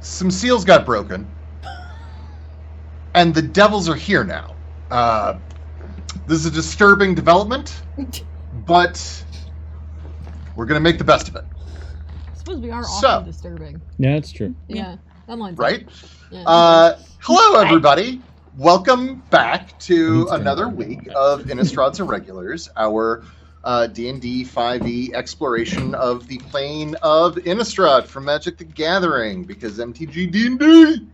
some seals got broken, and the devils are here now. This is a disturbing development, but we're going to make the best of it. I suppose we are often disturbing. Yeah, that's true. Yeah, that line's right? Yeah. Hello, everybody. Welcome back to another week of Innistrad's Irregulars, our D&D 5e exploration of the plane of Innistrad from Magic the Gathering, because MTG D&D!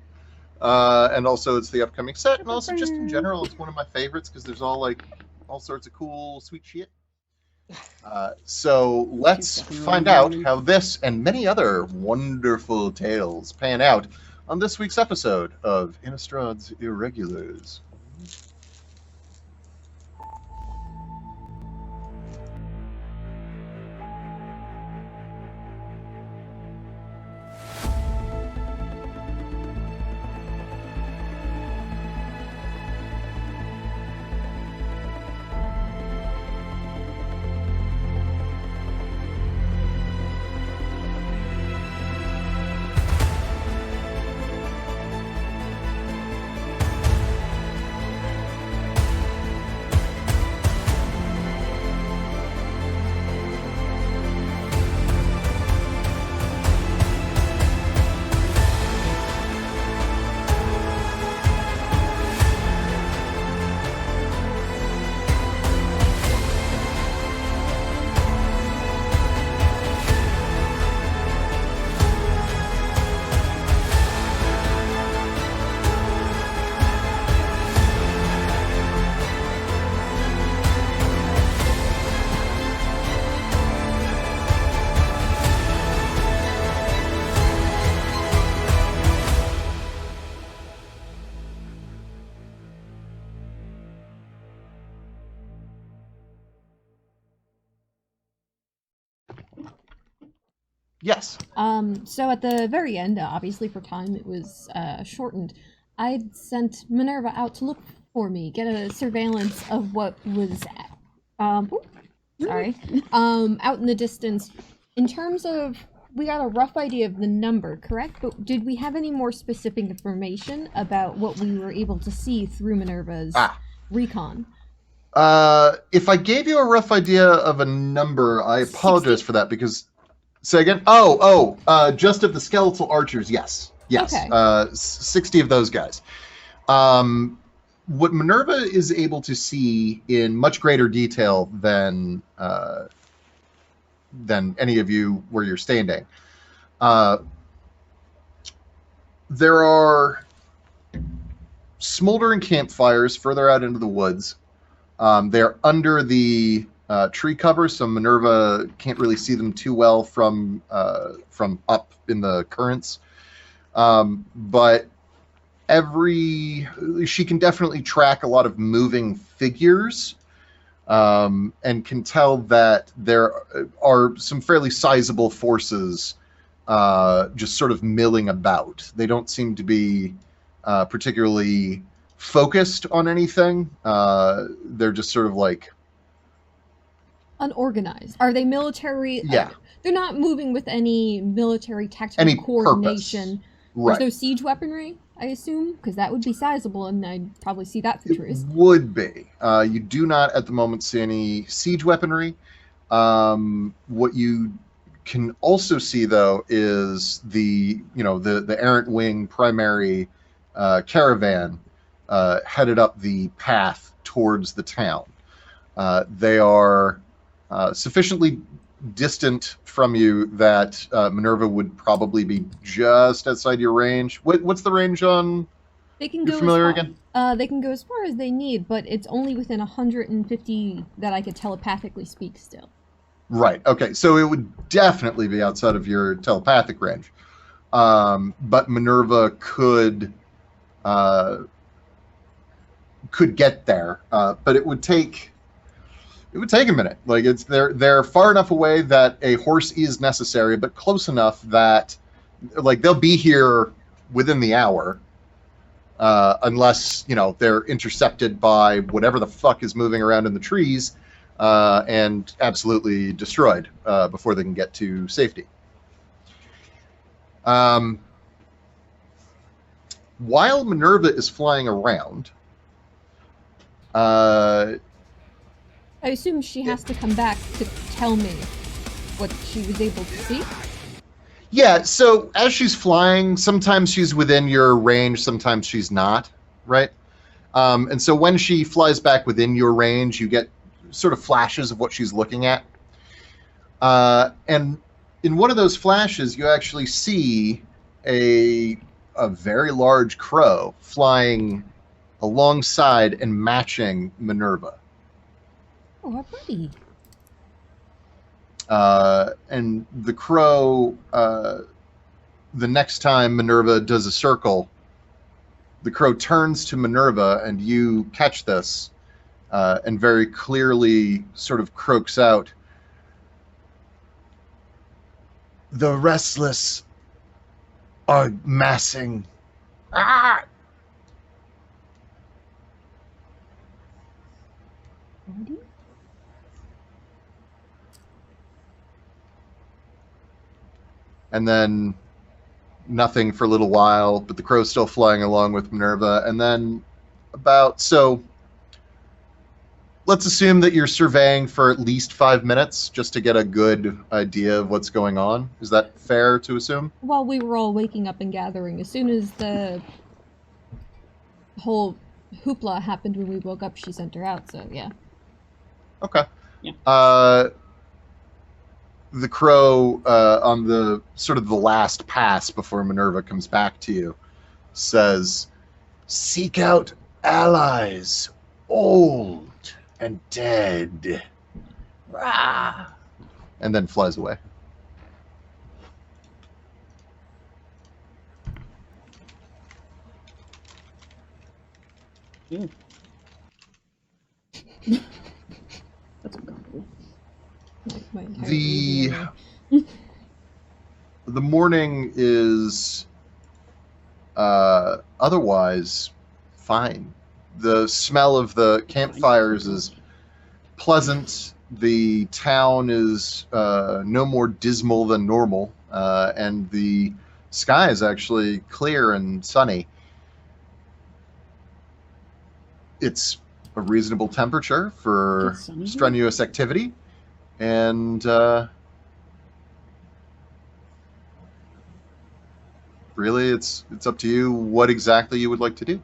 And also it's the upcoming set, and also just in general, it's one of my favorites, because there's all sorts of cool, sweet shit. So let's find out how this and many other wonderful tales pan out on this week's episode of Innistrad's Irregulars. Yes. So at the very end, obviously for time it was shortened, I'd sent Minerva out to look for me, get a surveillance of what was out in the distance. In terms of, we got a rough idea of the number, correct? But did we have any more specific information about what we were able to see through Minerva's recon? If I gave you a rough idea of a number, I apologize 60. for that, because... Say again? Just of the skeletal archers, yes. Okay. 60 of those guys. What Minerva is able to see in much greater detail than any of you where you're standing, there are smoldering campfires further out into the woods. They're under the tree cover, so Minerva can't really see them too well from up in the currents. But she can definitely track a lot of moving figures, and can tell that there are some fairly sizable forces just sort of milling about. They don't seem to be particularly focused on anything. They're just sort of like unorganized. Are they military? Yeah. They're not moving with any military tactical coordination. Right. There's no siege weaponry, I assume, because that would be sizable, and I'd probably see that through trees. Would be. You do not at the moment see any siege weaponry. What you can also see, though, is the errant wing primary caravan headed up the path towards the town. They are sufficiently distant from you that Minerva would probably be just outside your range. What's the range on? They can You're go familiar as far, again? They can go as far as they need, but it's only within 150 that I could telepathically speak still. Right. Okay. So it would definitely be outside of your telepathic range, but Minerva could get there, but it would take a minute. Like, they're far enough away that a horse is necessary, but close enough that, like, they'll be here within the hour, unless they're intercepted by whatever the fuck is moving around in the trees, and absolutely destroyed before they can get to safety. while Minerva is flying around, I assume she has to come back to tell me what she was able to see. Yeah, so as she's flying, sometimes she's within your range, sometimes she's not, right? And so when she flies back within your range, you get sort of flashes of what she's looking at. And in one of those flashes, you actually see a very large crow flying alongside and matching Minerva. Oh, our buddy. And the crow, the next time Minerva does a circle, the crow turns to Minerva, and you catch this, and very clearly sort of croaks out, "The restless are massing." Ah! Buddy? And then nothing for a little while, but the crow's still flying along with Minerva. And then let's assume that you're surveying for at least 5 minutes just to get a good idea of what's going on. Is that fair to assume? While we were all waking up and gathering, as soon as the whole hoopla happened when we woke up, she sent her out, so yeah. Okay. Yeah. The crow, on the sort of the last pass before Minerva comes back to you, says, "Seek out allies, old and dead." Rah! And then flies away. Ooh. That's uncomfortable. The morning is otherwise fine. The smell of the campfires is pleasant. The town is no more dismal than normal, and the sky is actually clear and sunny. It's a reasonable temperature for It's sunny here? strenuous activity, and really, it's up to you what exactly you would like to do.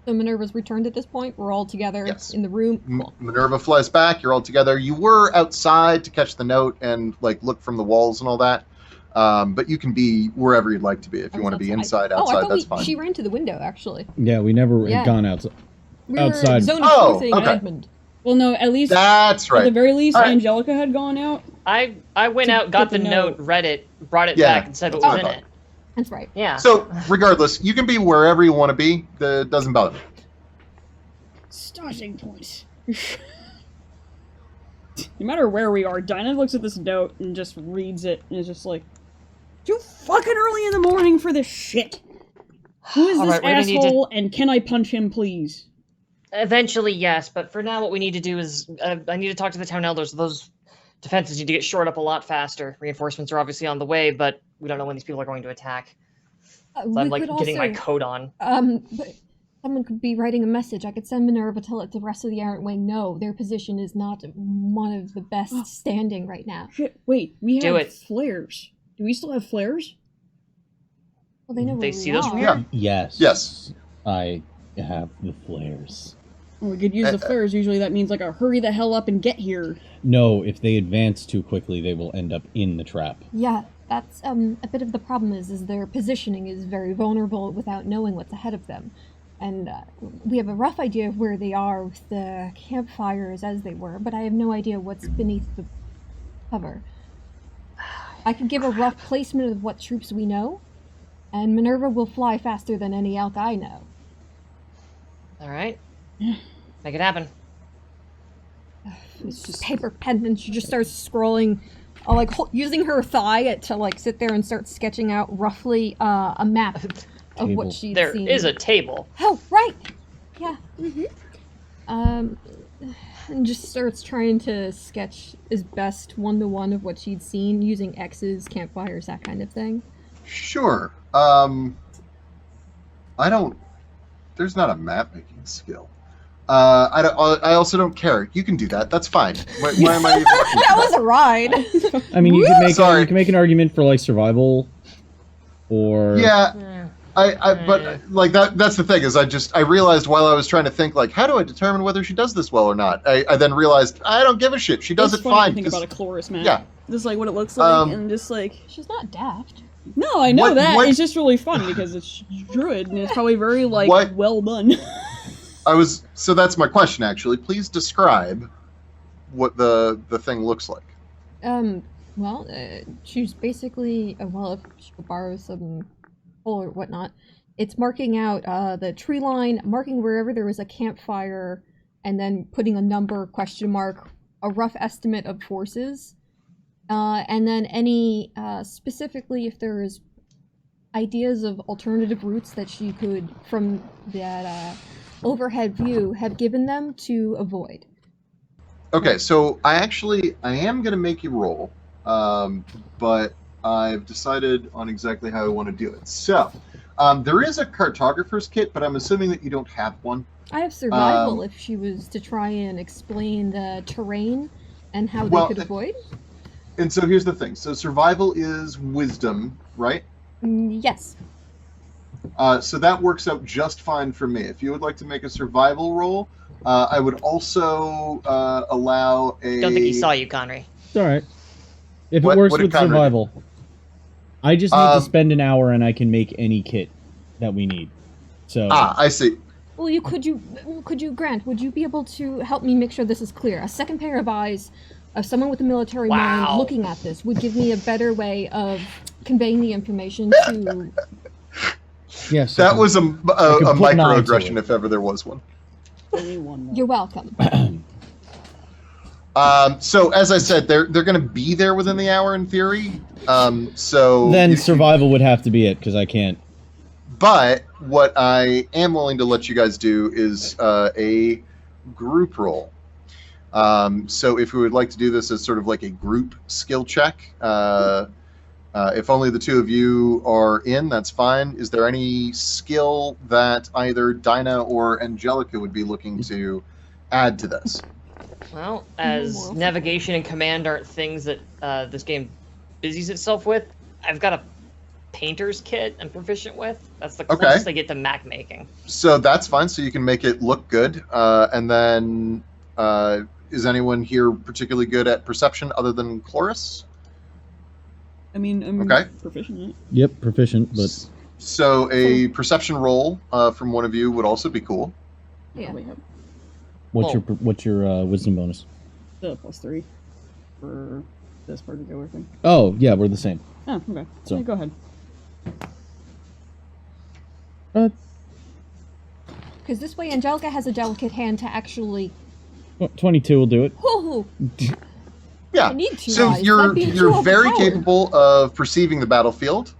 So Minerva's returned at this point. We're all together Yes. in the room. Cool. Minerva flies back. You're all together. You were outside to catch the note and like look from the walls and all that, but you can be wherever you'd like to be. If you want to be inside, I outside, thought that's fine. she ran to the window, actually. Yeah, we never Yeah. had gone outside. We Outside. were zone Oh, truthing okay. Edmund. Well, no, at least That's at the right. very least, All right. Angelica had gone out. I went To out, got get the the note, note. read it, brought it Yeah, back, and said what that's was in what I it. That's right. Yeah. So, regardless, you can be wherever you want to be. That doesn't bother me. Starting point. No matter where we are, Dinah looks at this note and just reads it and is just like, "Too fucking early in the morning for this shit. Who is All this right, we're gonna need to- asshole, and can I punch him, please?" Eventually, yes, but for now, what we need to do is I need to talk to the town elders. Those defenses need to get shored up a lot faster. Reinforcements are obviously on the way, but we don't know when these people are going to attack. So I'm We like could getting my also- coat on. But someone could be writing a message. I could send Minerva to let the rest of the Errant Wing know their position is not one of the best standing right now. Shit, wait, we Do have it. flares. Do we still have flares? Well, they know where They we see those from are. here? Yeah. Yes. Yes. I have the flares. Well, we could use the flares. Usually that means like a hurry the hell up and get here. No, if they advance too quickly, they will end up in the trap. Yeah, that's a bit of the problem is their positioning is very vulnerable without knowing what's ahead of them. And we have a rough idea of where they are with the campfires as they were, but I have no idea what's beneath the cover. I could give a rough placement of what troops we know, and Minerva will fly faster than any elk I know. All right, make it happen. It's just paper pen, and she just starts scrolling, like using her thigh to like sit there and start sketching out roughly a map of Table. what she'd There seen. is a table. Oh, right. Yeah. And just starts trying to sketch as best one-to-one of what she'd seen using X's, campfires, that kind of thing. Sure. I don't. There's not a map making skill. I also don't care. You can do that. That's fine. Why am I even looking That for was a ride. I mean, you can make Sorry. you can make an argument for like survival, or Yeah, Hmm. but like that's the thing is I realized while I was trying to think like how do I determine whether she does this well or not. I then realized I don't give a shit. She does It's it funny fine. to think 'Cause- about a Chloris map. yeah. Just like what it looks like, and just like... She's not daft. No, I know What- that. what- It's just really fun because it's Druid, and it's probably very, like, What- well done. So that's my question actually. Please describe what the thing looks like. Well, she's basically, well, if she could borrow some coal or whatnot, it's marking out the tree line, marking wherever there was a campfire, and then putting a number, question mark, a rough estimate of forces, and then any, specifically if there's ideas of alternative routes that she could, from that overhead view, have given them to avoid. Okay, so I am going to make you roll, but I've decided on exactly how I want to do it. So, there is a cartographer's kit, but I'm assuming that you don't have one. I have survival if she was to try and explain the terrain and how Well, they could avoid. And so here's the thing. So survival is wisdom, right? Yes. So that works out just fine for me. If you would like to make a survival roll, I would also allow a... Don't think he saw you, Connery. it's all right. If What- it works what did with Conrad do? survival, I just need to Um, spend an hour and I can make any kit that we need. So I see. Well, could you, Grant, would you be able to help me make sure this is clear? A second pair of eyes of someone with a military mind Wow. looking at this would give me a better way of conveying the information to... yes, That was a could put an eye to microaggression it. if ever there was one. Only one more. You're welcome. So as I said, they're going to be there within the hour in theory. So then you- survival would have to be it because I can't. But what I am willing to let you guys do is a group roll. So if we would like to do this as sort of like a group skill check, if only the two of you are in, that's fine. Is there any skill that either Dinah or Angelica would be looking to add to this? Well, as more. navigation and command aren't things that this game busies itself with, I've got a painter's kit I'm proficient with. That's the Okay. closest I get to map making. So that's fine. So you can make it look good. And then is anyone here particularly good at perception other than Chloris? I mean, I'm Okay. proficient in it. Yep, proficient, but So a perception roll from one of you would also be cool. Yeah. Probably have what's your wisdom bonus? the +3 for this particular thing. Oh yeah, we're the same. Oh, okay. So- Yeah, go ahead. Because this way Angelica has a delicate hand to actually... 22 will do it. Whoo! Yeah. I need two So eyes. you're That'd be you're too very overpowered. capable of perceiving the battlefield.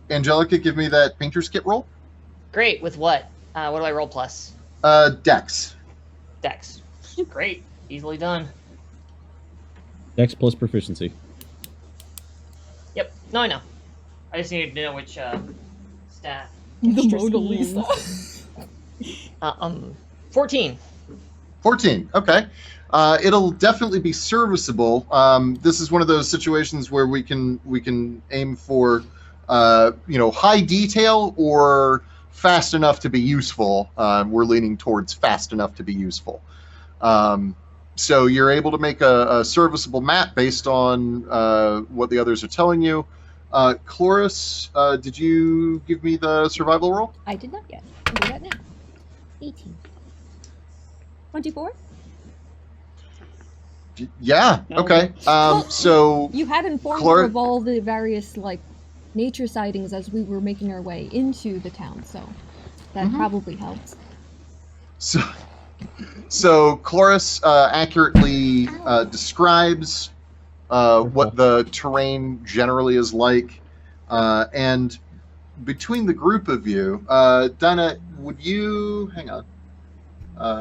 Angelica, give me that painter's kit roll. Great. With what? What do I roll plus? Dex. Dex. Great. Easily done. Dex plus proficiency. Yep. No, I know. I just needed to know which stat. The Extra Mona schemes. Lisa. 14. 14. Okay. It'll definitely be serviceable. This is one of those situations where we can aim for high detail or fast enough to be useful. We're leaning towards fast enough to be useful. So you're able to make a serviceable map based on what the others are telling you. Chloris, did you give me the survival roll? I did not yet. I'll do that now. 18. 24? Yeah. No. Okay. Well, So You had informed Chlor- her of all the various, nature sightings as we were making our way into the town, so that probably helps. So Chloris accurately describes what the terrain generally is like, and between the group of you, Dinah, would you hang on?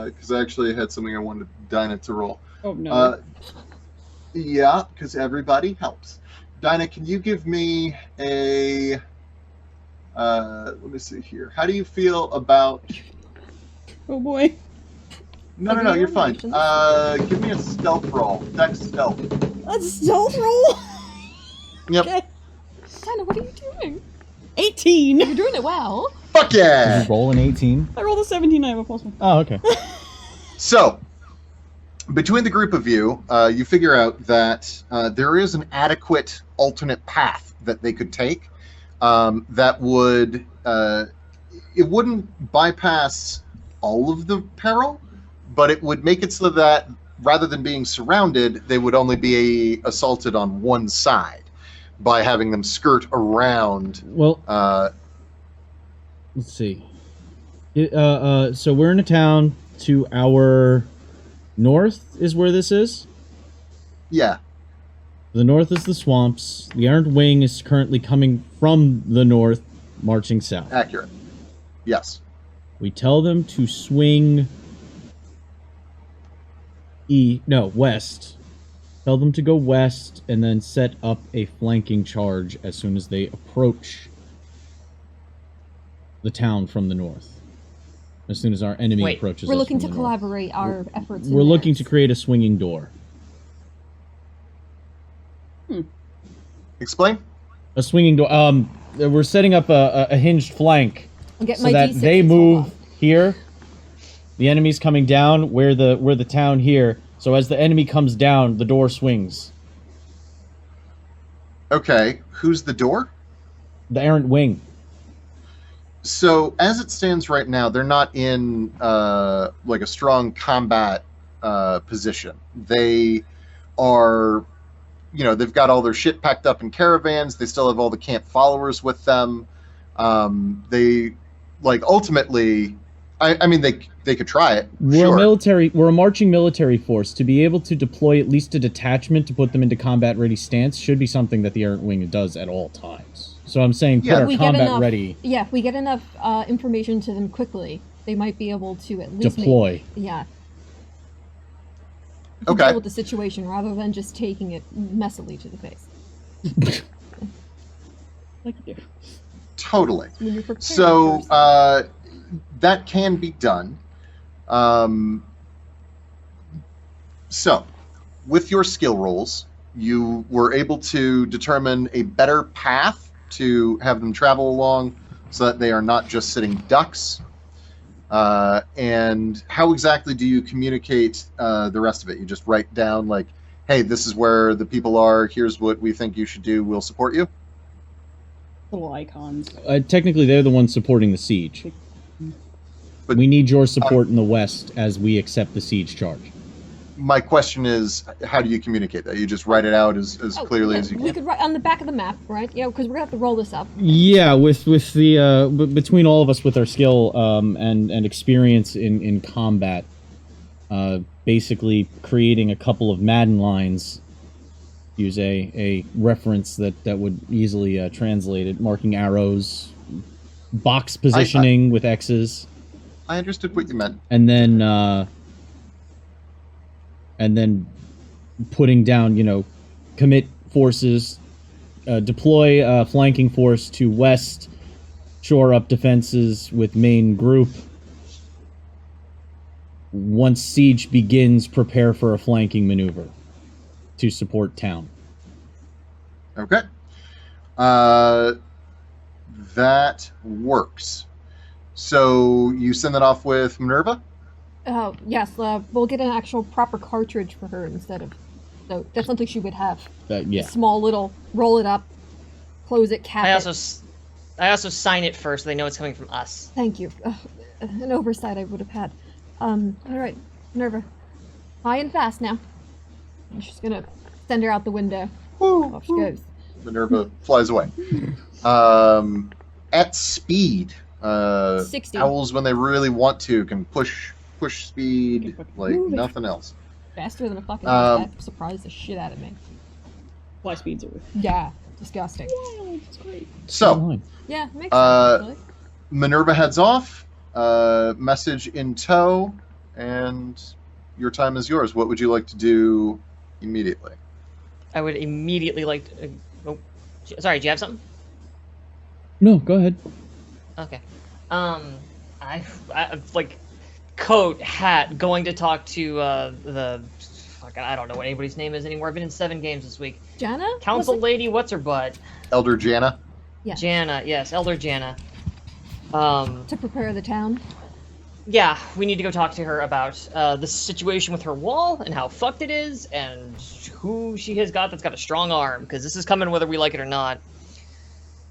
Because I actually had something I wanted Dinah to roll. Oh no. Yeah, because everybody helps. Dinah, can you give me a Let me see here. How do you feel about? Oh boy. No, you're fine. Give me a stealth roll. Dex stealth. A stealth roll? Yep. Okay. Tanner, what are you doing? 18! You're doing it well. Fuck Did yeah! you roll an 18? I rolled a 17, I have a +1. Oh, okay. So, between the group of you, you figure out that there is an adequate alternate path that they could take that would it wouldn't bypass all of the peril, but it would make it so that rather than being surrounded, they would only be assaulted on one side by having them skirt around. Well, let's see. So we're in a town to our north is where this is. Yeah. The north is the swamps. The errant wing is currently coming from the north, marching south. Accurate. Yes. We tell them to swing west. Tell them to go west and then set up a flanking charge as soon as they approach the town from the north. As soon as our enemy Wait, approaches We're us looking from to the north. collaborate our efforts. We're looking to create a swinging door. Explain. A swinging door. We're setting up a hinged flank Get so my that D6 they and fall move off. here. The enemy's coming down. We're the town here. So as the enemy comes down, the door swings. Okay. Who's the door? The errant wing. So as it stands right now, they're not in like a strong combat position. They are, they've got all their shit packed up in caravans. They still have all the camp followers with them. They ultimately, I mean, they could try it. We're a marching military force. To be able to deploy at least a detachment to put them into combat ready stance should be something that the errant wing does at all times. So I'm saying put our combat ready. Yeah, if we get enough information to them quickly, they might be able to at least Deploy. Okay. Deal with the situation rather than just taking it messily to the face. Like you do. Totally. When you're prepared So first. that can be done. So, with your skill rolls, you were able to determine a better path to have them travel along so that they are not just sitting ducks. And how exactly do you communicate the rest of it? You just write down, like, hey, this is where the people are, here's what we think you should do, we'll support you? Little icons. Technically, they're the ones supporting the siege. But- we need your support in the west as we accept the siege charge. My question is, how do you communicate that? You just write it out as clearly as you We can? could write on the back of the map, right? Yeah, because we're gonna have to roll this up. Yeah, with the between all of us with our skill and experience in combat, basically creating a couple of Madden lines. Use a reference that would easily translate it. Marking arrows, box positioning with X's. I understood what you meant. And then putting down, commit forces, deploy a flanking force to west, shore up defenses with main group. Once siege begins, prepare for a flanking maneuver to support town. Okay. That works. So you send that off with Minerva? Yes, we'll get an actual proper cartridge for her instead of... So that's something she would have. Yeah. A small little, roll it up, close it, cap I it. also sign it first so they know it's coming from us. Thank you. An oversight I would have had. Alright, Minerva. High and fast now. I'm just gonna send her out the window. Off she goes. Minerva flies away. At speed. 60. Owls, when they really want to, can push speed like Moving. nothing else. Faster than a fucking that surprised the shit out of me. Fly speeds are Yeah, disgusting. wild. It's great. So, Yeah, makes sense, actually. Minerva heads off, message in tow, and your time is yours. What would you like to do immediately? I would immediately like to... sorry, do you have something? No, go ahead. Okay. I like coat, hat, going to talk to the fucking I don't know what anybody's name is anymore. I've been in 7 games this week. Jana? Council Was it? lady, what's her butt? Elder Jana. Yeah. Jana, yes, Elder Jana. To prepare the town. Yeah, we need to go talk to her about the situation with her wall and how fucked it is, and who she has got that's got a strong arm, because this is coming whether we like it or not.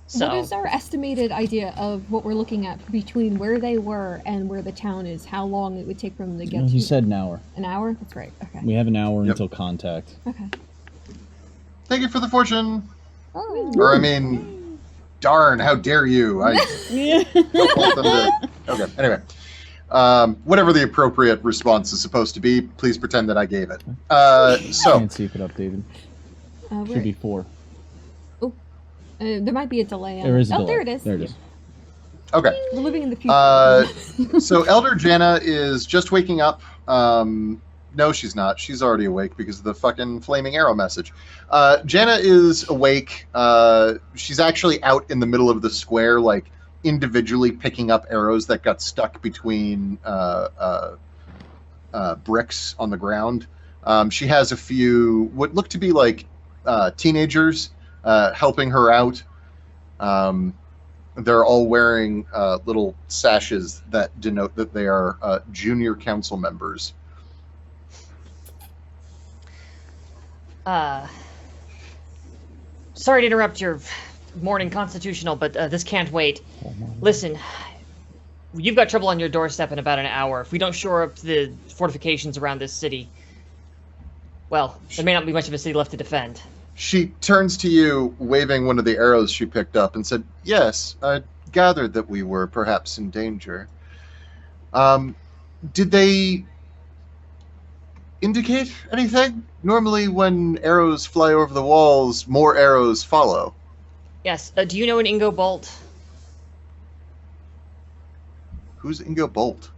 So, What is our estimated idea of what we're looking at between where they were and where the town is? How long it would take for them to get He to? said an hour. An hour? That's right. Okay. We have an hour Yep. until contact. Okay. Thank you for the fortune. Oh. Or I mean, darn, how dare you? I Yeah. don't want them to. Okay. Anyway, whatever the appropriate response is supposed to be, please pretend that I gave it. So Can't see if it updated. Where? Should be 4. There might be a delay. On There is a Oh, delay. there it is. There it is. okay. We're living in the future. So Elder Jana is just waking up. No, she's not. She's already awake because of the fucking flaming arrow message. Jana is awake. She's actually out in the middle of the square, like individually picking up arrows that got stuck between bricks on the ground. She has a few what look to be like teenagers helping her out. They're all wearing little sashes that denote that they are junior council members. Sorry to interrupt your morning constitutional, but this can't wait. Listen, you've got trouble on your doorstep in about an hour. If we don't shore up the fortifications around this city, well, there may not be much of a city left to defend. She turns to you, waving one of the arrows she picked up, and said, "Yes, I gathered that we were perhaps in danger. Did they indicate anything? Normally, when arrows fly over the walls, more arrows follow." Yes, do you know an Ingo Bolt? Who's Ingo Bolt?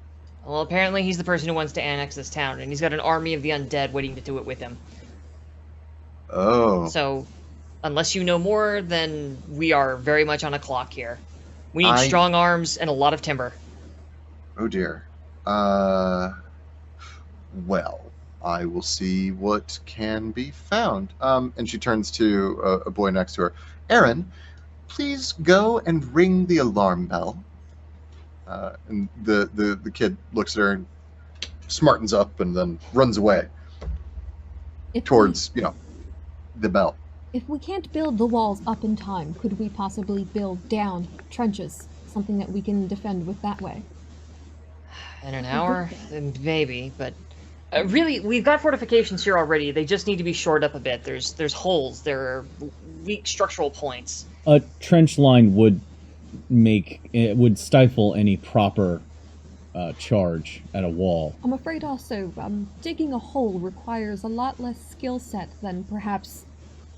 Well, apparently he's the person who wants to annex this town, and he's got an army of the undead waiting to do it with him. Oh. So, unless you know more, then we are very much on a clock here. We need I- strong arms and a lot of timber. Oh dear. Well, I will see what can be found. And she turns to a boy next to her. Aaron, please go and ring the alarm bell. And the kid looks at her and smartens up and then runs away towards, the bell. If we can't build the walls up in time, could we possibly build down trenches? Something that we can defend with that way. In an hour? Maybe, but... really, we've got fortifications here already. They just need to be shored up a bit. There's holes. There are weak structural points. A trench line would stifle any proper charge at a wall. I'm afraid also, digging a hole requires a lot less skill set than perhaps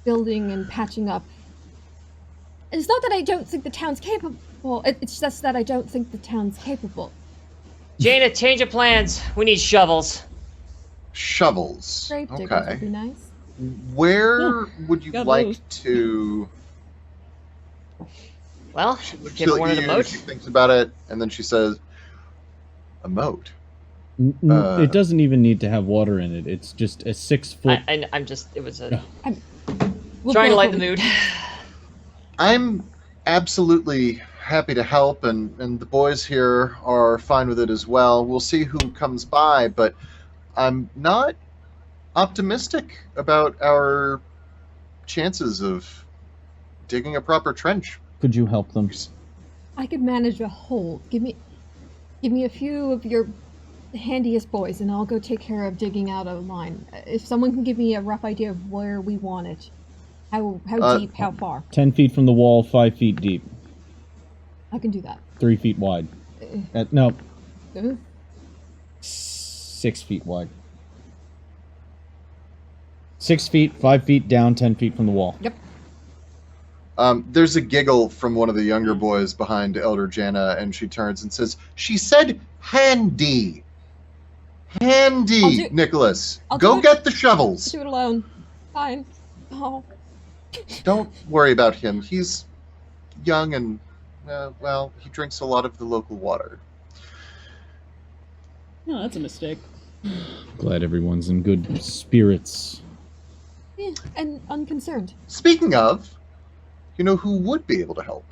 building and patching up. It's not that I don't think the town's capable, it's just that I don't think the town's capable. Jaina, change of plans. We need shovels. Shovels. Grave diggers Okay. would be nice. Where would you got like those. to... Well, She if looks you ever at wanted a you, moat. she thinks about it, and then she says, "A moat." It doesn't even need to have water in it. It's just a 6-foot. I'm just, it was a... We'll trying to build lighten what the mood. I'm absolutely happy to help, and the boys here are fine with it as well. We'll see who comes by, but I'm not optimistic about our chances of digging a proper trench. Could you help them? I could manage a hole. Give me a few of your handiest boys, and I'll go take care of digging out a line. If someone can give me a rough idea of where we want it, how deep, how far, 10 feet from the wall, 5 feet deep, I can do that. 3 feet wide. No, Uh, 6 feet wide. 6 feet, 5 feet down, 10 feet from the wall. Yep. There's a giggle from one of the younger boys behind Elder Jana, and she turns and says, "She said handy. Handy, I'll do- Nicholas. I'll Go do it- get the shovels." Do it alone. Fine. Oh, Don't worry about him. He's young and well, he drinks a lot of the local water. No, that's a mistake. Glad everyone's in good spirits. Yeah, and unconcerned. Speaking of, you know who would be able to help?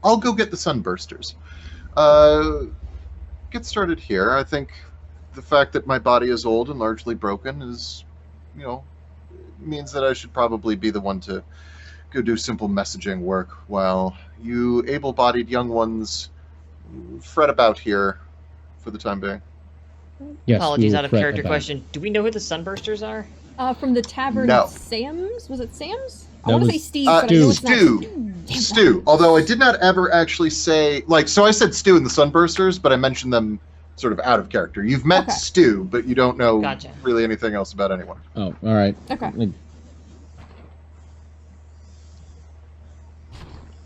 I'll go get the sunbursters. Get started here. I think the fact that my body is old and largely broken is, means that I should probably be the one to go do simple messaging work while you able-bodied young ones fret about here for the time being. Yes, Apologies, we will out of fret character about- question. Do we know who the Sunbursters are? From the tavern No. of Sam's? Was it Sam's? I That want to was say Steve, but I know it's not Stu. Damn Stu. Although I did not ever actually say, so I said Stu and the Sunbursters, but I mentioned them sort of out of character. You've met Okay. Stu, but you don't know Gotcha. really anything else about anyone. Oh, all right. Okay.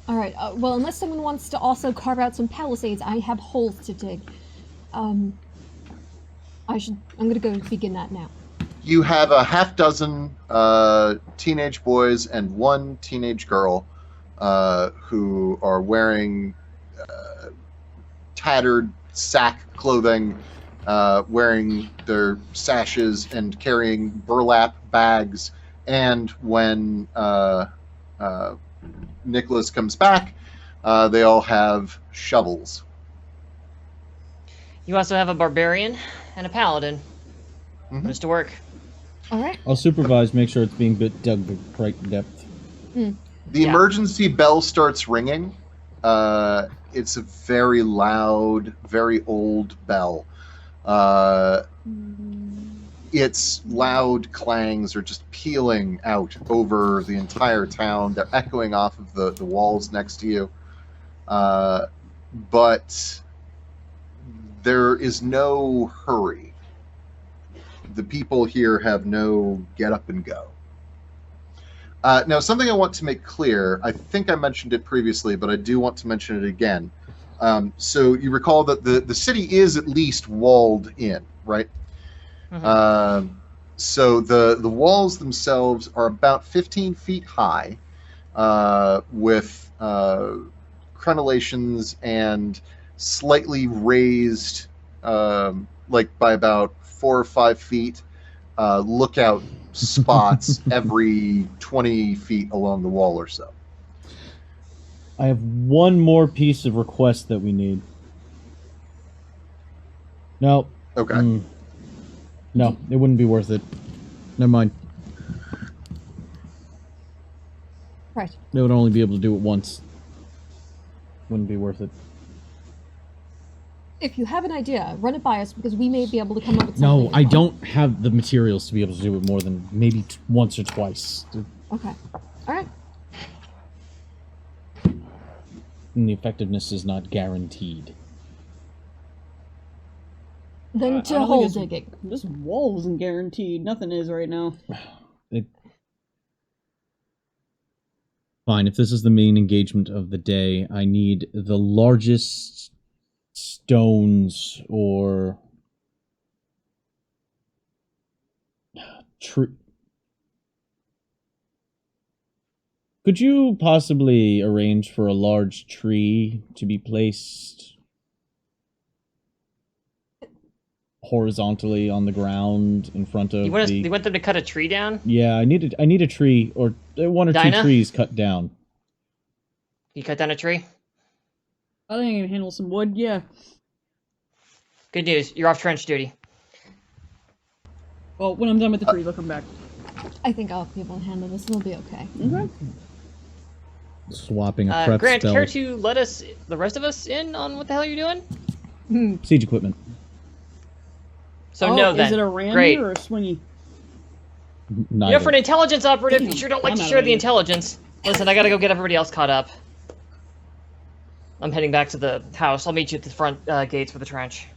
Alright, well, unless someone wants to also carve out some palisades, I have holes to dig. I'm gonna go begin that now. You have a half dozen teenage boys and one teenage girl who are wearing tattered sack clothing, wearing their sashes and carrying burlap bags. And when Nicholas comes back, they all have shovels. You also have a barbarian and a paladin. Put us to work. Alright. I'll supervise, make sure it's being dug to right depth. The Yeah. emergency bell starts ringing. It's a very loud, very old bell. Its loud clangs are just pealing out over the entire town. They're echoing off of the walls next to you. But there is no hurry. The people here have no get up and go. Now, something I want to make clear, I think I mentioned it previously, but I do want to mention it again. So you recall that the city is at least walled in, right? So the walls themselves are about 15 feet high, with crenellations and slightly raised, by about 4 or 5 feet, lookout spots every 20 feet along the wall or so. I have one more piece of request that we need. No. Okay. No, it wouldn't be worth it. Never mind. Right. They would only be able to do it once. Wouldn't be worth it. If you have an idea, run it by us because we may be able to come up with something. No, as I well. don't have the materials to be able to do it more than maybe once or twice. Okay. Alright. And the effectiveness is not guaranteed. Then I to don't think hole it's- digging. This wall isn't guaranteed. Nothing is right now. Fine, if this is the main engagement of the day, I need the largest stones or Could you possibly arrange for a large tree to be placed horizontally on the ground in front of You want them to cut a tree down? Yeah, I need a tree or one or Dinah? two trees cut down. You cut down a tree? I think I can handle some wood, yeah. Good news. You're off trench duty. Well, when I'm done with the trees, I'll come back. I think I'll be able to handle this. It'll be okay. Okay. Swapping a prep Grant, spell. care to let the rest of us in on what the hell you're doing? Siege equipment. So Oh, no, then. is it a Randy Great. or a Swingy? Neither. For an intelligence operative, you sure don't like I'm to out share of the it. intelligence. Listen, I gotta go get everybody else caught up. I'm heading back to the house. I'll meet you at the front gates for the trench.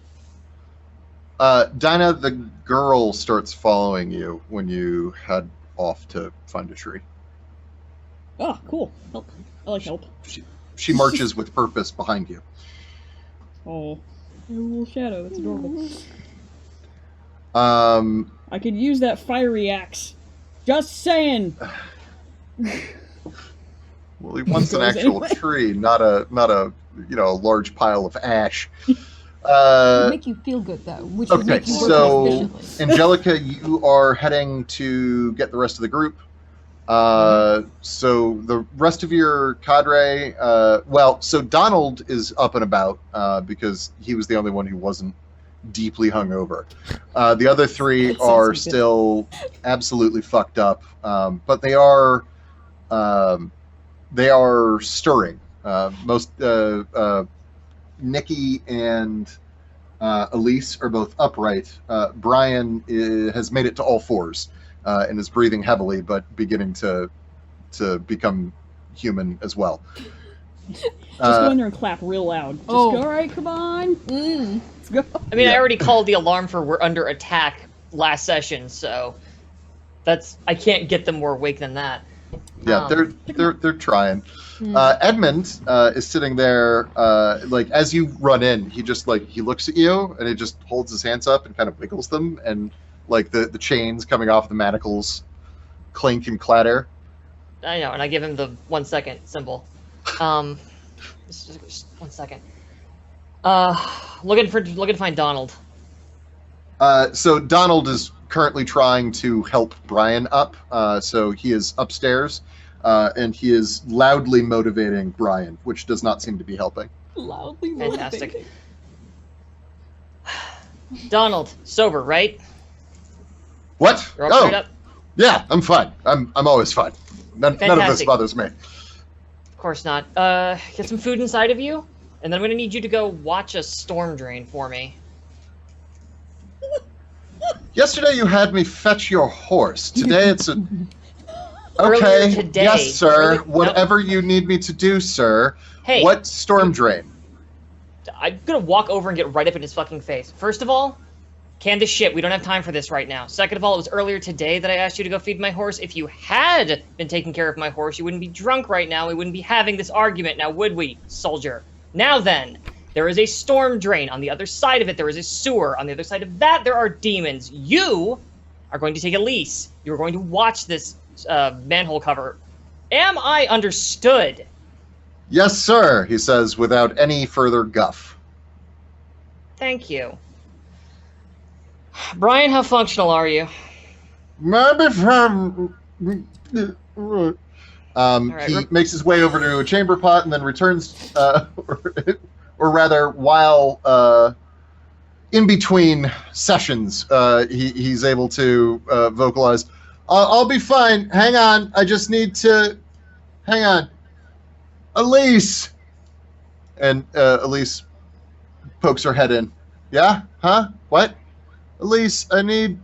Dinah, the girl starts following you when you head off to find a tree. Oh, cool. Help. I like help. She marches with purpose behind you. Oh, a little shadow. That's adorable. I could use that fiery axe. Just saying. Well, he wants an Goes actual anyway. tree, not a large pile of ash. It would make you feel good, though, which would Okay, make you work so more efficiently. Angelica, you are heading to get the rest of the group. So the rest of your cadre, so Donald is up and about because he was the only one who wasn't deeply hungover. The other three That sounds are stupid. still absolutely fucked up, but they are stirring. Nikki and Elise are both upright. Brian has made it to all fours and is breathing heavily, but beginning to become human as well. Just go in there and clap real loud. Just Oh. go, all right, come on. Mm. Let's go. I mean, I Yeah. already called the alarm for we're under attack last session, so I can't get them more awake than that. Yeah, they're trying. Mm. Edmund is sitting there, as you run in, he just he looks at you and he just holds his hands up and kind of wiggles them, and the chains coming off the manacles clink and clatter. I know, and I give him the 1 second symbol. Just 1 second. Looking to find Donald. So Donald is currently trying to help Brian up. So he is upstairs, and he is loudly motivating Brian, which does not seem to be helping. Loudly Fantastic. motivating. Donald, sober, right? What? You're all cleared Oh, up? yeah, I'm fine. I'm always fine. None of this Fantastic. bothers me. Of course not. Get some food inside of you, and then I'm gonna need you to go watch a storm drain for me. Yesterday you had me fetch your horse. Today it's a... Earlier Okay, today- yes, sir. earlier- Whatever you need me to do, sir. Hey, What storm drain? I'm gonna walk over and get right up in his fucking face. First of all, can this shit. We don't have time for this right now. Second of all, it was earlier today that I asked you to go feed my horse. If you had been taking care of my horse, you wouldn't be drunk right now. We wouldn't be having this argument now, would we, soldier? Now then, there is a storm drain. On the other side of it, there is a sewer. On the other side of that, there are demons. You are going to take Elise. You are going to watch this manhole cover. Am I understood? Yes, sir, he says without any further guff. Thank you. Brian, how functional are you? Maybe from... right, He makes his way over to a chamber pot and then returns, or rather, while in between sessions, he's able to vocalize, I'll be fine. Hang on. I just need to... Hang on. Elise! And Elise pokes her head in. Yeah? Huh? What? Elise, I need...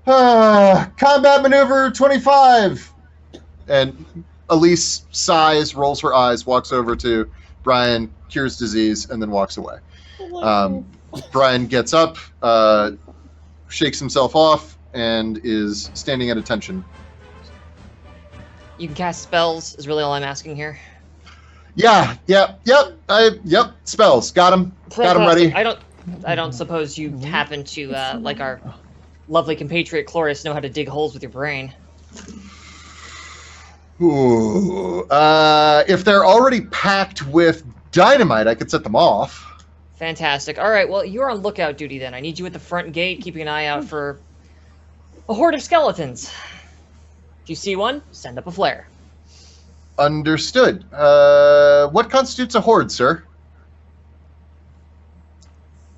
combat maneuver 25! And Elise sighs, rolls her eyes, walks over to Brian, cures disease, and then walks away. Brian gets up, shakes himself off, and is standing at attention. You can cast spells, is really all I'm asking here. Yeah, yep, spells. Got him ready. I don't suppose you happen to, like our lovely compatriot Chloris, know how to dig holes with your brain. Ooh, if they're already packed with dynamite, I could set them off. Fantastic. All right, well, you're on lookout duty then. I need you at the front gate, keeping an eye out for a horde of skeletons. If you see one, send up a flare. Understood. What constitutes a horde, sir?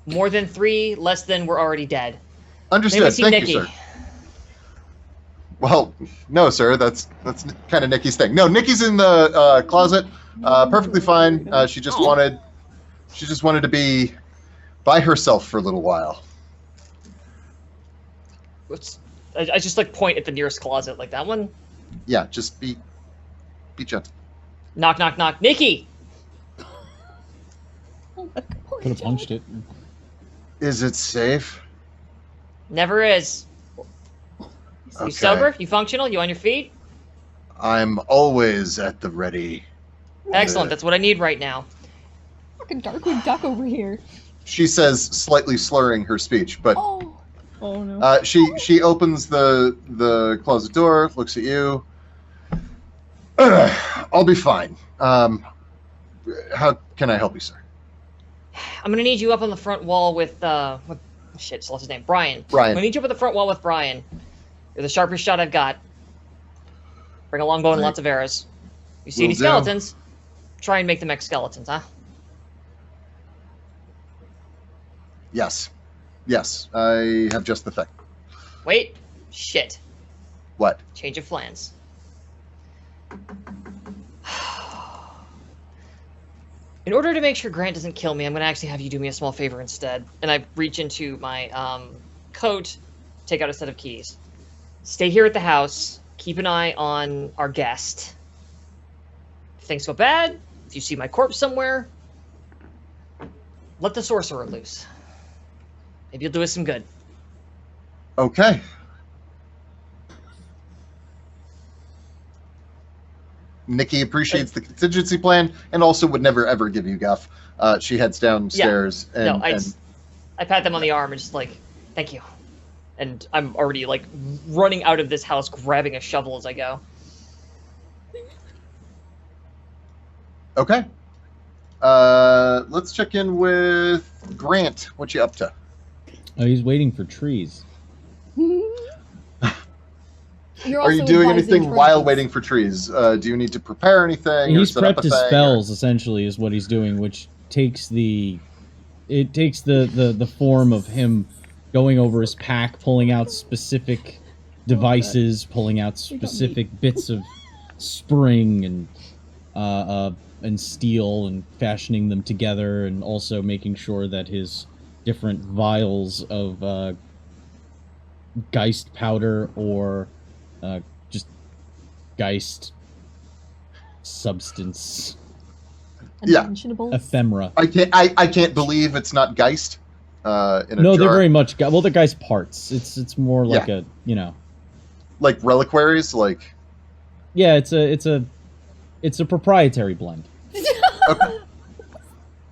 More than 3, less than we're already dead. Understood. Maybe see Thank Nikki. you, sir. Well, no, sir. That's kind of Nikki's thing. No, Nikki's in the closet. Perfectly fine. She just wanted to be by herself for a little while. Oops. I just like point at the nearest closet, like that one. Yeah, just be gentle. Knock, knock, knock. Nikki! Could have punched it. Is it safe? Never is. Okay. You sober? You functional? You on your feet? I'm always at the ready. Excellent. That's what I need right now. Fucking Darkwing Duck over here. She says, slightly slurring her speech, but Oh. Oh no. she opens the closet door, looks at you. I'll be fine. How can I help you, sir? I'm gonna need you up on the front wall with shit, what's his name? Brian. Brian. I'm gonna need you up on the front wall with Brian. You're the sharpest shot I've got. Bring a longbow and Right. lots of arrows. You see Will any do. skeletons? Try and make them ex-skeletons, huh? Yes. Yes, I have just the thing. Wait. Shit. What? Change of plans. In order to make sure Grant doesn't kill me, I'm going to actually have you do me a small favor instead. And I reach into my coat, take out a set of keys. Stay here at the house. Keep an eye on our guest. If things go bad, if you see my corpse somewhere, let the sorcerer loose. Maybe you'll do us some good. Okay. Nikki appreciates the contingency plan and also would never ever give you guff. She heads downstairs and, I pat them on the arm and just like, thank you. And I'm already like running out of this house, grabbing a shovel as I go. okay. Let's check in with Grant. What you up to? Oh, he's waiting for trees. You're Are you also doing advising anything while friends. waiting for trees? Do you need to prepare anything? or He's set up prepped a his thing, or- spells, essentially, is what he's doing, which takes the form of him going over his pack, pulling out specific devices, pulling out specific bits of spring and steel, and fashioning them together, and also making sure that his different vials of Geist powder or just Geist substance, Yeah. Unmentionables. ephemera. I can't believe it's not Geist. In a No, they're jar. very much well. They're Geist parts. It's more like a like reliquaries. Like yeah. It's a proprietary blend. okay.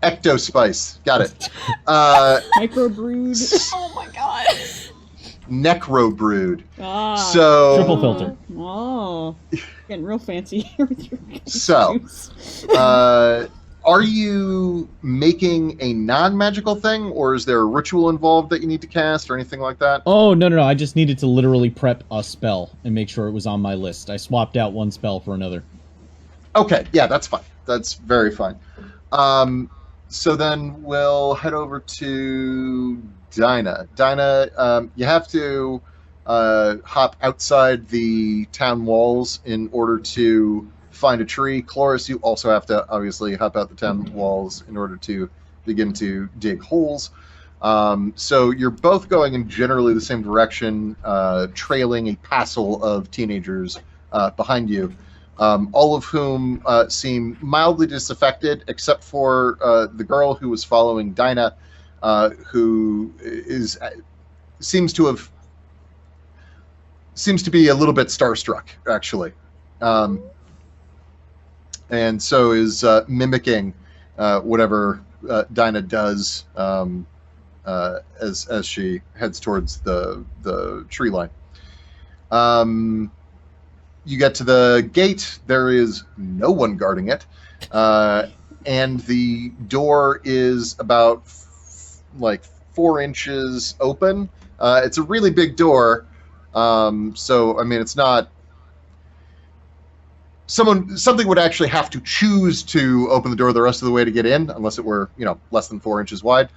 Ectospice. Got it. Microbrewed. Oh my god. Necrobrood. Ah. So Triple filter. Oh. Getting real fancy here with your So, juice. are you making a non-magical thing, or is there a ritual involved that you need to cast, or anything like that? Oh no! I just needed to literally prep a spell and make sure it was on my list. I swapped out one spell for another. Okay, yeah, that's fine. That's very fine. So then we'll head over to Dinah. Dinah, you have to hop outside the town walls in order to find a tree. Chloris, you also have to obviously hop out the town walls in order to begin to dig holes. So you're both going in generally the same direction, trailing a passel of teenagers behind you. All of whom seem mildly disaffected, except for the girl who was following Dinah, who seems to be a little bit starstruck, actually, and so is mimicking whatever Dinah does as she heads towards the tree line. You get to the gate. There is no one guarding it, and the door is about like 4 inches open. It's a really big door, so I mean, it's not. Something would actually have to choose to open the door the rest of the way to get in, unless it were less than 4 inches wide.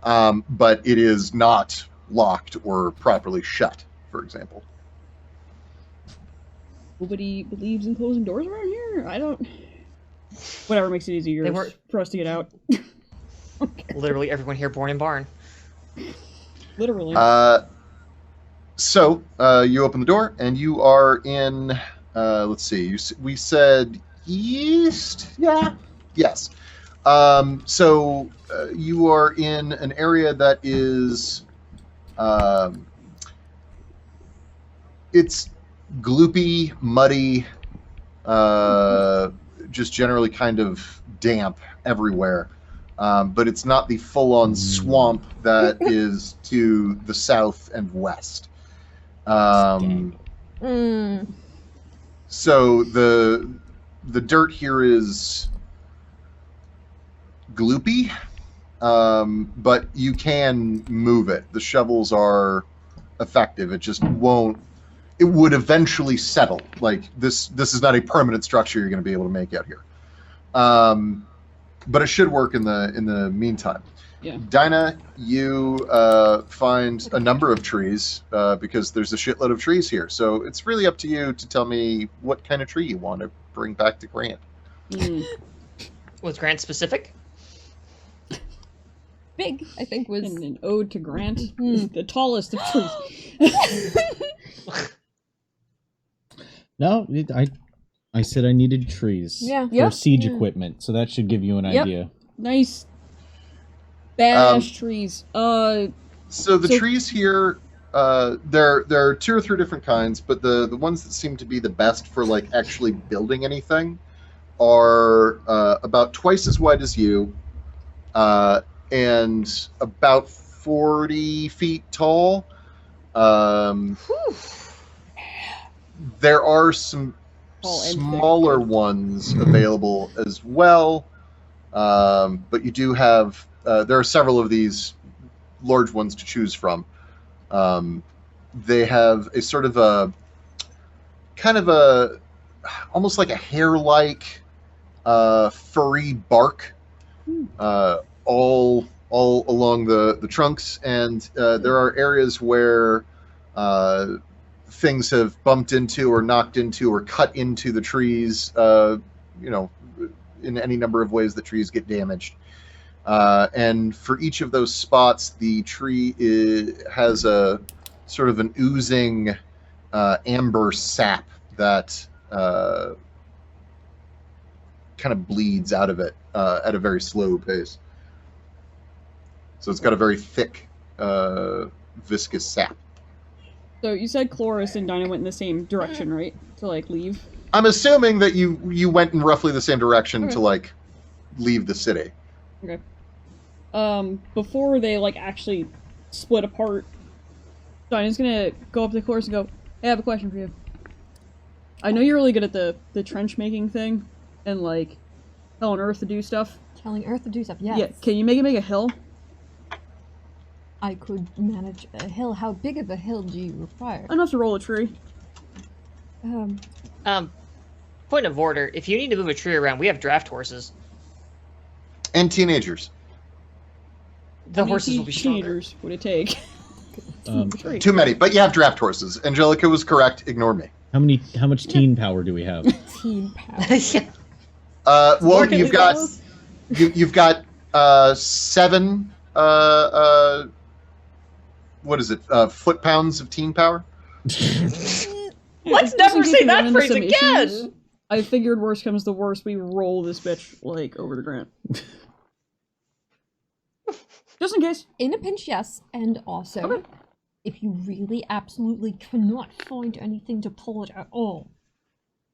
But it is not locked or properly shut, for example. Nobody believes in closing doors around here? I don't... Whatever makes it easier They weren't- for us to get out. Literally everyone here born in barn. Literally. So you open the door, and you are in. Let's see. We said east. Yeah. Yes. So you are in an area that is. It's gloopy, muddy, just generally kind of damp everywhere. But it's not the full-on swamp that is to the south and west. Mm. So the dirt here is gloopy, but you can move it. The shovels are effective. It just won't. It would eventually settle. Like this is not a permanent structure you're going to be able to make out here. But it should work in the meantime. Yeah. Dinah, you find a number of trees because there's a shitload of trees here. So it's really up to you to tell me what kind of tree you want to bring back to Grant. Was Grant specific? Big, I think, was... And an ode to Grant is the tallest of trees. No, I said I needed trees. Yeah. For siege equipment, so that should give you an idea. Nice. Badass trees. So the trees here, there are 2 or 3 different kinds, but the ones that seem to be the best for like actually building anything are about twice as wide as you, and about 40 feet tall. There are some smaller ones available as well, but you do have there are several of these large ones to choose from. They have a sort of a kind of a almost like a hair-like furry bark all along the trunks, and there are areas where things have bumped into or knocked into or cut into the trees, in any number of ways the trees get damaged. And for each of those spots, the tree has a sort of an oozing amber sap that kind of bleeds out of it at a very slow pace. So it's got a very thick, viscous sap. So you said Chloris and Dinah went in the same direction, right? To like leave? I'm assuming that you went in roughly the same direction to like leave the city. Okay. Before they like actually split apart, Dinah's gonna go up to Chloris and go, "Hey, I have a question for you. I know you're really good at the trench making thing and like telling Earth to do stuff. Telling Earth to do stuff, yes. Yeah, can you make a hill? I could manage a hill. How big of a hill do you require? Enough to roll a tree. Point of order, if you need to move a tree around, we have draft horses. And teenagers. The horses will be stronger. Teenagers would it take? Tree. Too many, but you have draft horses. Angelica was correct. Ignore me. How much teen power do we have? Team power. Yeah. Well, Working you've with got us. you've got 7 what is it? Foot pounds of teen power. Let's Just never in case say we run that into phrase some again! issues, I figured worst comes to worst, we roll this bitch, like, over to Grant. Just in case. In a pinch, yes. And also, if you really absolutely cannot find anything to pull it at all,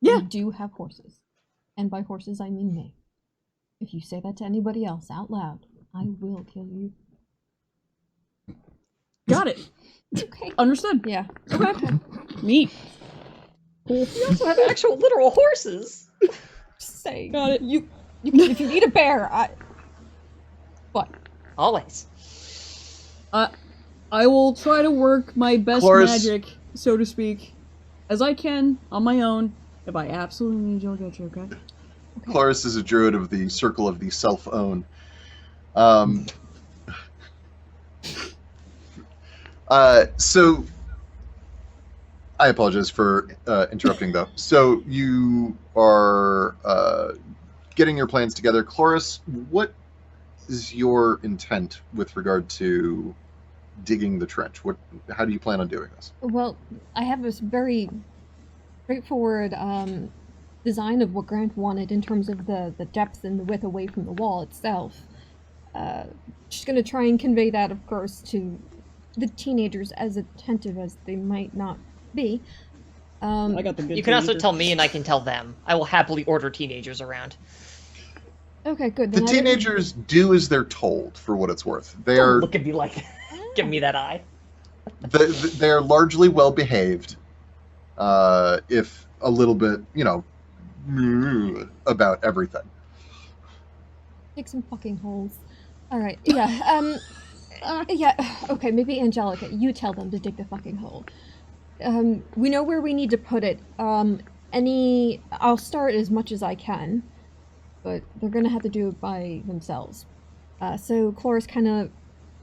Yeah. we do have horses. And by horses, I mean me. If you say that to anybody else out loud, I will kill you. Got it. Okay. Understood. Yeah. Okay. Neat. Cool. We also have actual literal horses. Just saying. Got it. You if you need a bear, what? Always. I will try to work my best Chloris. magic, so to speak, as I can on my own. If I absolutely need you, I'll get you, okay? Chloris is a druid of the Circle of the Self-Own. So, I apologize for interrupting, though. So, you are getting your plans together. Chloris, what is your intent with regard to digging the trench? How do you plan on doing this? Well, I have this very straightforward design of what Grant wanted in terms of the depth and the width away from the wall itself. Just going to try and convey that, of course, to the teenagers, as attentive as they might not be. I got the good You can also teenager. tell me and I can tell them. I will happily order teenagers around. Okay, good. The Then I didn't- teenagers do as they're told, for what it's worth. They Don't are look at me like that. Give me that eye. they're largely well behaved, if a little bit, about everything. Dig some fucking holes. Alright, yeah, yeah, okay, maybe Angelica, you tell them to dig the fucking hole. We know where we need to put it. I'll start as much as I can, but they're gonna have to do it by themselves. So Chloris kind of, as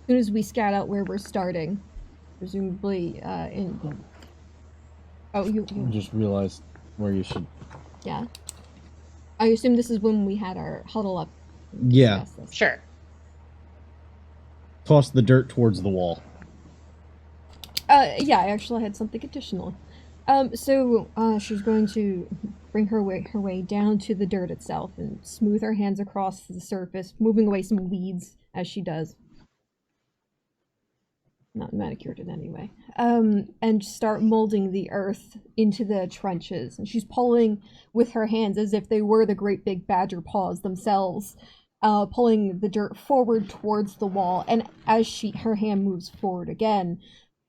soon as we scout out where we're starting, presumably, Oh, you Just realized where you should. yeah. I assume this is when we had our huddle up. Yeah. Discuss this. Sure. Toss the dirt towards the wall. Yeah, I actually had something additional. So she's going to bring her way down to the dirt itself and smooth her hands across the surface, moving away some weeds as she does. Not manicured in any way. And start molding the earth into the trenches. And she's pulling with her hands as if they were the great big badger paws themselves, pulling the dirt forward towards the wall. And as her hand moves forward again,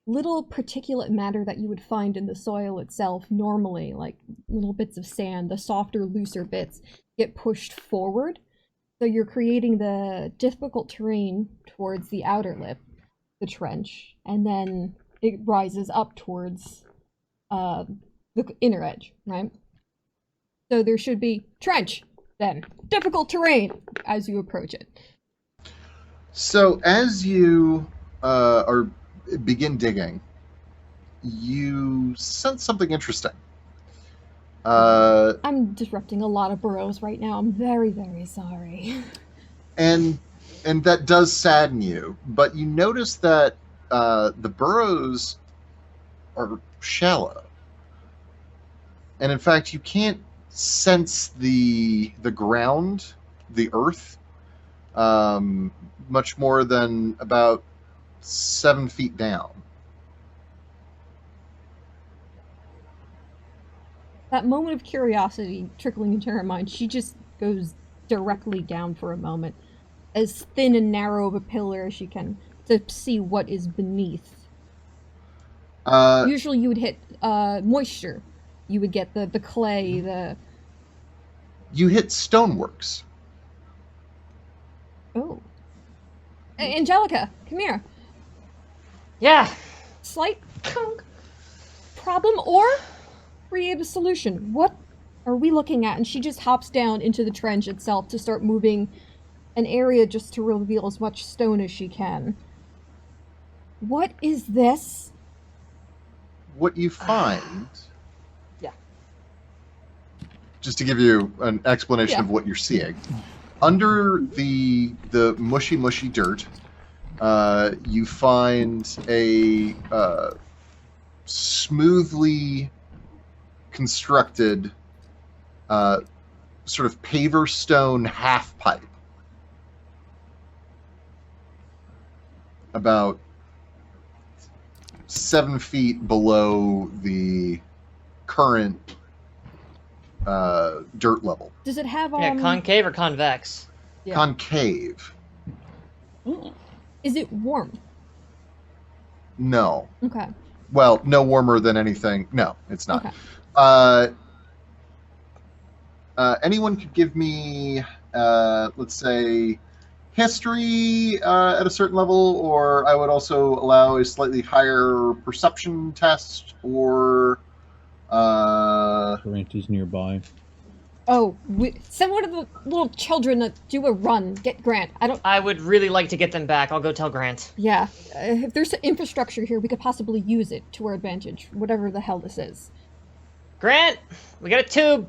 little particulate matter that you would find in the soil itself normally, like little bits of sand, the softer, looser bits, get pushed forward. So you're creating the difficult terrain towards the outer lip, the trench, and then it rises up towards the inner edge, right? So there should be trench, then difficult terrain as you approach it. So as you begin digging, you sense something interesting. I'm disrupting a lot of burrows right now. I'm very, very sorry. And that does sadden you, but you notice that the burrows are shallow, and in fact, you can't sense the ground, the earth, much more than about 7 feet down. That moment of curiosity trickling into her mind, she just goes directly down for a moment, as thin and narrow of a pillar as she can, to see what is beneath. Usually you would hit moisture. You would get the clay, the... You hit stoneworks. Oh. Angelica, come here. Yeah. Slight problem or create a solution. What are we looking at? And she just hops down into the trench itself to start moving an area just to reveal as much stone as she can. What is this? What you find... Yeah. Just to give you an explanation Yeah. of what you're seeing. Under the mushy dirt, you find a smoothly constructed sort of paver stone half pipe. About 7 feet below the current dirt level. Does it have Yeah, concave or convex? Yeah. Concave. Is it warm? No. Okay. Well, no warmer than anything. No, it's not. Okay. Anyone could give me, let's say, history at a certain level, or I would also allow a slightly higher perception test, or... Grant is nearby. Oh, send one of the little children to do a run. Get Grant. I would really like to get them back. I'll go tell Grant. Yeah. If there's infrastructure here, we could possibly use it to our advantage. Whatever the hell this is. Grant, we got a tube.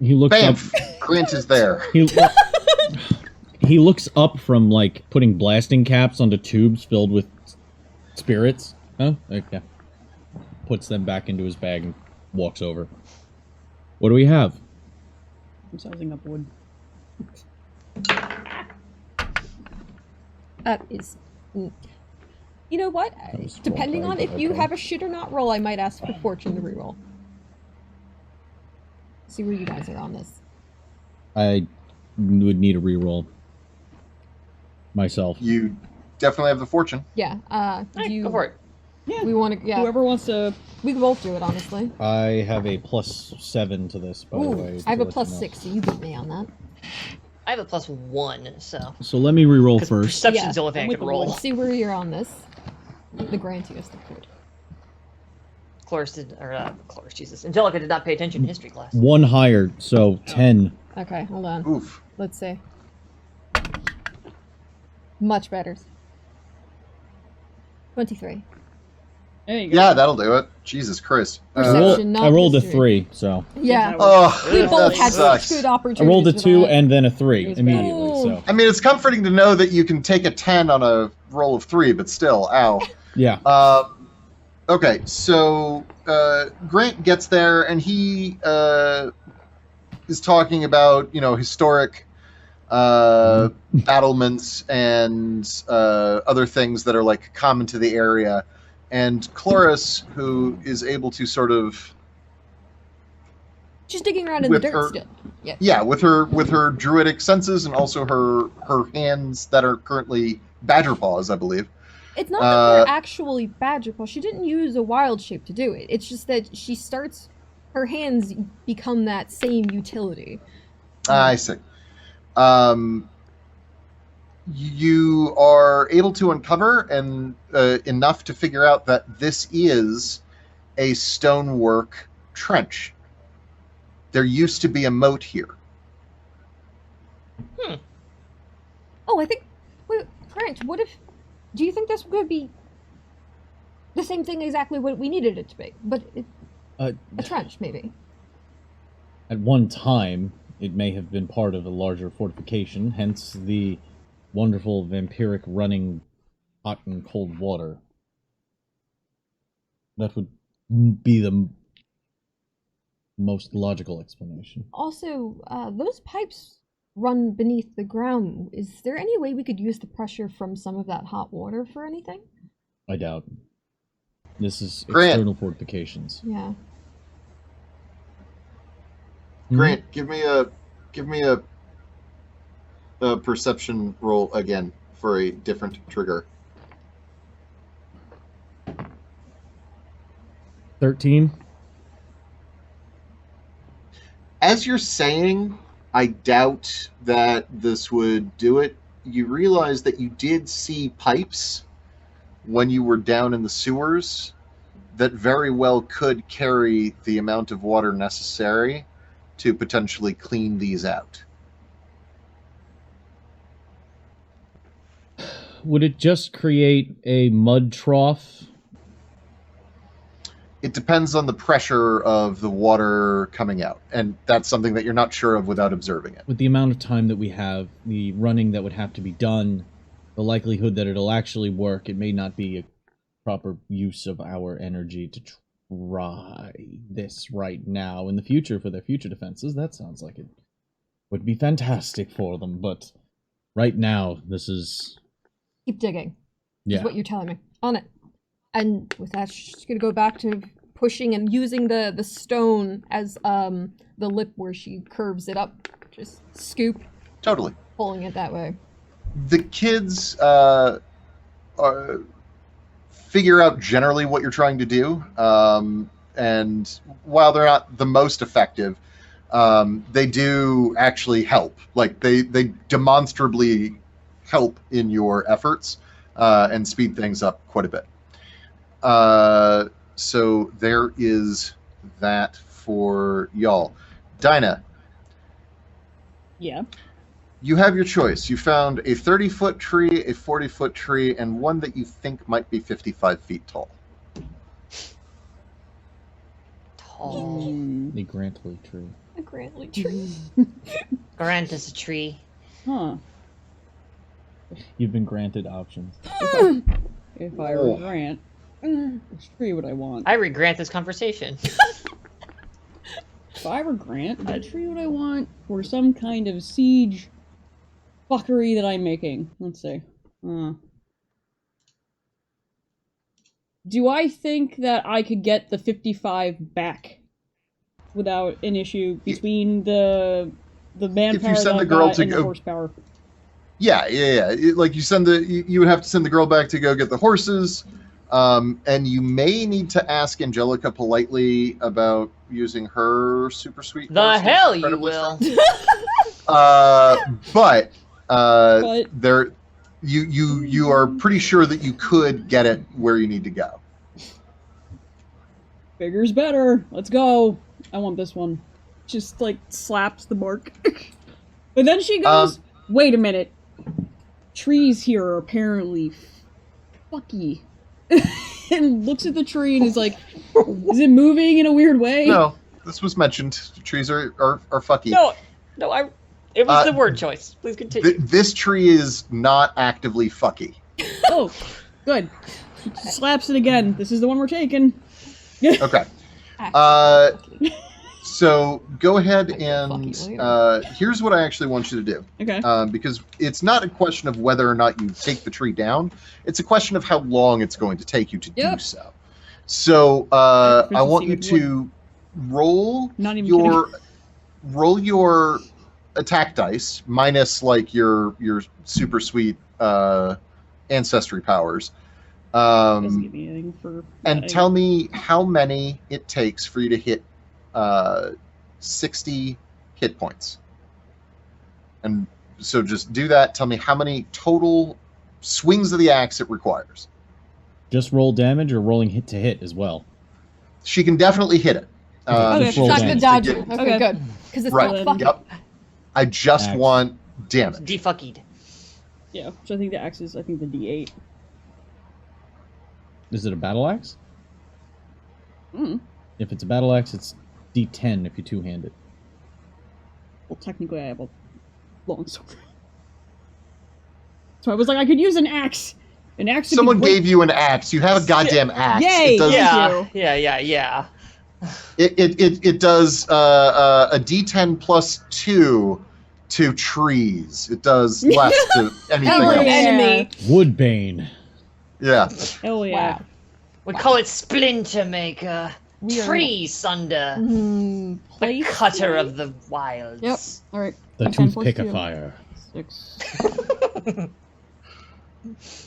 He looks Bam! up. Grant is there. He looks up from like putting blasting caps onto tubes filled with spirits. Oh, okay. Puts them back into his bag and walks over. What do we have? I'm sizing up wood. That is... You know what? was Depending on roleplay, if but you okay. have a shit or not roll, I might ask for fortune to reroll. See where you guys are on this. I would need a reroll myself. You definitely have the fortune. Yeah, Alright, you... go for it. Yeah. We want to. Yeah. Whoever wants to. We can both do it, honestly. I have a +7 to this, by the way. I have a to let you know. +6, so you beat me on that. I have a +1, so. So let me re-roll 'Cause first. Perception's the only thing I I'm can with roll. Let's see where you're on this. The Grantius code. Cloris did, or Cloris, Jesus. Angelica did not pay attention in history class. 1 higher, so 10. Okay, hold on. Oof. Let's see. Much better. 23. There you go. Yeah, that'll do it. Jesus Christ. Perception. I rolled a history. 3, so Yeah. Oh, We Yeah, both that had sucks. such good I opportunities. rolled a for 2 that. and then a It 3 was immediately. bad. So I mean, it's comforting to know that you can take a 10 on a roll of 3, but still, ow. yeah, Okay, so Grant gets there, and he is talking about, historic battlements and other things that are like common to the area. And Cloris, who is able to sort of, She's digging around in the with dirt her- still. Yeah. yeah, with her druidic senses and also her hands that are currently badger paws, I believe. It's not that they're actually badger paw. She didn't use a wild shape to do it. It's just that she starts. Her hands become that same utility. I see. You are able to uncover and enough to figure out that this is a stonework trench. There used to be a moat here. Oh, I think. Wait, Grant, what if. Do you think this would be the same thing exactly what we needed it to be? But a trench, maybe. at one time it may have been part of a larger fortification, hence the wonderful vampiric running hot and cold water. That would be the most logical explanation. Also, those pipes run beneath the ground. Is there any way we could use the pressure from some of that hot water for anything? I doubt. This is Grant. external fortifications. Yeah. Grant, give me a perception roll again for a different trigger. 13. As you're saying, I doubt that this would do it. You realize that you did see pipes when you were down in the sewers that very well could carry the amount of water necessary to potentially clean these out. Would it just create a mud trough? It depends on the pressure of the water coming out, and that's something that you're not sure of without observing it. With the amount of time that we have, the running that would have to be done, the likelihood that it'll actually work, it may not be a proper use of our energy to try this right now. In the future, for their future defenses, that sounds like it would be fantastic for them, but right now, this is... Keep digging. Yeah. Is what you're telling me. On it. And with that, she's gonna go back to pushing and using the stone as the lip where she curves it up. Just scoop, Totally. pulling it that way. The kids figure out generally what you're trying to do, and while they're not the most effective, they do actually help. Like they demonstrably help in your efforts and speed things up quite a bit. So there is that for y'all. Dinah, Yeah. you have your choice. You found a 30-foot tree, a 40-foot tree, and one that you think might be 55 feet tall. Tall. The Grantley tree. A Grantley tree. Grant is a tree. Huh. You've been granted options. If I were Grant, which tree would I want? I regret this conversation. If I were Grant, what tree would I want for some kind of siege fuckery that I'm making? Let's see. Do I think that I could get the 55 back without an issue between the manpower send that the I've girl got to and the go- horsepower? Yeah. Like you would have to send the girl back to go get the horses. And you may need to ask Angelica politely about using her super sweet. The force, hell you incredibly will. But But- there, you are pretty sure that you could get it where you need to go. Bigger's better. Let's go. I want this one. Just like slaps the bark. But then she goes, wait a minute. Trees here are apparently fucky. And looks at the tree and is like, is it moving in a weird way? No, this was mentioned. Trees are fucky. No, it was the word choice. Please continue. This tree is not actively fucky. Oh, good. Slaps it again. This is the one we're taking. Okay. Actually, So go ahead and Fucky later. here's what I actually want you to do. Okay. Because it's not a question of whether or not you take the tree down. It's a question of how long it's going to take you to do Yep. so. So I want you Efficiency to roll Not even roll your attack dice minus like your super sweet ancestry powers. Doesn't give me anything for And that. tell me how many it takes for you to hit 60 hit points. And so just do that. Tell me how many total swings of the axe it requires. Just roll damage or rolling hit to hit as well? She can definitely hit it. Okay. She's not going to damage. dodge it. Okay, Okay. good. Because it's Right. not fucking. Yep. I just Axe. want damage. Defuckied. Yeah, so I think the axe is, I think the D8. Is it a battle axe? Mm. If it's a battle axe, it's D10 if you two-hand it. Well, technically I have a long sword. So I was like, I could use an axe. An axe would be Someone great. gave you an axe. You have a goddamn axe. Yay! It does, Yeah. Yeah. it does a D10 plus 2 to trees. It does less to anything Hell else. yeah. Enemy. Woodbane. Yeah. Hell yeah. Wow. We call it Splinter Maker. We are- Tree Sunder. Mm, The place cutter three? of the wilds. Yep. Alright. The 10 plus toothpick 2. of fire. 6.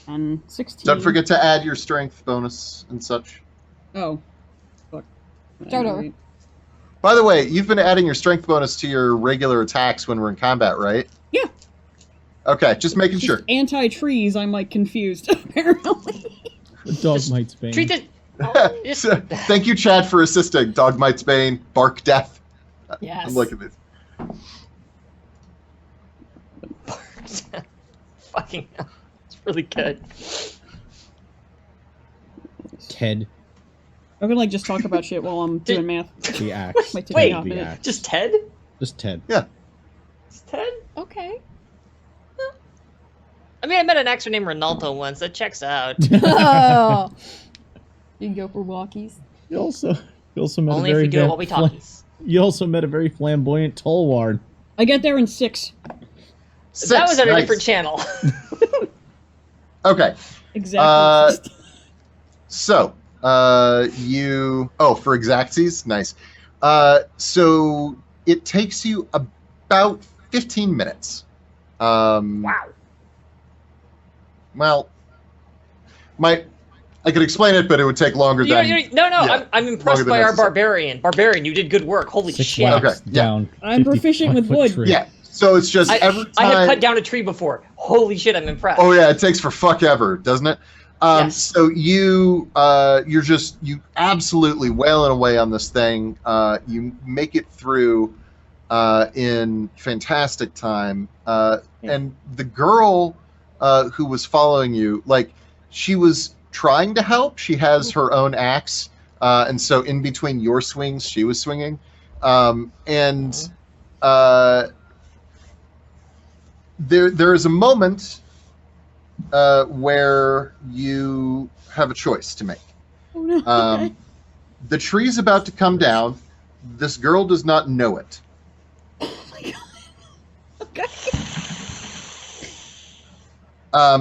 And 16. Don't forget to add your strength bonus and such. Oh. Fuck. Start over. Alright. By the way, you've been adding your strength bonus to your regular attacks when we're in combat, right? Yeah. Okay, just making Just sure. anti-trees, I'm like confused, apparently. The Dogmite's Bane. Treat it. Just- So, thank you, Chad, for assisting. Dogmite's Bane, Bark Death. Yes. I'm looking at this. Fucking hell. It's really good. Ted, I'm gonna like just talk about shit while I'm doing math. the axe. Might take Wait, me off the minute. axe. Just Ted? Just Ted. Just Ted? Okay. I mean, I met an actor named Ronaldo once. That checks out. Oh. You can go for walkies. You also met Only a if very we do it while we talkies. you also met a very flamboyant Tolward. I get there in 6. That was on a nice. different channel. Okay, Exactly. so you. Oh, for exactsies, nice. So it takes you about 15 minutes. Wow. Well, I could explain it, but it would take longer than. No, yeah, I'm impressed longer than by our necessary. barbarian. Barbarian, you did good work. Holy 6 shit. wax Okay, yeah. down. I'm proficient with 55-foot wood. tree. Yeah. So it's just every time. I have cut down a tree before. Holy shit, I'm impressed. Oh yeah, it takes for fuck ever, doesn't it? Yes. So you you absolutely wailing away on this thing. You make it through in fantastic time. And the girl who was following you, like she was trying to help. She has her own axe, and so in between your swings, she was swinging, and. There is a moment where you have a choice to make. Oh no. The tree's about to come down. This girl does not know it. Okay.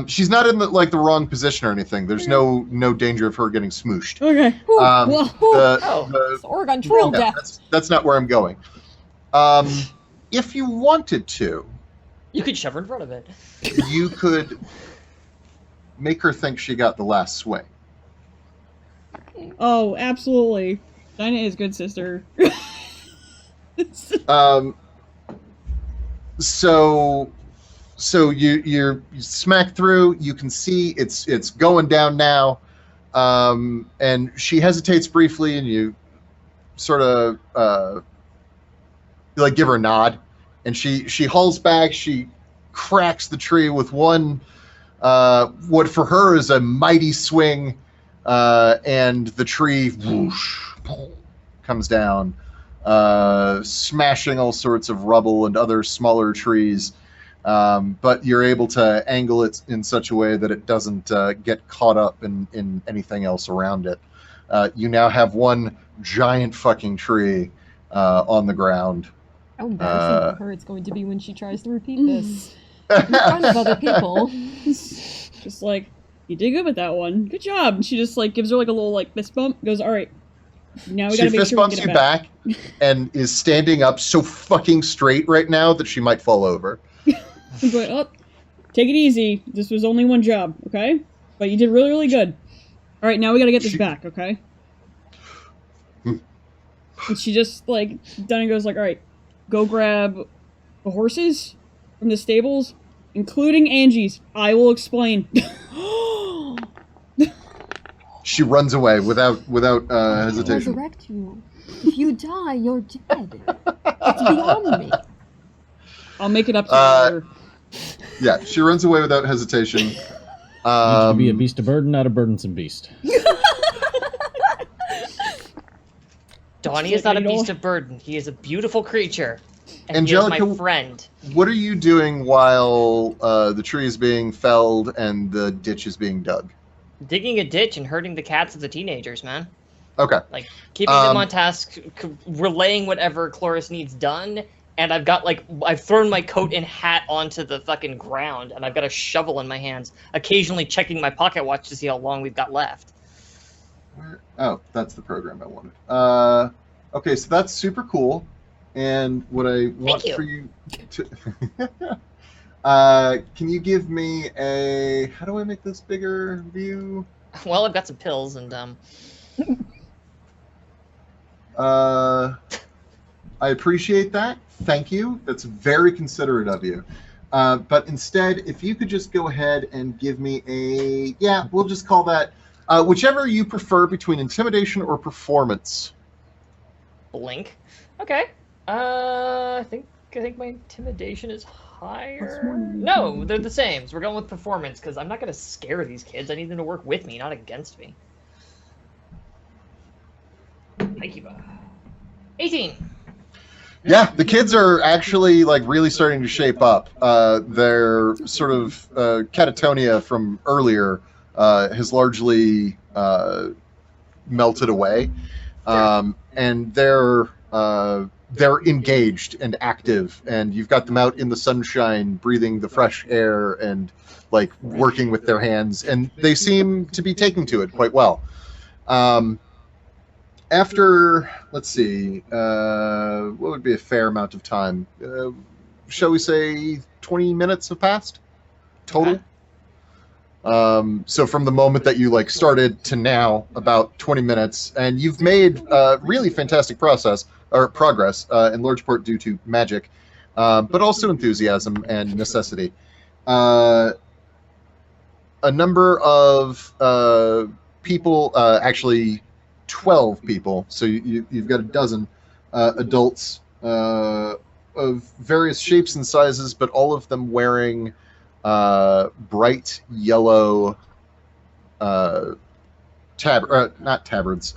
She's not in the wrong position or anything. There's no danger of her getting smooshed. Okay. Um, Well, the- It's Oregon Trail yeah, death. that's not where I'm going. If you wanted to, You could shove her in front of it. you could make her think she got the last swing. Oh, absolutely. Dinah is good sister. So you smack through. You can see it's going down now, and she hesitates briefly, and you sort of like give her a nod, and she hauls back. She cracks the tree with one what for her is a mighty swing, and the tree whoosh, comes down, smashing all sorts of rubble and other smaller trees. But you're able to angle it in such a way that it doesn't get caught up in anything else around it. You now have one giant fucking tree on the ground. How embarrassing for her it's going to be when she tries to repeat this in front of other people. Just like, you did good with that one. Good job. She just like gives her like a little like fist bump. Goes, all right. Now we gotta She make fist sure we bumps get you it back. and is standing up so fucking straight right now that she might fall over. I'm going, oh, take it easy. This was only one job, okay? But you did really, really good. All right, now we gotta get this back, okay? And she just like Dunny goes like, all right, go grab the horses from the stables, including Angie's. I will explain. She runs away without hesitation. Resurrect you. If you die, you're dead. It's beyond me. I'll make it up to you later. Yeah, she runs away without hesitation. Needs to be a beast of burden, not a burdensome beast. Donnie is not a beast of burden. He is a beautiful creature. And Angelica, he is my friend. What are you doing while the tree is being felled and the ditch is being dug? Digging a ditch and herding the cats of the teenagers, man. Okay. Like, keeping them on task, relaying whatever Cloris needs done, and I've thrown my coat and hat onto the fucking ground, and I've got a shovel in my hands, occasionally checking my pocket watch to see how long we've got left. Oh, that's the program I wanted. Okay, so that's super cool. And what I want for you to... can you give me a... How do I make this bigger view? Well, I've got some pills, and, I appreciate that. Thank you. That's very considerate of you. But instead, if you could just go ahead and give me a... Yeah, we'll just call that... whichever you prefer between intimidation or performance. Blink. Okay. I think my intimidation is higher. No, they're the same. So we're going with performance, because I'm not going to scare these kids. I need them to work with me, not against me. Thank you. 18. Yeah, the kids are actually like really starting to shape up. Their sort of catatonia from earlier has largely melted away, and they're engaged and active. And you've got them out in the sunshine, breathing the fresh air and like working with their hands, and they seem to be taking to it quite well. After, let's see, what would be a fair amount of time? Shall we say 20 minutes have passed total? So from the moment that you like started to now, about 20 minutes, and you've made really fantastic progress, in large part due to magic, but also enthusiasm and necessity. A number of people, actually 12 people, so you've got a dozen adults of various shapes and sizes, but all of them wearing bright yellow not tabards,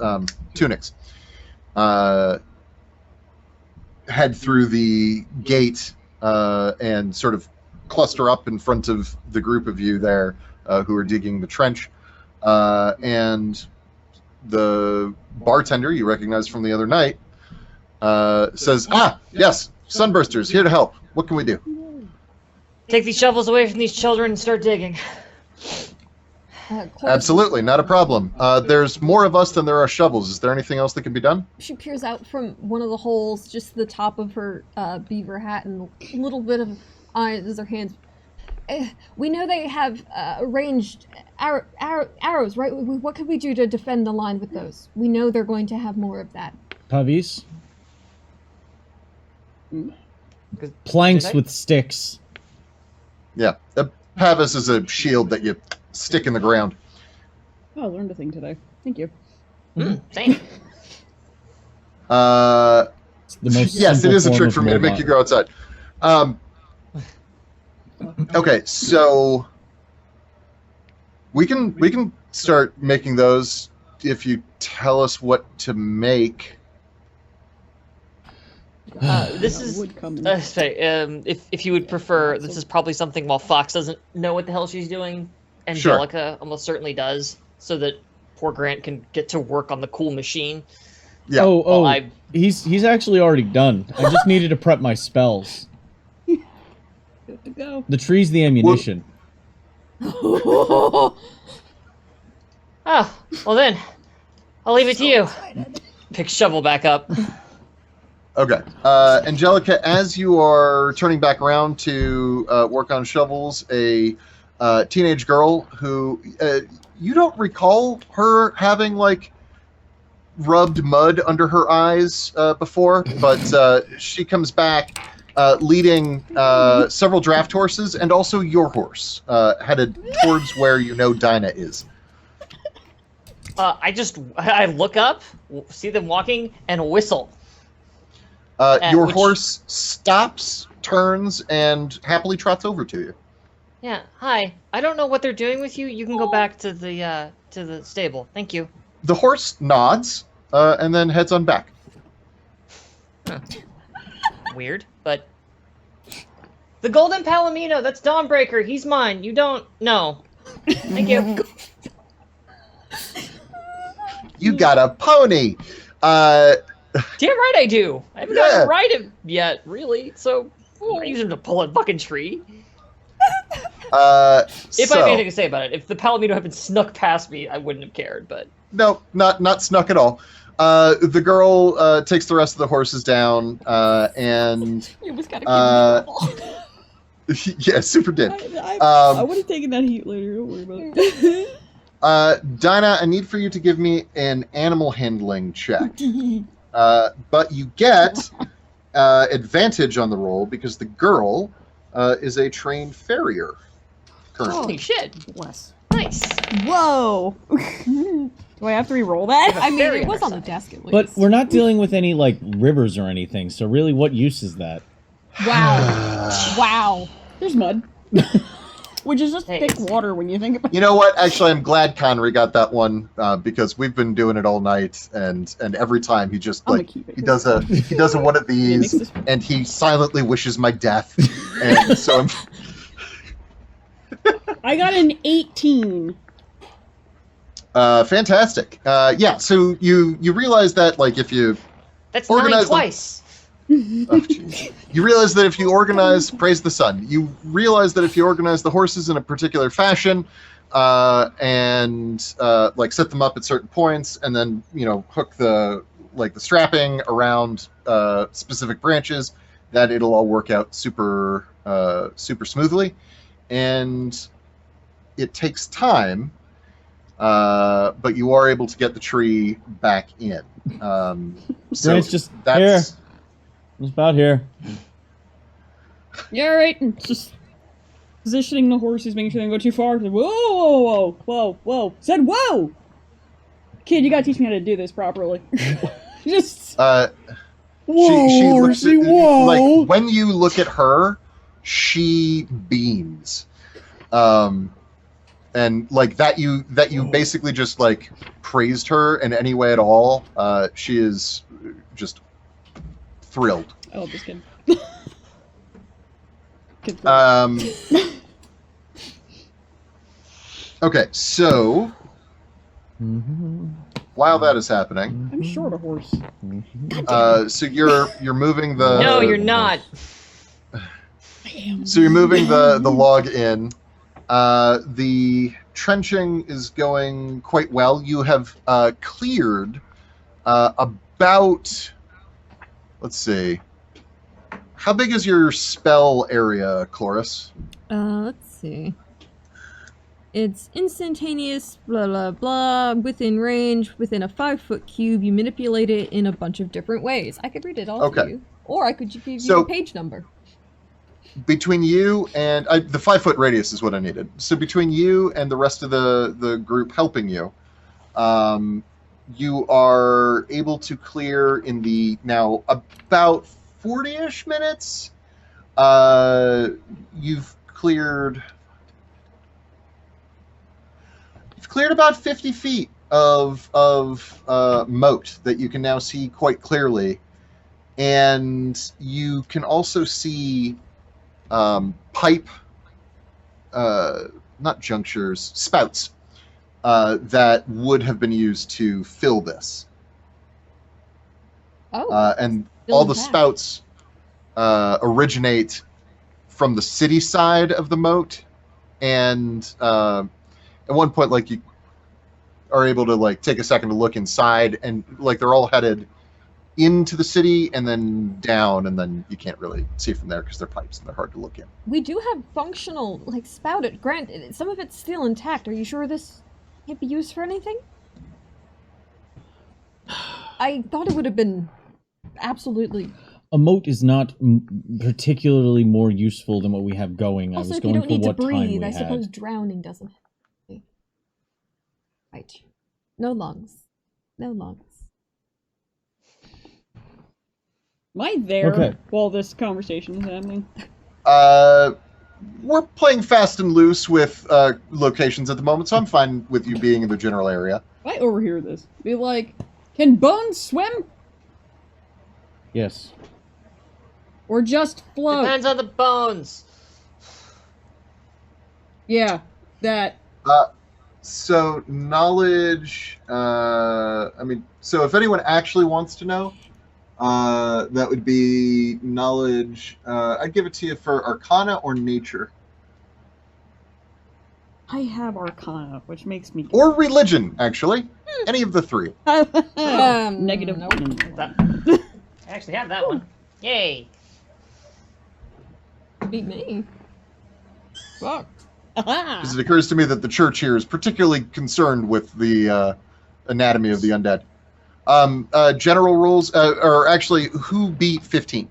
tunics, head through the gate and sort of cluster up in front of the group of you there who are digging the trench, and the bartender you recognize from the other night says, yes, Sunbursters, here to help. What can we do? Take these shovels away from these children and start digging. Absolutely, not a problem. There's more of us than there are shovels. Is there anything else that can be done? She peers out from one of the holes, just the top of her beaver hat, and a little bit of eyes, her hands. we know they have ranged arrows, right? What could we do to defend the line with those? We know they're going to have more of that. Pavis? Did Planks I? with sticks. Yeah, Pavis is a shield that you stick in the ground. Oh, I learned a thing today. Thank you. Same. It's the most Yes, it simple is a form trick of for me to make robot. you go outside. Okay, so we can start making those if you tell us what to make. This is. Wood coming. Sorry, if you would prefer, this is probably something while Fox doesn't know what the hell she's doing, Angelica almost certainly does, so that poor Grant can get to work on the cool machine. Yeah. Oh, I- he's actually already done. I just needed to prep my spells. Good to go. The tree's the ammunition. Oh, well then, I'll leave it to you. Pick shovel back up. Okay. Angelica, as you are turning back around to work on shovels, a teenage girl who you don't recall her having like rubbed mud under her eyes before, but she comes back leading several draft horses and also your horse, headed towards where you know Dinah is. I look up, see them walking, and whistle. Your which- horse stops, turns, and happily trots over to you. Yeah, hi. I don't know what they're doing with you. You can go back to the stable. Thank you. The horse nods and then heads on back. Weird, but the golden palomino. That's Dawnbreaker. He's mine. You don't know. Thank you. You got a pony. Damn right I do. I haven't got Yeah. to ride him yet, really. So I'm not using him to pull a fucking tree. If I have anything to say about it, if the palomino had been snuck past me, I wouldn't have cared. But No, not snuck at all. The girl takes the rest of the horses down, and You almost gotta keep me yeah, super did. I would have taken that heat later. Don't worry about it. Dinah, I need for you to give me an animal handling check, but you get advantage on the roll because the girl is a trained farrier. Currently. holy shit, Bless. nice. Whoa! Do I have to re-roll that? I mean, Very it was on the nice. desk at least. But we're not dealing with any like rivers or anything, so really, what use is that? Wow. Wow. There's mud. Which is just Hey, thick it's- water when you think about it. You know what? Actually, I'm glad Connery got that one because we've been doing it all night, and every time he just I'm gonna like keep it. he does a one of It makes these, this- and he silently wishes my death, and so I'm. I got an 18. Fantastic. Yeah, so you realize that like if you That's Organize 9 them. twice. oh, geez. You realize that if you organize praise the sun, you realize that if you organize the horses in a particular fashion, and like set them up at certain points, and then hook the strapping around specific branches, that it'll all work out super smoothly, and it takes time. But you are able to get the tree back in. So Grant's just that's It's about here. Yeah, all right. And just positioning the horses, making sure they don't go too far. Whoa, whoa, whoa, whoa, whoa. Said whoa! Kid, you gotta teach me how to do this properly. Just... whoa, she looks at, like when you look at her, she beams. And like that you basically just like praised her in any way at all. She is just thrilled. I love this kid. Okay, so while that is happening, I'm short a horse. so you're moving the No, you're not. So you're moving the log in. The trenching is going quite well. You have cleared about, let's see, How big is your spell area, Chloris? Let's see. It's instantaneous, blah blah blah, within range, within a 5-foot cube. You manipulate it in a bunch of different ways. I could read it all Okay. to you, or I could give you So- a page number. Between you and the 5-foot radius is what I needed. So between you and the rest of the group helping you, you are able to clear in the now about 40-ish minutes. You've cleared about 50 feet of moat that you can now see quite clearly, and you can also see pipe, not junctures, spouts that would have been used to fill this. Oh, And still all the intact. spouts originate from the city side of the moat, and at one point, like, you are able to like take a second to look inside, and like they're all headed into the city and then down, and then you can't really see from there because they're pipes and they're hard to look in. we do have functional, like, spouted. Grant, some of it's still intact. Are you sure this can't be used for anything? I thought it would have been absolutely. A moat is not particularly more useful than what we have going. I Also, was if you going don't for need to what time breathe, we I had. suppose drowning doesn't. Right. No lungs. No lungs. Am I there Okay. while this conversation is happening? We're playing fast and loose with locations at the moment, so I'm fine with you being in the general area. If I overhear this, be like, can Bones swim Yes. or just float? Depends on the bones. Yeah, that. So knowledge, so if anyone actually wants to know, that would be knowledge. I'd give it to you for Arcana or Nature. I have Arcana, which makes me. Or Religion, actually. Any of the three. Negative. nope. I actually have that one. Yay. Beat me. Fuck. Because it occurs to me that the church here is particularly concerned with the anatomy of the undead. General rules, or actually, who beat 15?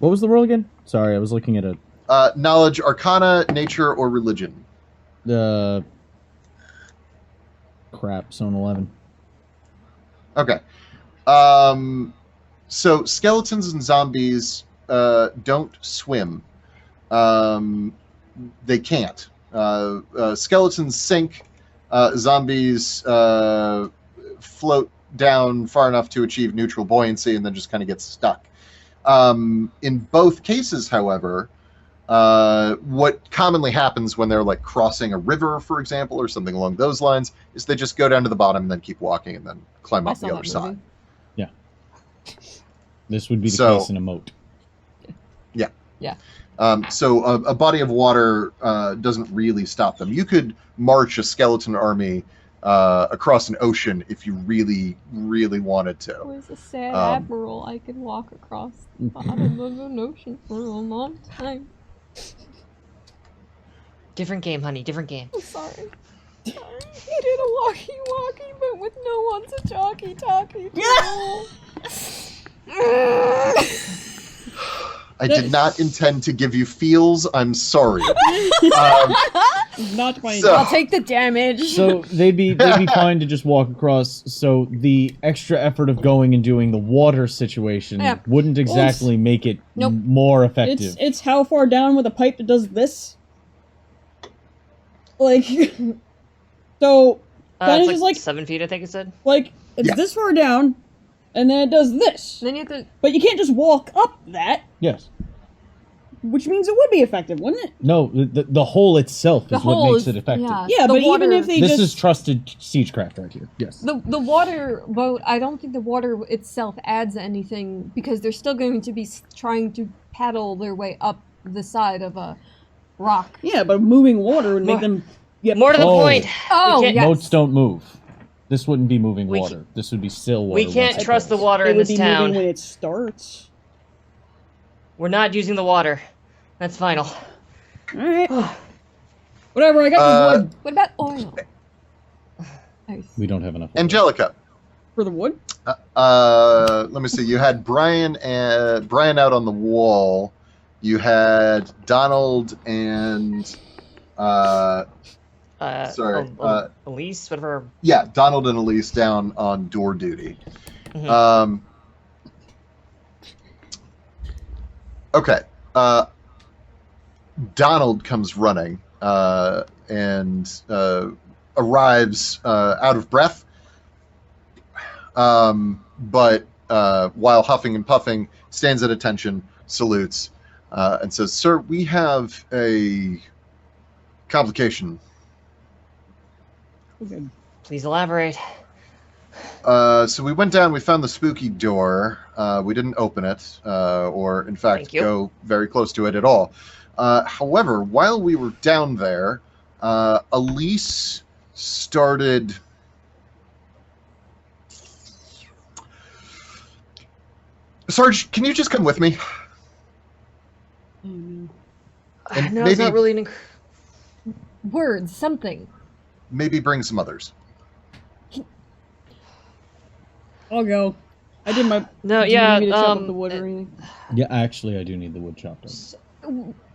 What was the roll again? Sorry, I was looking at a Knowledge, Arcana, Nature, or Religion? crap. So an 11. Okay. So skeletons and zombies don't swim. They can't. Skeletons sink. Zombies float down far enough to achieve neutral buoyancy and then just kind of get stuck. In both cases, however, what commonly happens when they're like crossing a river, for example, or something along those lines, is they just go down to the bottom and then keep walking and then climb I up saw the that other side. movie. This would be the So- case in a moat. So a body of water doesn't really stop them. You could march a skeleton army across an ocean if you really, really wanted I to. was a sad Um, admiral. I could walk across the bottom of an ocean for a long time. Different game, honey. Different game. I'm sorry. Sorry. He did a walkie-walkie, but with no one to talkie-talkie to. I did not intend to give you feels. I'm sorry. Not my. So- I'll take the damage. So they'd be fine to just walk across. So the extra effort of going and doing the water situation Yeah. wouldn't exactly make it Nope. more effective. It's how far down with a pipe that does this. Like, so It's just like like 7 feet, I think it said. like it's Yeah. this far down, and then it does this. Then you have to. But you can't just walk up that, Yes. which means it would be effective, wouldn't it? No, the hole itself The is what hole makes is- it effective. Yeah, the but water, even if they This just is trusted siegecraft right here. Yes. the water boat, I don't think the water itself adds anything because they're still going to be trying to paddle their way up the side of a rock. yeah, but moving water would make them get More to the Oh. point. Oh, can't- yes. Moats don't move. This wouldn't be moving We water. This would be still water. We once can't it trust the goes. water It in would this be moving town. when it starts. We're not using the water. That's final. Alright. Whatever, I got the wood. What about oil? Nice. We don't have enough. Angelica. For the wood? Let me see. You had Brian out on the wall. You had Donald and Elise, whatever. Yeah, Donald and Elise down on door duty. Mhm. Okay. Donald comes running and arrives out of breath. But while huffing and puffing, stands at attention, salutes, and says, "Sir, we have a complication." Okay. Please elaborate. So we went down, we found the spooky door. We didn't open it, or in fact Thank you. go very close to it at all. However, while we were down there, Elise started... Sarge, can you just come with me? Oh no. And No, it's not really an... Words, something. Maybe bring some others. I'll go. I did my. No, do you yeah, need me to chop up the wood or anything? Yeah, actually, I do need the wood chopped up.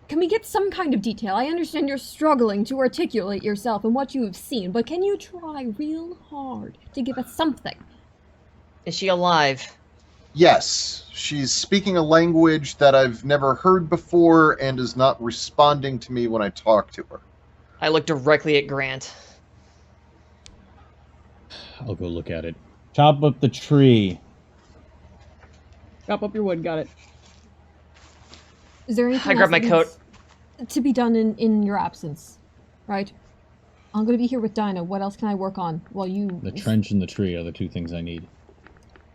Can we get some kind of detail? I understand you're struggling to articulate yourself and what you have seen, but can you try real hard to give us something? Is she alive? Yes, she's speaking a language that I've never heard before and is not responding to me when I talk to her. I look directly at Grant. I'll go look at it. Chop up the tree. Chop up your wood, got it. Is there anything I grab else my that coat. needs to be done in your absence? Right? I'm going to be here with Dinah. What else can I work on while you... The trench and the tree are the two things I need.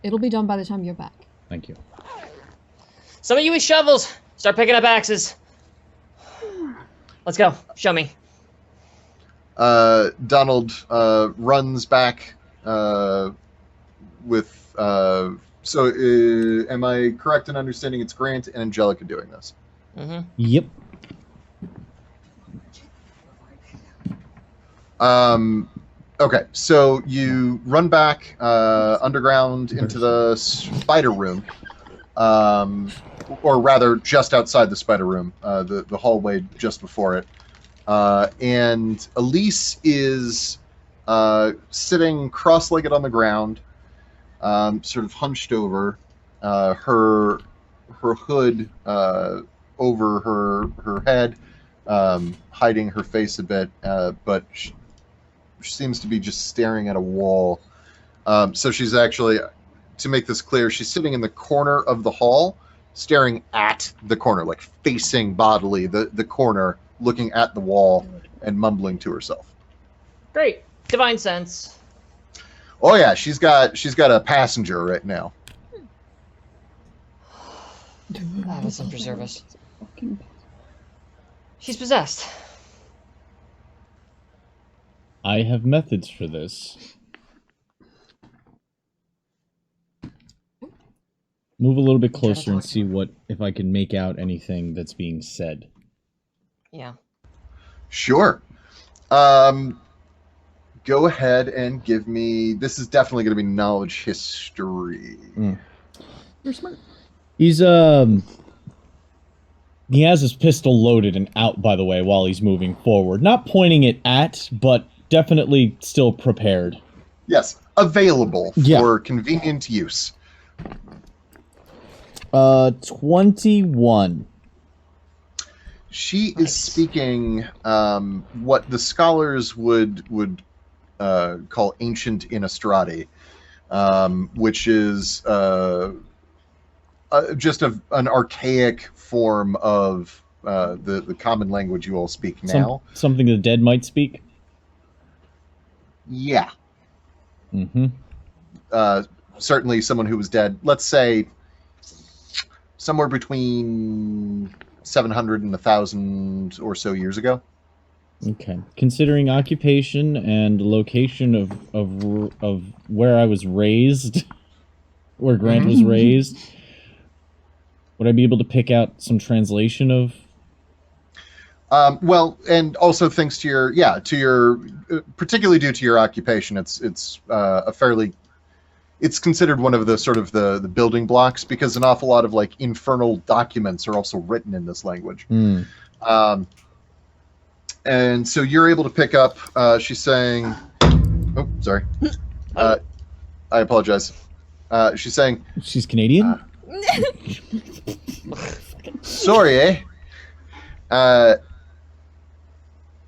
It'll be done by the time you're back. Thank you. Some of you with shovels, start picking up axes. Let's go. Show me. Donald runs back with... am I correct in understanding it's Grant and Angelica doing this? Mm-hmm. Yep. Okay, so you run back underground into the spider room, or rather, just outside the spider room, the hallway just before it. And Elise is sitting cross-legged on the ground, sort of hunched over, her hood over her head, hiding her face a bit, but she seems to be just staring at a wall. So she's actually, to make this clear, she's sitting in the corner of the hall, staring at the corner, like facing bodily the corner, looking at the wall and mumbling to herself. Great. Divine sense. Oh yeah, she's got a passenger right now. God, listen, preserve us. Fucking- She's possessed. I have methods for this. Move a little bit closer and see if I can make out anything that's being said. Yeah. Sure. Go ahead and give me... This is definitely going to be knowledge history. You're smart. He's he has his pistol loaded and out, by the way, while he's moving forward. Not pointing it at, but definitely still prepared. Yes, available Yeah. for convenient use. 21. She Nice. is speaking what the scholars would call ancient Innistrad, which is just an archaic form of the common language you all speak now. Something the dead might speak? Yeah. Mm-hmm. Certainly someone who was dead, let's say, somewhere between 700 and 1,000 or so years ago. Okay. Considering occupation and location of where I was raised, where Grant was raised, Would I be able to pick out some translation of? Well, and also thanks to your particularly due to your occupation, it's a fairly it's considered one of the sort of the building blocks because an awful lot of like infernal documents are also written in this language. Um, and so you're able to pick up. She's saying, "Oh, sorry, I apologize." She's saying, She's Canadian. "Sorry, eh?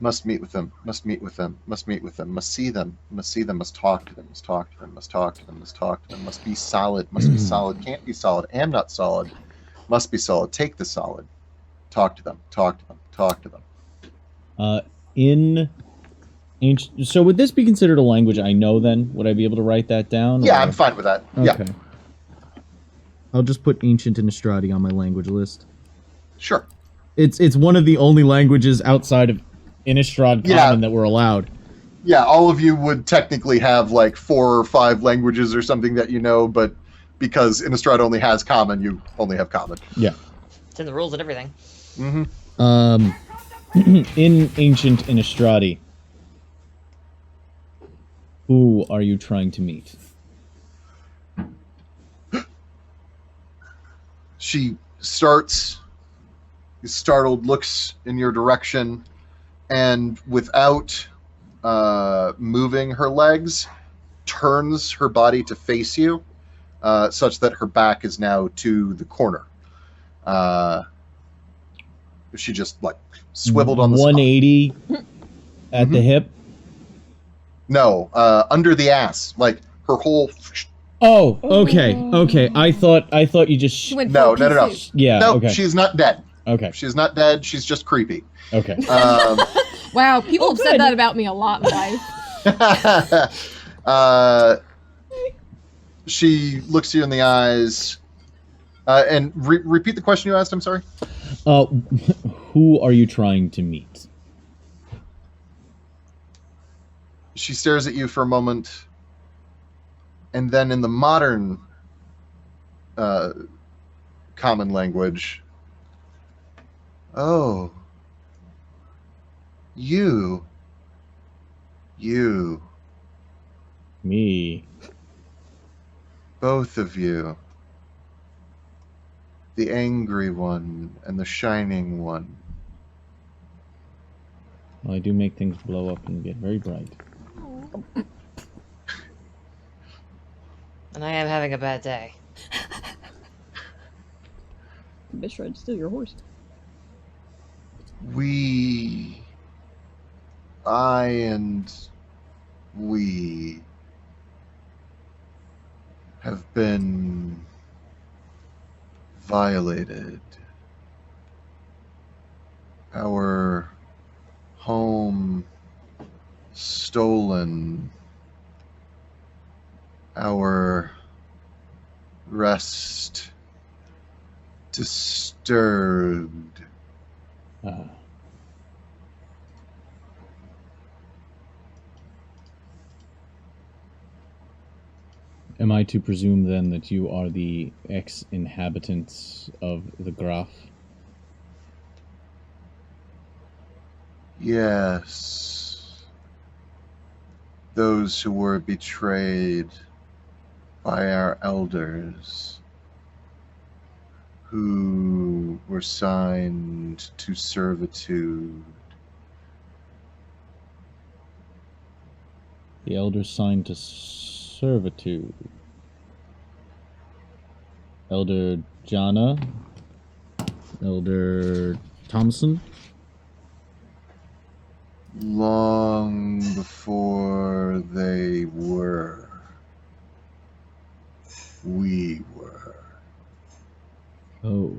Must meet with them. Must meet with them. Must meet with them. Must see them. Must see them. Must talk to them. Must talk to them. Must talk to them. Must talk to them. Must be solid. Must be solid. Can't be solid. Am not solid. Must be solid. Take the solid. Talk to them. Talk to them. Talk to them." In ancient. So would this be considered a language I know? Then would I be able to write that down? Yeah, or? I'm fine with that. Okay. Yeah, I'll just put ancient Innistrad on my language list. sure. It's one of the only languages outside of Innistrad Common that we're allowed. Yeah, all of you would technically have like 4 or 5 languages or something that you know, but because Innistrad only has Common, you only have Common. Yeah. It's in the rules and everything. Mm-hmm. In ancient Innistrad, who are you trying to meet? She starts, startled, looks in your direction, and without moving her legs, turns her body to face you, such that her back is now to the corner. She just like swiveled on the spot. 180 at the hip. No, under the ass, like her whole. Oh, okay. I thought you just. She went No. full PC. Yeah. No, Okay. she's not dead. Okay. She's not dead. She's just creepy. Okay. Wow, people have said good. that about me a lot in life. She looks you in the eyes, and repeat the question you asked. I'm sorry. Who are you trying to meet? She stares at you for a moment, and then in the modern common language, "Oh, you, Me. both of you, the angry one and the shining one." Well, I do make things blow up and get very bright. And I am having a bad day. Bitch tried to steal your horse. I and we have been violated. Our home stolen. Our rest disturbed. Am I to presume then that you are the ex-inhabitants of the Graf? Yes. Those who were betrayed by our elders, who were signed to servitude. The elders signed to servitude. Elder Jana? Elder Thompson? Long before they were, we were. Oh.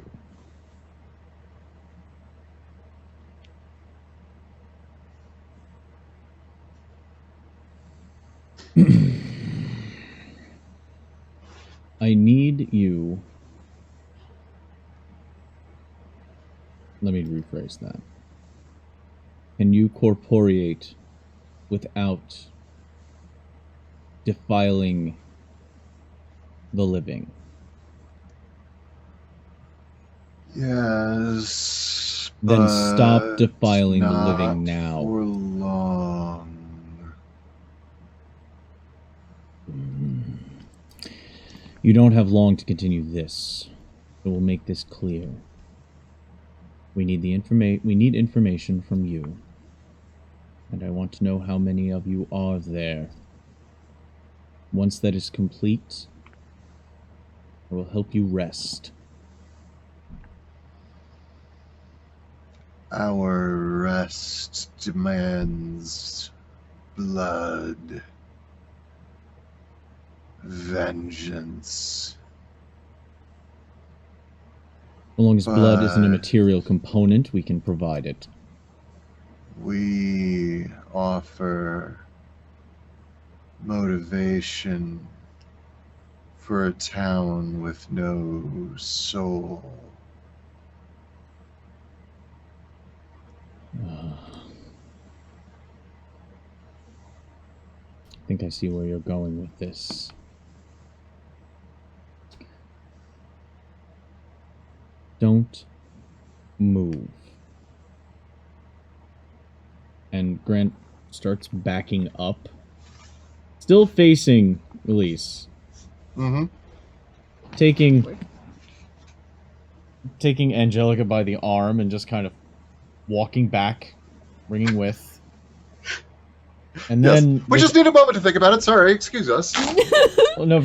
I need you. Let me rephrase that. Can you corporeate without defiling the living? Yes. Then stop but defiling the not living now. For long. You don't have long to continue this. So we'll make this clear. We need information from you. And I want to know how many of you are there. Once that is complete, I will help you rest. Our rest demands blood. Vengeance. As long as blood isn't a But material component, we can provide it. we offer motivation for a town with no soul. I think I see where you're going with this. Don't move. And Grant starts backing up. Still facing Elise. Mm-hmm. Taking Angelica by the arm and just kind of walking back, bringing with. And Yes. then... We just need a moment to think about it. Sorry, excuse us. Well, no,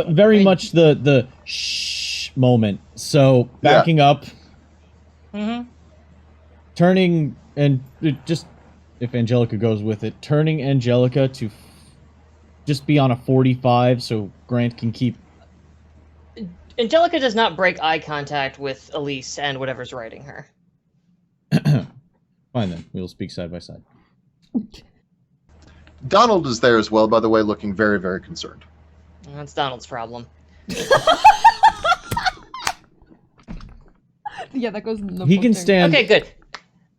very much the shh moment. So, backing up, turning, and just, if Angelica goes with it, turning Angelica to just be on a 45 so Grant can keep... Angelica does not break eye contact with Elise and whatever's riding her. Fine then, we'll speak side by side. Donald is there as well, by the way, looking very, very concerned. That's Donald's problem. Yeah, that goes in the He book can there. stand... Okay, good.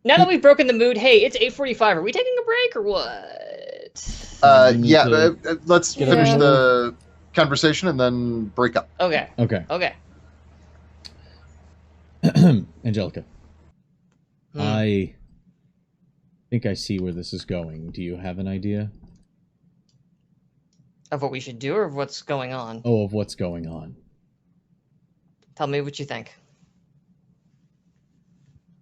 Now that we've broken the mood, hey, it's 8:45. Are we taking a break or what? We need Yeah, to let's get finish up. the conversation and then break up. Okay. Okay. Okay. Angelica. I think I see where this is going. Do you have an idea? Of what we should do or of what's going on? Oh, of what's going on. Tell me what you think.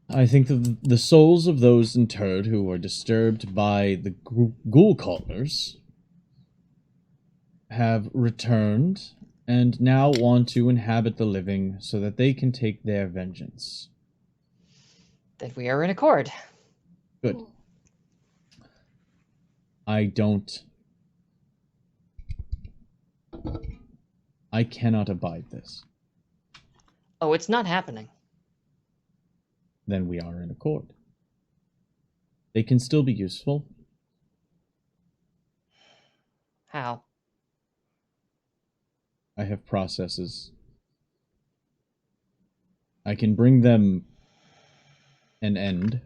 I think that the souls of those interred who were disturbed by the ghoul callers have returned and now want to inhabit the living so that they can take their vengeance. That we are in accord. Good. I cannot abide this. Oh, it's not happening. Then we are in accord. They can still be useful. How? I have processes. I can bring them an end.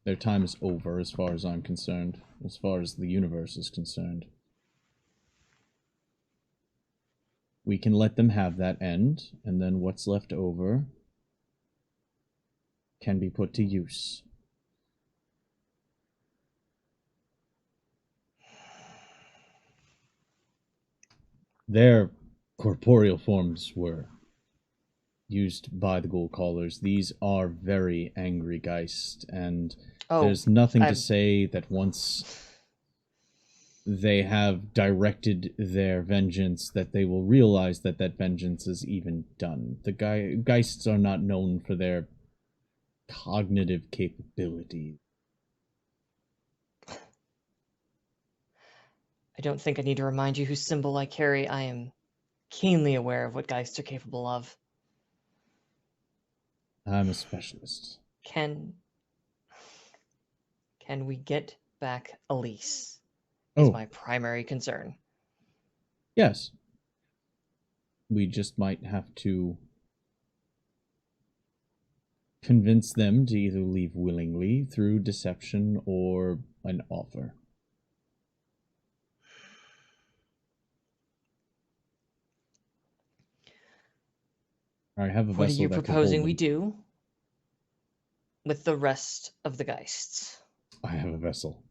Their time is over as far as I'm concerned, as far as the universe is concerned. We can let them have that end, and then what's left over can be put to use. Their corporeal forms were used by the ghoul callers. These are very angry geists, and there's nothing to say that once they have directed their vengeance that they will realize that that vengeance is even done. The geists are not known for their cognitive capability. I don't think I need to remind you whose symbol I carry. I am keenly aware of what Geists are capable of. I'm a specialist. Can we get back Elise? Is my primary concern. Yes. We just might have to convince them to either leave willingly through deception or an offer. I have a What are vessel you that could proposing hold we them. do with the rest of the Geists? I have a vessel.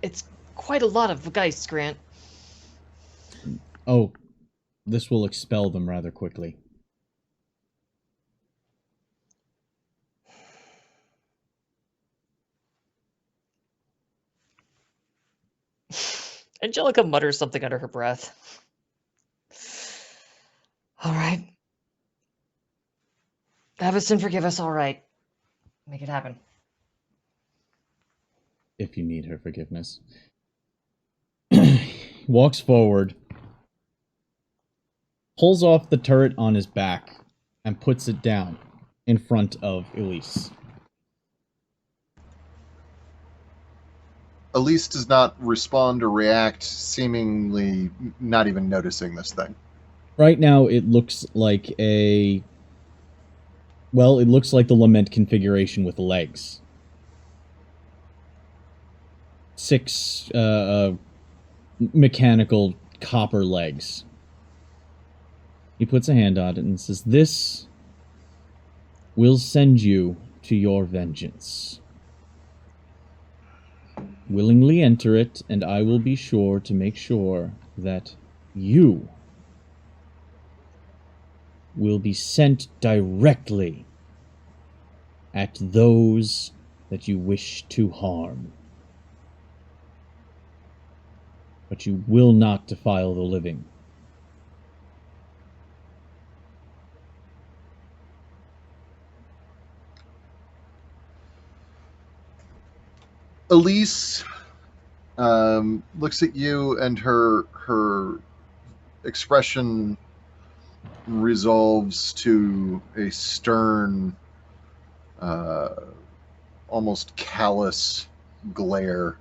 It's quite a lot of Geists, Grant. Oh, this will expel them rather quickly. Angelica mutters something under her breath. All right. Have us and forgive us, all right. Make it happen. If you need her forgiveness. Walks forward, pulls off the turret on his back, and puts it down in front of Elise. Elise does not respond or react, seemingly not even noticing this thing. Right now, it looks like a... Well, it looks like the Lament configuration with legs. 6 mechanical copper legs. He puts a hand on it and says, "This will send you to your vengeance. Willingly enter it, and I will be sure to make sure that you will be sent directly at those that you wish to harm. But you will not defile the living." Elise looks at you, and her expression resolves to a stern, almost callous glare.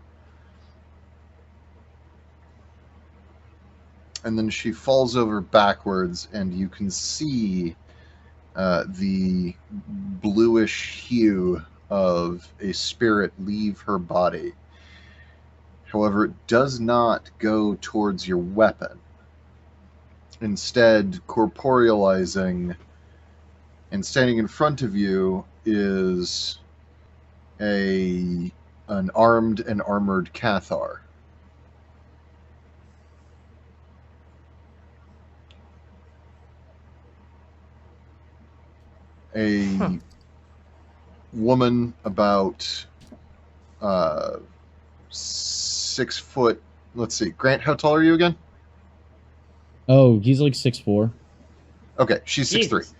And then she falls over backwards, and you can see the bluish hue of a spirit leave her body. However, it does not go towards your weapon. Instead, corporealizing and standing in front of you is an armed and armored Cathar. A woman about 6 foot. Let's see, Grant, how tall are you again? Oh, he's like 6'4". Okay, she's 6'3". Jesus.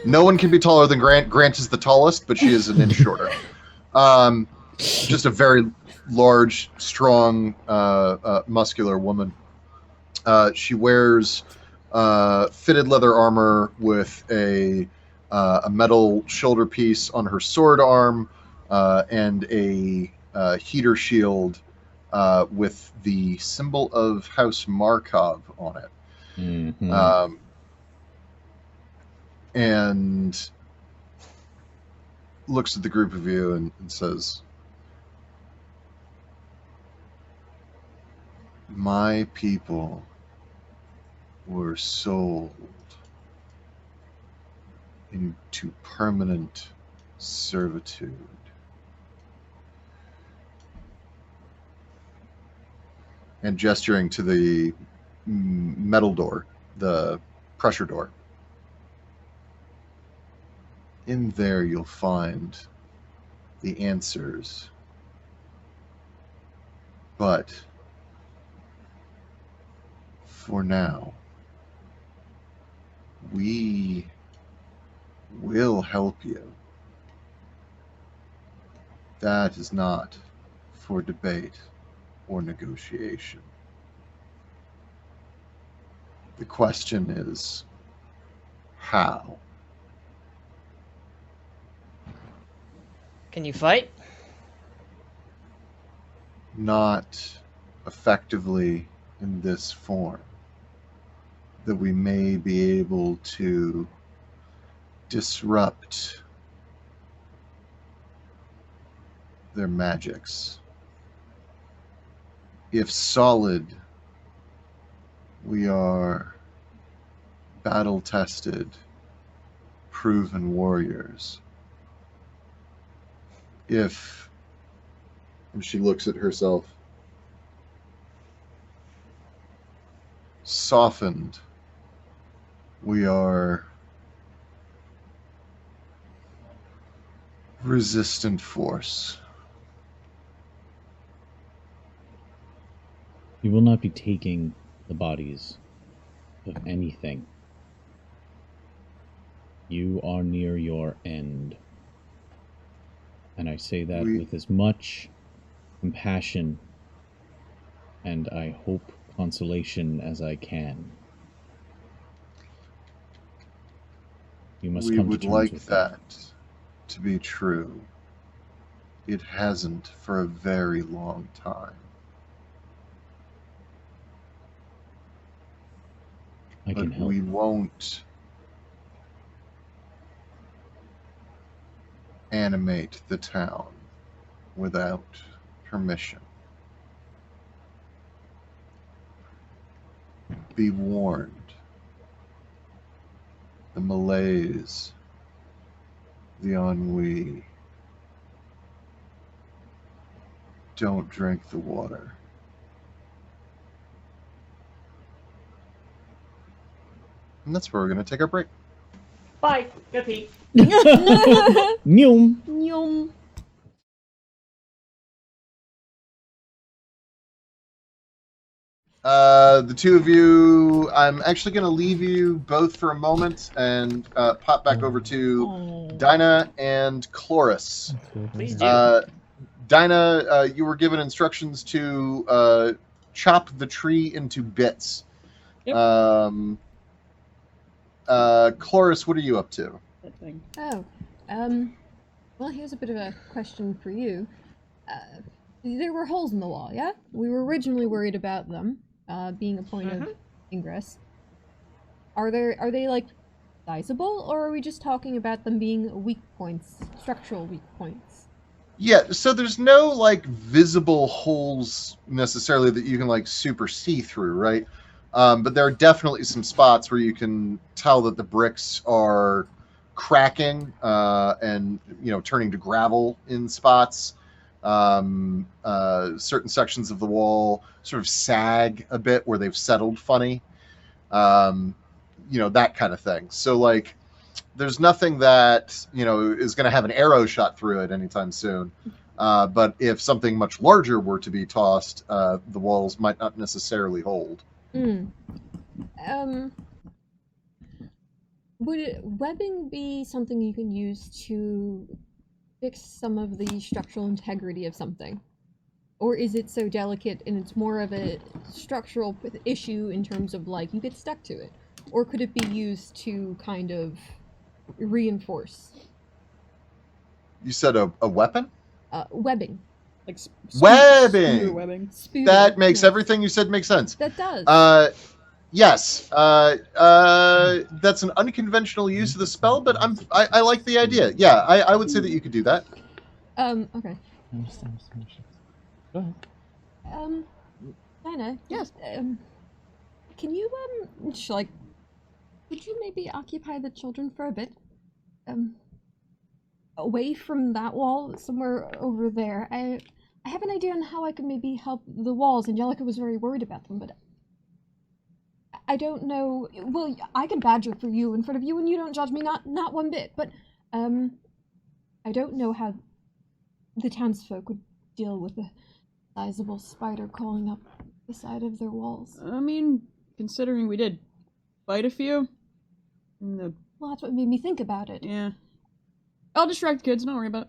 No one can be taller than Grant. Grant is the tallest, but she is an inch shorter. Just a very large, strong, muscular woman. She wears fitted leather armor with a metal shoulder piece on her sword arm, and a heater shield with the symbol of House Markov on it. Mm-hmm. And looks at the group of you and says, "My people were sold into permanent servitude. And gesturing to the metal door, the pressure door. In there you'll find the answers. But for now, we will help you. That is not for debate or negotiation. The question is, how? Can you fight? Not effectively in this form. That we may be able to disrupt their magics. If solid, we are battle-tested, proven warriors. If, and she looks at herself, softened, we are resistant force. You will not be taking the bodies of anything. You are near your end. And I say that with as much compassion and I hope consolation as I can. You must We come to would terms like with that to be true. It hasn't for a very long time. I can But help. we won't animate the town without permission. Be warned. The malaise, the ennui. Don't drink the water. And that's where we're going to take our break. Bye. Go pee. Nyum. Yum. The two of you, I'm actually going to leave you both for a moment and pop back over to Dinah and Chloris. Please do. Dinah, you were given instructions to chop the tree into bits. Yep. Chloris, what are you up to? That thing. Oh, well, here's a bit of a question for you. There were holes in the wall, yeah? We were originally worried about them being a point of ingress. Are they like sizable, or are we just talking about them being weak points, structural weak points? Yeah, so there's no like visible holes necessarily that you can like super see through, right? But there are definitely some spots where you can tell that the bricks are cracking and turning to gravel in spots. Certain sections of the wall sort of sag a bit where they've settled funny. That kind of thing. So like there's nothing that is going to have an arrow shot through it anytime soon. But if something much larger were to be tossed, the walls might not necessarily hold. Would webbing be something you can use to fix some of the structural integrity of something? Or is it so delicate and it's more of a structural issue in terms of like you get stuck to it? Or could it be used to kind of reinforce? You said a weapon? Webbing. Like Webbing! Spear webbing. That makes everything you said make sense. That does. Yes. That's an unconventional use of the spell, but I like the idea. Yeah, I would say that you could do that. Okay. Go ahead. Dinah, Yes. Can you, could you maybe occupy the children for a bit? Away from that wall, somewhere over there. I have an idea on how I could maybe help the walls. Angelica was very worried about them, but I don't know. Well, I can badger for you in front of you, and you don't judge me, not one bit. But I don't know how the townsfolk would deal with a sizable spider crawling up the side of their walls. I mean, considering we did fight a few. Well, that's what made me think about it. Yeah. I'll distract the kids, don't worry about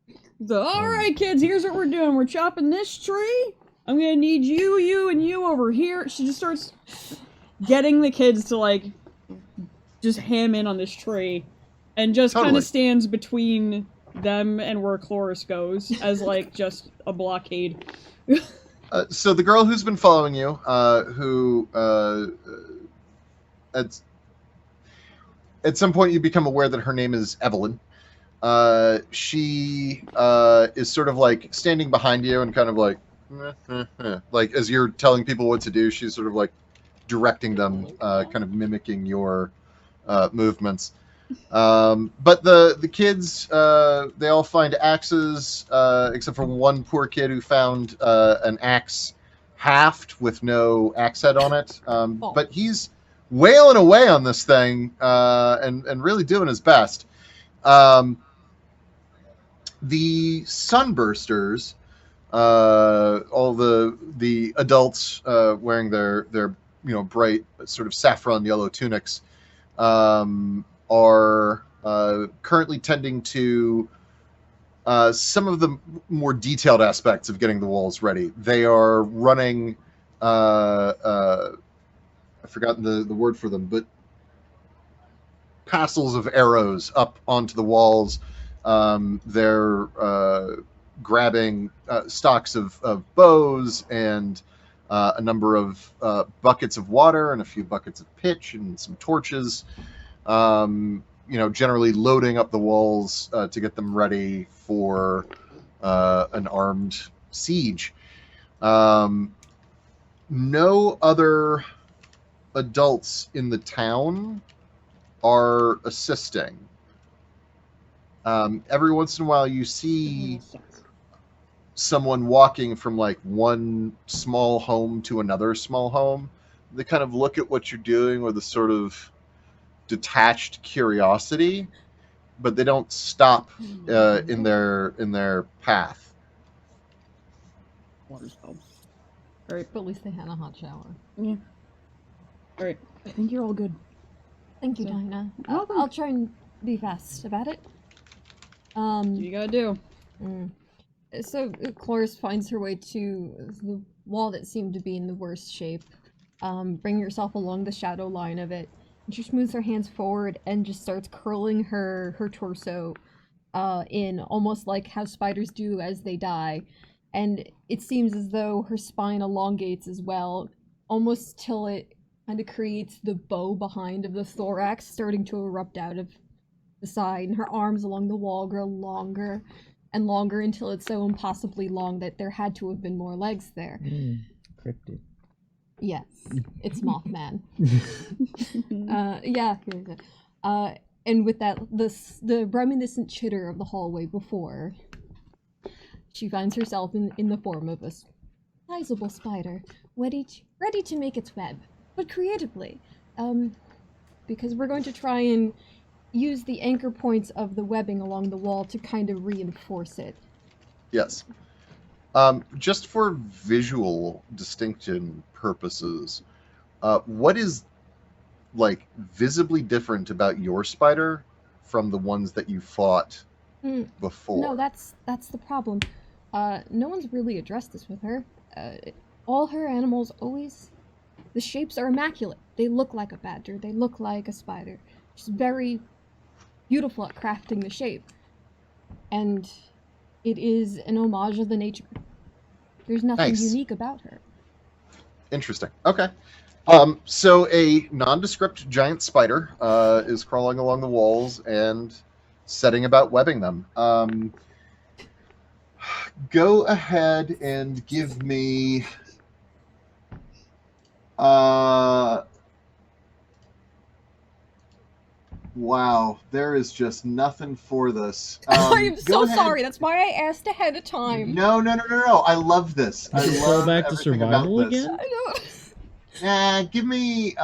it. Alright, kids, here's what we're doing. We're chopping this tree. I'm gonna need you, and you over here. She just starts getting the kids to, like, just ham in on this tree. And just kind of stands between them and where Chloris goes as, like, just a blockade. So the girl who's been following you, who at some point you become aware that her name is Evelyn. She is sort of like standing behind you and kind of like, like as you're telling people what to do, she's sort of like directing them, kind of mimicking your movements. But the kids, they all find axes, except for one poor kid who found an axe haft with no axe head on it. But he's wailing away on this thing and really doing his best. The sunbursters, all the adults wearing their bright sort of saffron yellow tunics, are currently tending to some of the more detailed aspects of getting the walls ready. They are running, I've forgotten the word for them, but passels of arrows up onto the walls. They're grabbing stocks of bows and a number of buckets of water and a few buckets of pitch and some torches. Generally loading up the walls to get them ready for an armed siege. No other adults in the town are assisting. Every once in a while you see someone walking from like one small home to another small home. They kind of look at what you're doing with a sort of detached curiosity, but they don't stop in their path. Water spell. Alright. But at least they had a hot shower. Yeah. Alright. I think you're all good. Thank you, So- Dinah. Welcome. I'll try and be fast about it. What you gotta do? So Cloris finds her way to the wall that seemed to be in the worst shape. Bring herself along the shadow line of it. And she moves her hands forward and just starts curling her torso in, almost like how spiders do as they die. And it seems as though her spine elongates as well, almost till it kind of creates the bow behind of the thorax starting to erupt out of the side, and her arms along the wall grow longer and longer until it's so impossibly long that there had to have been more legs there. Cryptid. Yes, it's Mothman. Yeah. And with that, the reminiscent chitter of the hallway before, she finds herself in the form of a sizable spider, ready to make its web, but creatively. Because we're going to try and use the anchor points of the webbing along the wall to kind of reinforce it. Yes. Just for visual distinction purposes, what is like visibly different about your spider from the ones that you fought before? No, that's the problem. No one's really addressed this with her. All her animals always, the shapes are immaculate. They look like a badger. They look like a spider. She's very beautiful at crafting the shape. And it is an homage of the nature. There's nothing Nice. unique about her. Interesting. Okay. So a nondescript giant spider is crawling along the walls and setting about webbing them. Go ahead and give me wow, there is just nothing for this. I am go so ahead. sorry. That's why I asked ahead of time. No. I love this. I Should we love go back to everything about survival this. again? I know. Give me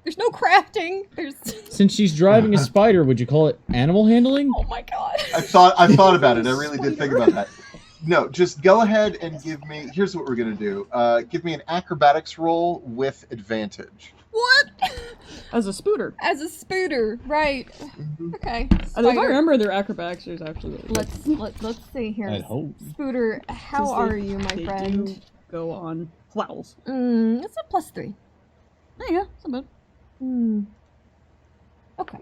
There's no crafting. There's. Since she's driving a spider, would you call it animal handling? Oh my god. I thought about it. I really did think about that. No, just go ahead and give me. Here's what we're gonna do. Give me an acrobatics roll with advantage. What? As a spooter. As a spooter, right? Okay. If I Spider. remember, their acrobatics is actually really good. Let's see here. I'd hope. Spooter, how 'Cause are they- you, my they friend? do go on plows. It's a +3. There you go. It's not bad. Okay.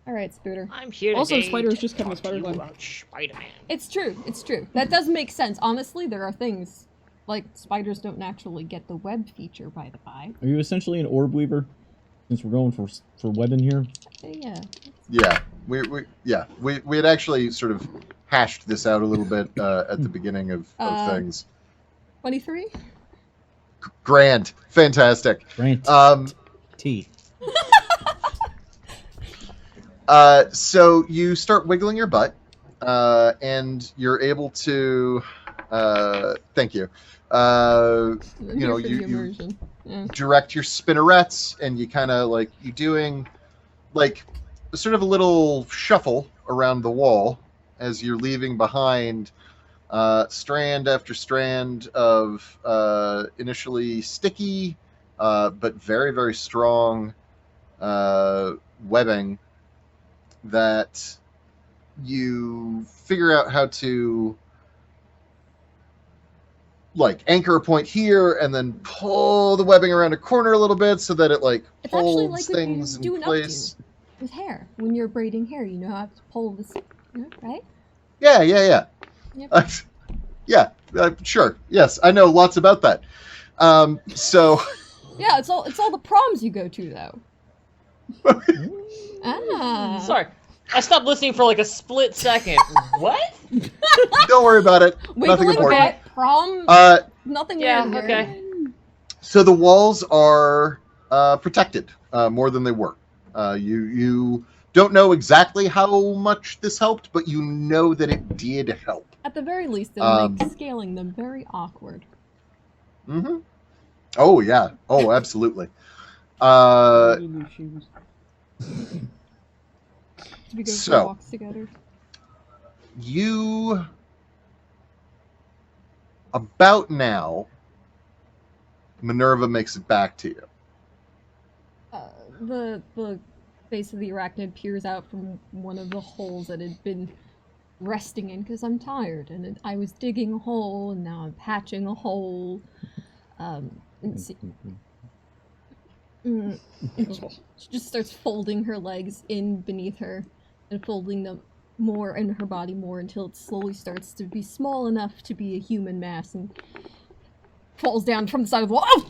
All right, Spooter. I'm here Also, today Spider is to just Kevin talk to Spider you Glenn. about Spider-Man. It's true. It's true. That does make sense. Honestly, there are things like spiders don't naturally get the web feature, by the by. Are you essentially an orb weaver? Since we're going for webbing here. Yeah. Yeah, we had actually sort of hashed this out a little bit at the beginning of things. 23. Grand. Fantastic. Grant Um, T. So you start wiggling your butt, and you're able to. Thank you. I'm You know, here for the you immersion. Yeah. direct your spinnerets, and you kind of like you doing like sort of a little shuffle around the wall as you're leaving behind strand after strand of initially sticky but very, very strong webbing that you figure out how to like anchor a point here and then pull the webbing around a corner a little bit so that it like It's actually holds like what things you do in an place. updo with hair. When you're braiding hair, you know how to pull this, right? Yeah. Yep. Yeah, sure. Yes, I know lots about that. So Yeah, it's all the proms you go to though. Ah. Sorry, I stopped listening for like a split second. What? don't worry about it. Nothing Wiggling important. butt, prom, Uh, nothing Yeah, weird here. okay. so the walls are protected more than they were. You don't know exactly how much this helped, but you know that it did help. At the very least, it'll make Um, scaling them very awkward. Mm-hmm. Oh yeah. Oh, absolutely. New shoes. Do we go so- for walks together? You about now. Minerva makes it back to you. The face of the arachnid peers out from one of the holes that had been resting in because I'm tired and I was digging a hole and now I'm patching a hole. And she just starts folding her legs in beneath her and folding them more in her body more until it slowly starts to be small enough to be a human mass and falls down from the side of the wall. Oh,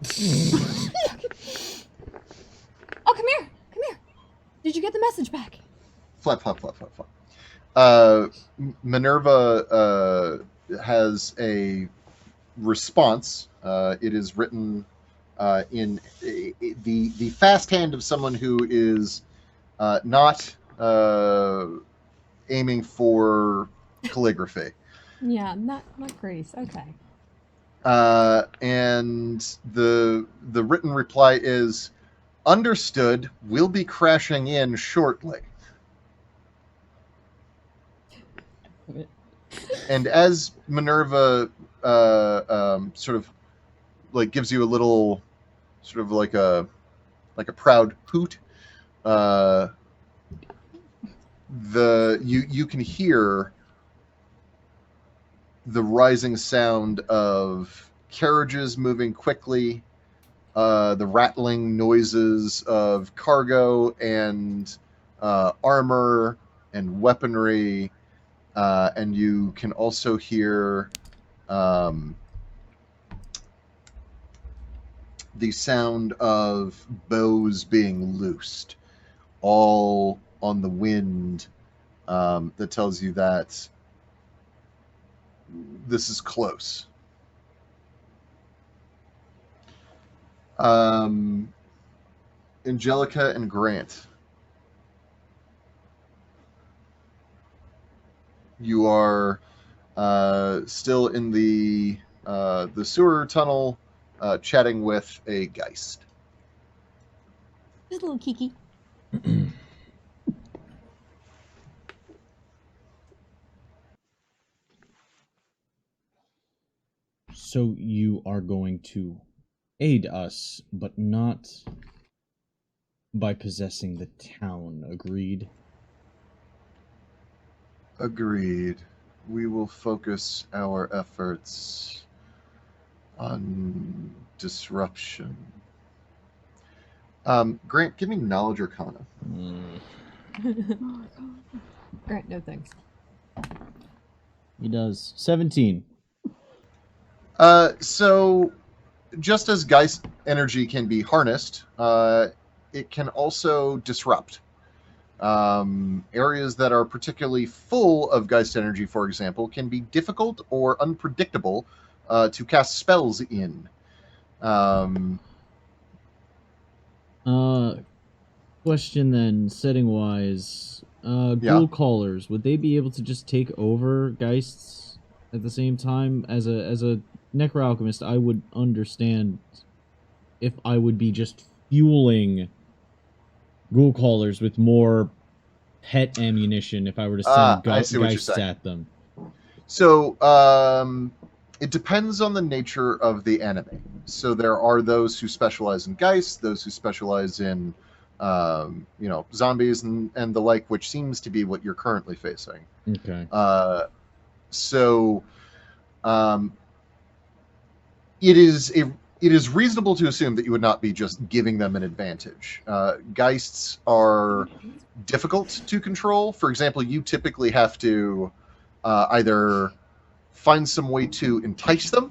Jesus. Oh, come here! Come here! Did you get the message back? Flap. Minerva has a response. It is written in the fast hand of someone who is not aiming for calligraphy. Yeah, not Grace. Okay. And the written reply is, "Understood. We'll be crashing in shortly." And as Minerva sort of like gives you a little sort of like a proud hoot, you can hear the rising sound of carriages moving quickly, the rattling noises of cargo and armor and weaponry, and you can also hear the sound of bows being loosed, all on the wind, that tells you that this is close. Angelica and Grant, you are still in the sewer tunnel, chatting with a Geist. Just a little kiki. So you are going to aid us, but not by possessing the town, agreed? Agreed. We will focus our efforts on disruption. Grant, give me knowledge arcana. Grant, no thanks. He does. 17. So, just as Geist energy can be harnessed, it can also disrupt. Areas that are particularly full of Geist energy, for example, can be difficult or unpredictable to cast spells in. Um, Question then, setting wise, Yeah. ghoul callers, would they be able to just take over geists at the same time? As a necroalchemist, I would understand if I would be just fueling ghoul callers with more pet ammunition if I were to send I see what you're geists saying. at them. So it depends on the nature of the enemy. So there are those who specialize in geists, those who specialize in zombies and the like, which seems to be what you're currently facing. Okay. So it is reasonable to assume that you would not be just giving them an advantage. Geists are difficult to control. For example, you typically have to either find some way to entice them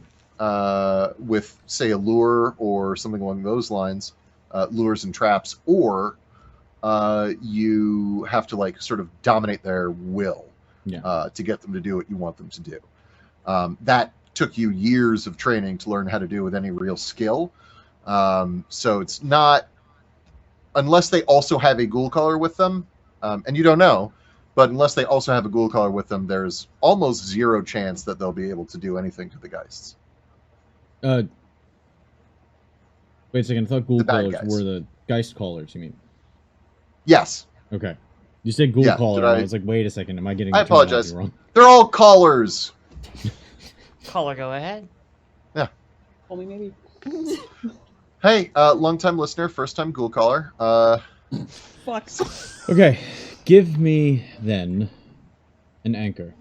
with, say, a lure or something along those lines, lures and traps, or you have to like sort of dominate their will to get them to do what you want them to do. That took you years of training to learn how to do with any real skill. So it's not, unless they also have a ghoul caller with them, and you don't know, but unless they also have a ghoul caller with them, there's almost zero chance that they'll be able to do anything to the geists. Wait a second, I thought ghoul The bad callers guys. were the geist callers, you mean? Yes. Okay. You said ghoul Yeah, caller, did and I- I was like, wait a second, am I getting I the terminology apologize. wrong? They're all callers. Caller, go ahead. Call me maybe. Hey, long-time listener, first-time ghoul caller. Fuck. Okay, give me, then, an anchor.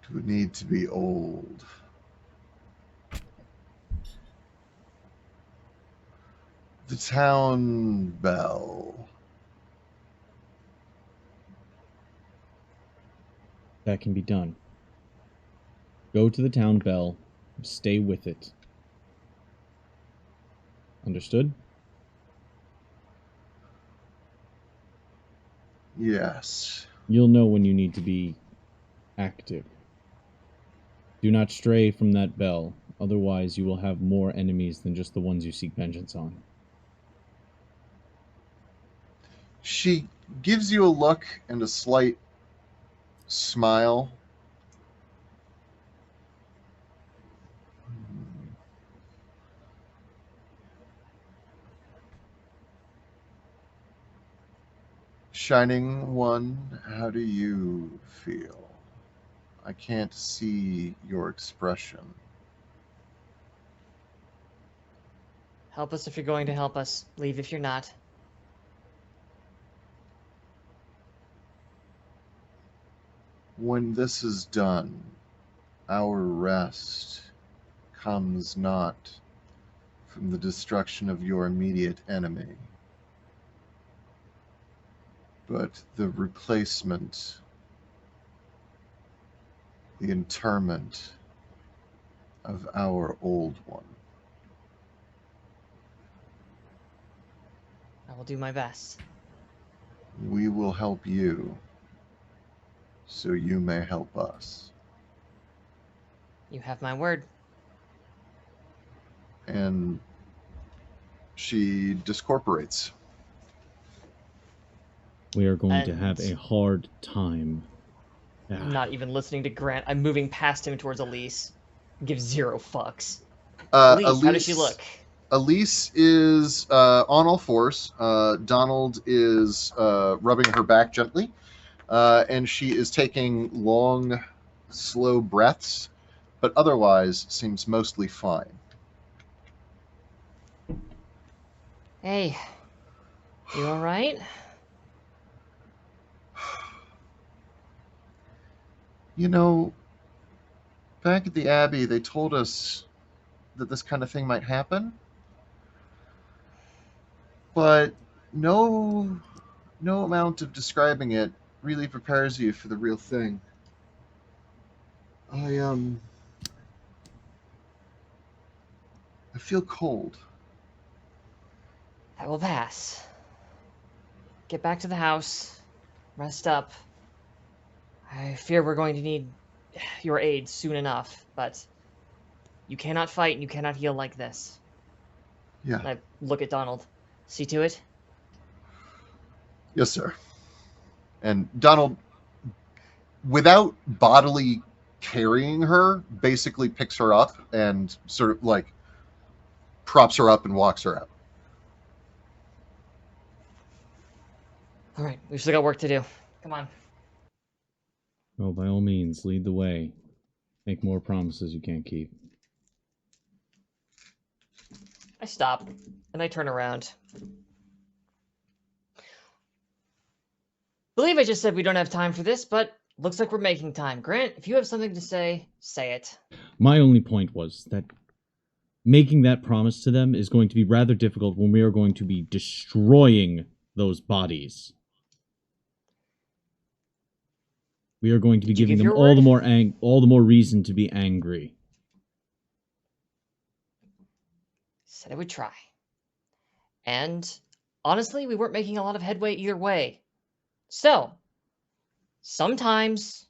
It would need to be old. The town bell. That can be done. Go to the town bell, stay with it. Understood? Yes. You'll know when you need to be active. Do not stray from that bell, otherwise you will have more enemies than just the ones you seek vengeance on. She gives you a look and a slight smile. Shining One, how do you feel? I can't see your expression. Help us if you're going to help us. Leave if you're not. When this is done, our rest comes not from the destruction of your immediate enemy, but the replacement, the interment of our old one. I will do my best. We will help you, so you may help us. You have my word. And she discorporates. We are going to And- have a hard time. Not even listening to Grant. I'm moving past him towards Elise. Give zero fucks. Elise, Elise, how does she look? Elise is on all fours. Donald is rubbing her back gently, and she is taking long, slow breaths, but otherwise seems mostly fine. Hey, you all right? You know, back at the Abbey, they told us that this kind of thing might happen, but no amount of describing it really prepares you for the real thing. I feel cold. will pass. Get back to the house. Rest up. I fear we're going to need your aid soon enough, but you cannot fight and you cannot heal like this. Yeah. And I look at Donald. See to it? Yes, sir. And Donald, without bodily carrying her, basically picks her up and sort of like props her up and walks her out. All right, we've still got work to do. Come on. Well, by all means, lead the way. Make more promises you can't keep. I stop and I turn around. Believe I just said we don't have time for this, but looks like we're making time. Grant, if you have something to say, say it. My only point was that making that promise to them is going to be rather difficult when we are going to be destroying those bodies. We are going to be Did you giving give them your all the word? more reason to be angry. Said I would try. And honestly, we weren't making a lot of headway either way. So, sometimes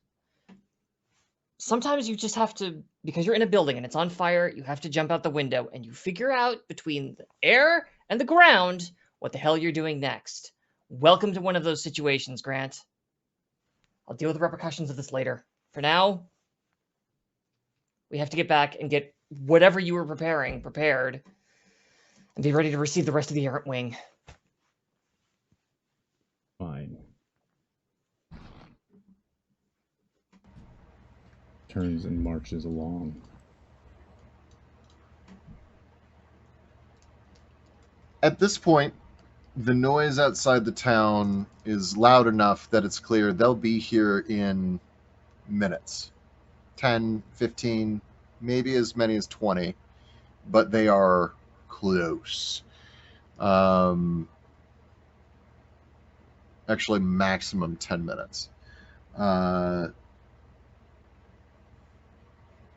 you just have to, because you're in a building and it's on fire, you have to jump out the window and you figure out between the air and the ground what the hell you're doing next. Welcome to one of those situations, Grant. I'll deal with the repercussions of this later. For now, we have to get back and get whatever you were prepared, and be ready to receive the rest of the errant wing. Fine. Turns and marches along. At this point, the noise outside the town is loud enough that it's clear they'll be here in minutes. 10, 15, maybe as many as 20, but they are close. Actually, maximum 10 minutes.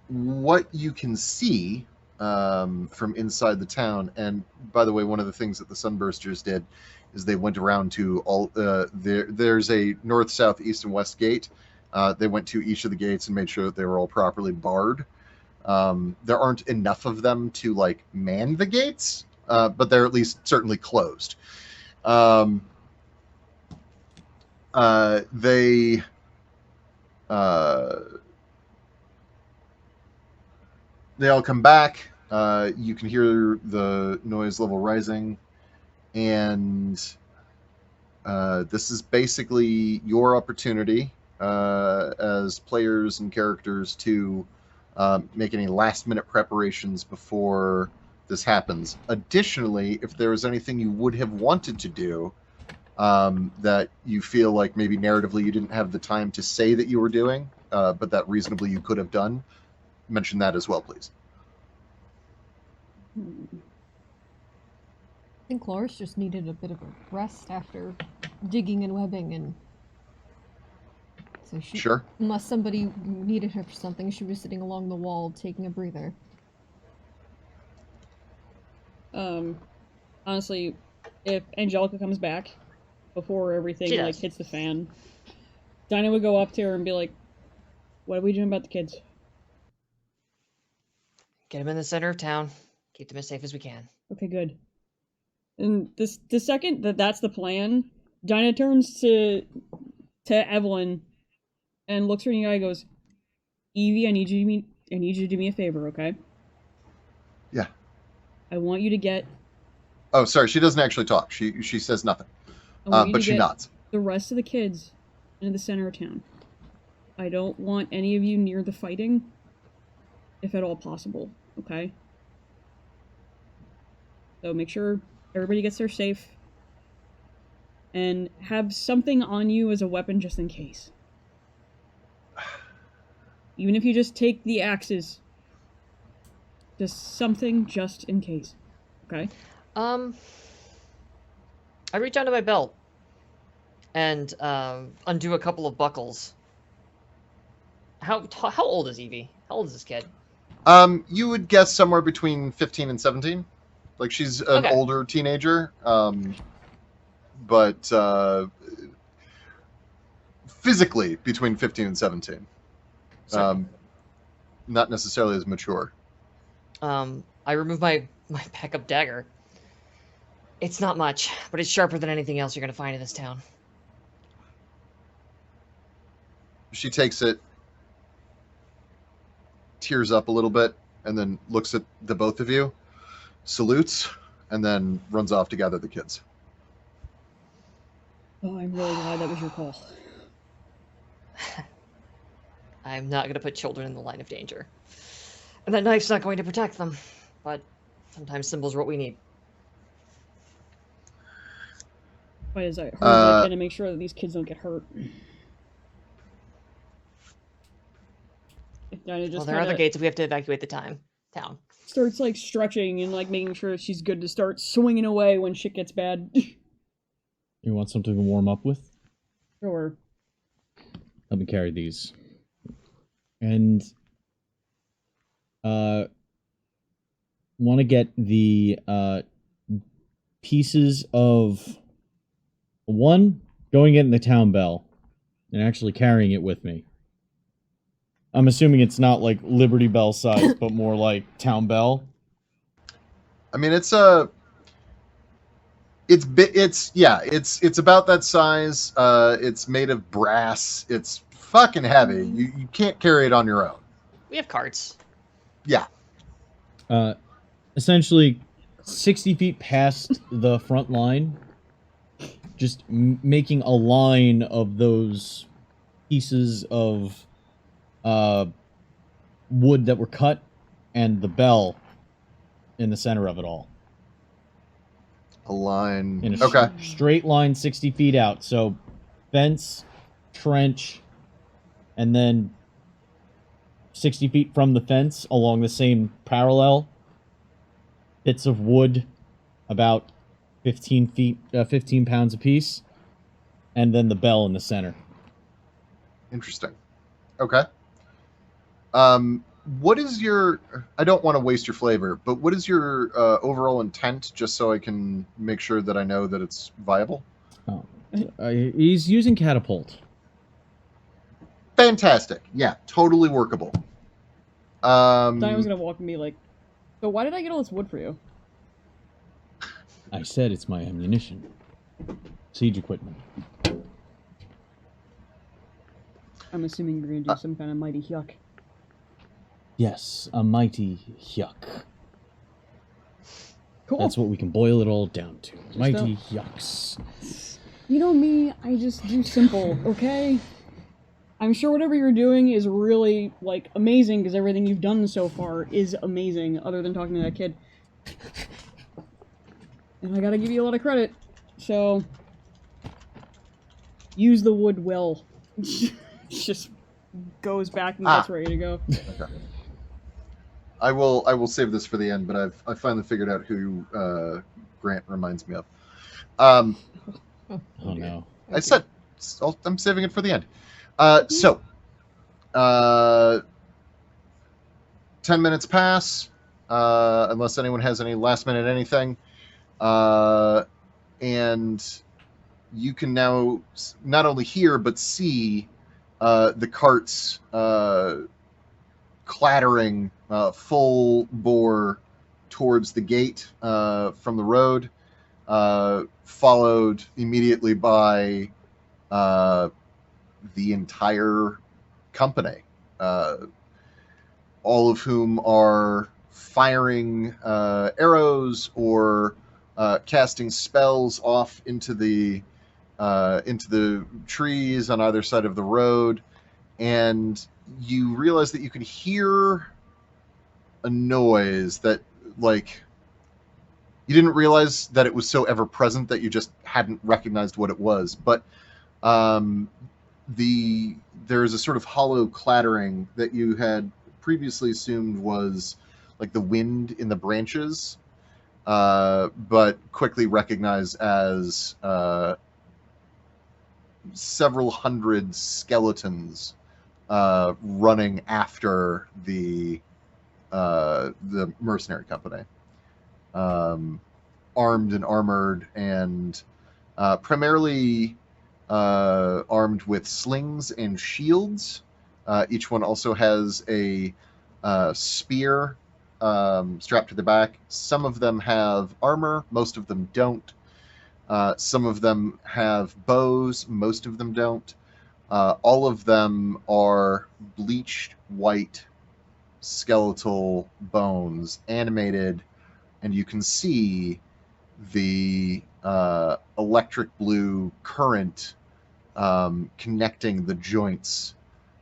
What you can see from inside the town, and by the way, one of the things that the Sunbursters did is they went around to all there's a north, south, east, and west gate. They went to each of the gates and made sure that they were all properly barred. There aren't enough of them to like man the gates, but they're at least certainly closed. They all come back. You can hear the noise level rising, and this is basically your opportunity as players and characters to make any last-minute preparations before this happens. Additionally, if there is anything you would have wanted to do that you feel like maybe narratively you didn't have the time to say that you were doing, but that reasonably you could have done, mention that as well, please. I think Loris just needed a bit of a rest after digging and webbing, and so she, Sure. unless somebody needed her for something, she was sitting along the wall taking a breather. Honestly, if Angelica comes back before everything She like does. hits the fan, Dinah would go up to her and be like, "What are we doing about the kids?" Get them in the center of town. Keep them as safe as we can. Okay, good. And the second that's the plan, Dinah turns to Evelyn and looks her in the eye and goes, "Evie, I need you to do me a favor, okay? Yeah. I want you to get Oh, sorry. She doesn't actually talk. She says nothing, I want you but to she get nods. the rest of the kids into the center of town. I don't want any of you near the fighting, if at all possible, okay? So make sure everybody gets there safe, and have something on you as a weapon just in case. Even if you just take the axes, just something just in case, okay? I reach down to my belt and undo a couple of buckles. How old is Evie? How old is this kid? You would guess somewhere between 15 and 17. Like she's an Okay. older teenager, but physically between 15 and 17. So, Not necessarily as mature. I remove my backup dagger. It's not much, but it's sharper than anything else you're gonna find in this town. She takes it, tears up a little bit, and then looks at the both of you, salutes, and then runs off to gather the kids. Oh, I'm really glad that was your call. I'm not gonna put children in the line of danger. And that knife's not going to protect them, but sometimes symbols are what we need. Why is that? Hers to make sure that these kids don't get hurt. Dinah just Well, there are other gates if we have to evacuate the town. starts like stretching and like making sure she's good to start swinging away when shit gets bad. You want something to warm up with? Sure. Let me carry these. And want to get the pieces of one going in the town bell and actually carrying it with me. I'm assuming it's not like Liberty Bell size, but more like town bell. I mean, it's about that size. It's made of brass. It's fucking heavy. You can't carry it on your own. We have carts. Yeah. Essentially 60 feet past the front line, just making a line of those pieces of wood that were cut and the bell in the center of it all. A line. In a Okay. straight line 60 feet out. So fence, trench, and then 60 feet from the fence along the same parallel, bits of wood about 15 pounds apiece, and then the bell in the center. Interesting. Okay. What is your? I don't want to waste your flavor, but what is your overall intent? Just so I can make sure that I know that it's viable. Oh, he's using catapult. Fantastic. Yeah, totally workable. Dinah was gonna walk and be like, "So why did I get all this wood for you?" I said it's my ammunition. Siege equipment. I'm assuming you're gonna do some kind of mighty yuck. Yes, a mighty yuck. Cool. That's what we can boil it all down to. Mighty yucks. You know me, I just do simple, okay? I'm sure whatever you're doing is really, like, amazing, because everything you've done so far is amazing, other than talking to that kid. And I gotta give you a lot of credit, so... use the wood well. Just goes back and gets ready to go. Okay. I will save this for the end, but I finally figured out who Grant reminds me of. Oh no. I said I'm saving it for the end. So 10 minutes pass, unless anyone has any last minute anything, and you can now not only hear but see the carts clattering full bore towards the gate from the road, followed immediately by the entire company, all of whom are firing arrows or casting spells off into the trees on either side of the road, and you realize that you can hear a noise that, like, you didn't realize that it was so ever present that you just hadn't recognized what it was, but there's a sort of hollow clattering that you had previously assumed was like the wind in the branches, but quickly recognized as several hundred skeletons running after the mercenary company. armed and armored, and primarily armed with slings and shields. Each one also has a spear strapped to the back. Some of them have armor, most of them don't. Some of them have bows, most of them don't. All of them are bleached white skeletal bones, animated, and you can see the electric blue current connecting the joints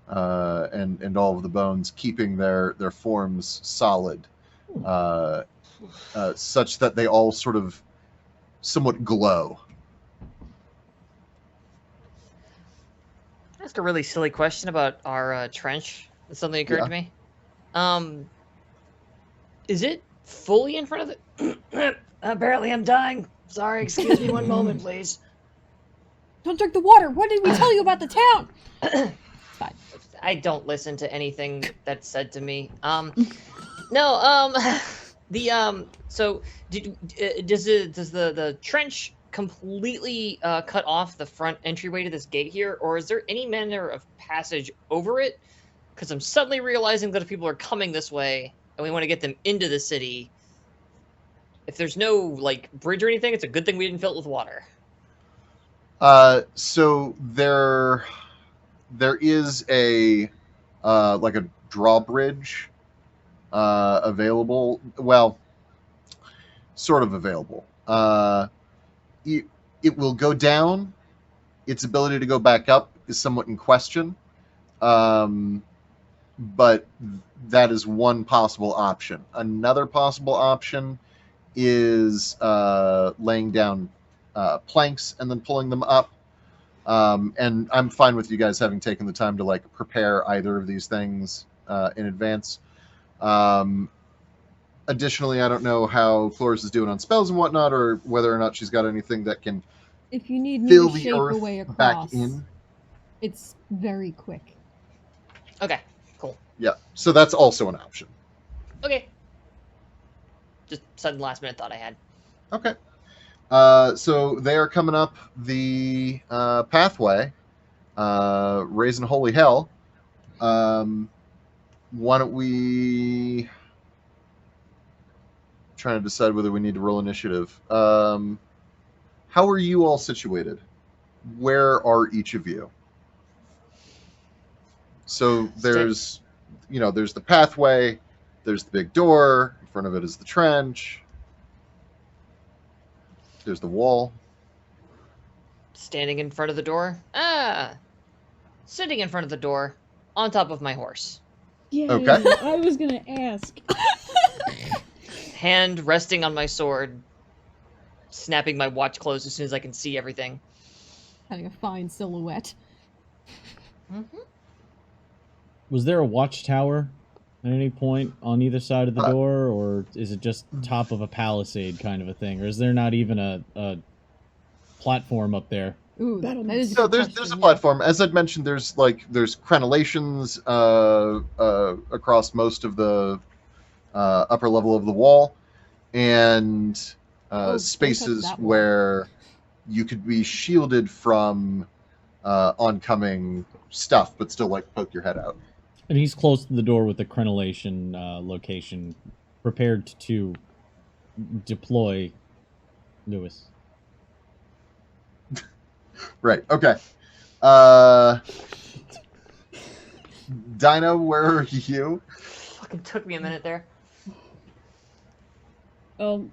and all of the bones, keeping their forms solid, such that they all sort of somewhat glow. Ask a really silly question about our trench. Something occurred to me. Is it fully in front of the? Apparently, I'm dying. Sorry, excuse me 1 moment, please. Don't drink the water. What did we tell you about the town? Fine. I don't listen to anything that's said to me. So does the trench completely cut off the front entryway to this gate here, or is there any manner of passage over it? Because I'm suddenly realizing that if people are coming this way and we want to get them into the city, if there's no like bridge or anything, it's a good thing we didn't fill it with water. So there is a like a drawbridge available. Well, sort of available. It will go down. Its ability to go back up is somewhat in question. But that is one possible option. Another possible option is laying down planks and then pulling them up. And I'm fine with you guys having taken the time to like prepare either of these things in advance. Additionally, I don't know how Cloris is doing on spells and whatnot, or whether or not she's got anything that can If you need me fill to the shape a earth way across, back in. it's very quick. Okay, cool. Yeah, so that's also an option. Okay. Just sudden last minute thought I had. Okay. So they are coming up the pathway, raising holy hell. Why don't we trying to decide whether we need to roll initiative? How are you all situated? Where are each of you? So there's, there's the pathway, there's the big door, in front of it is the trench, there's the wall. Standing in front of the door. Sitting in front of the door, on top of my horse. Yeah, Okay. I was gonna ask. Hand resting on my sword, snapping my watch closed as soon as I can see everything. Having a fine silhouette. Mm-hmm. Was there a watchtower at any point on either side of the door, or is it just top of a palisade kind of a thing, or is there not even a platform up there? Ooh, that is a So good there's question, a yeah. platform. As I'd mentioned, there's crenellations across most of the upper level of the wall, and don't touch spaces that wall. where you could be shielded from oncoming stuff, but still like poke your head out. And he's close to the door with the crenellation location, prepared to deploy Lewis. Right. Okay. Dino, where are you? Fucking took me a minute there. Dinah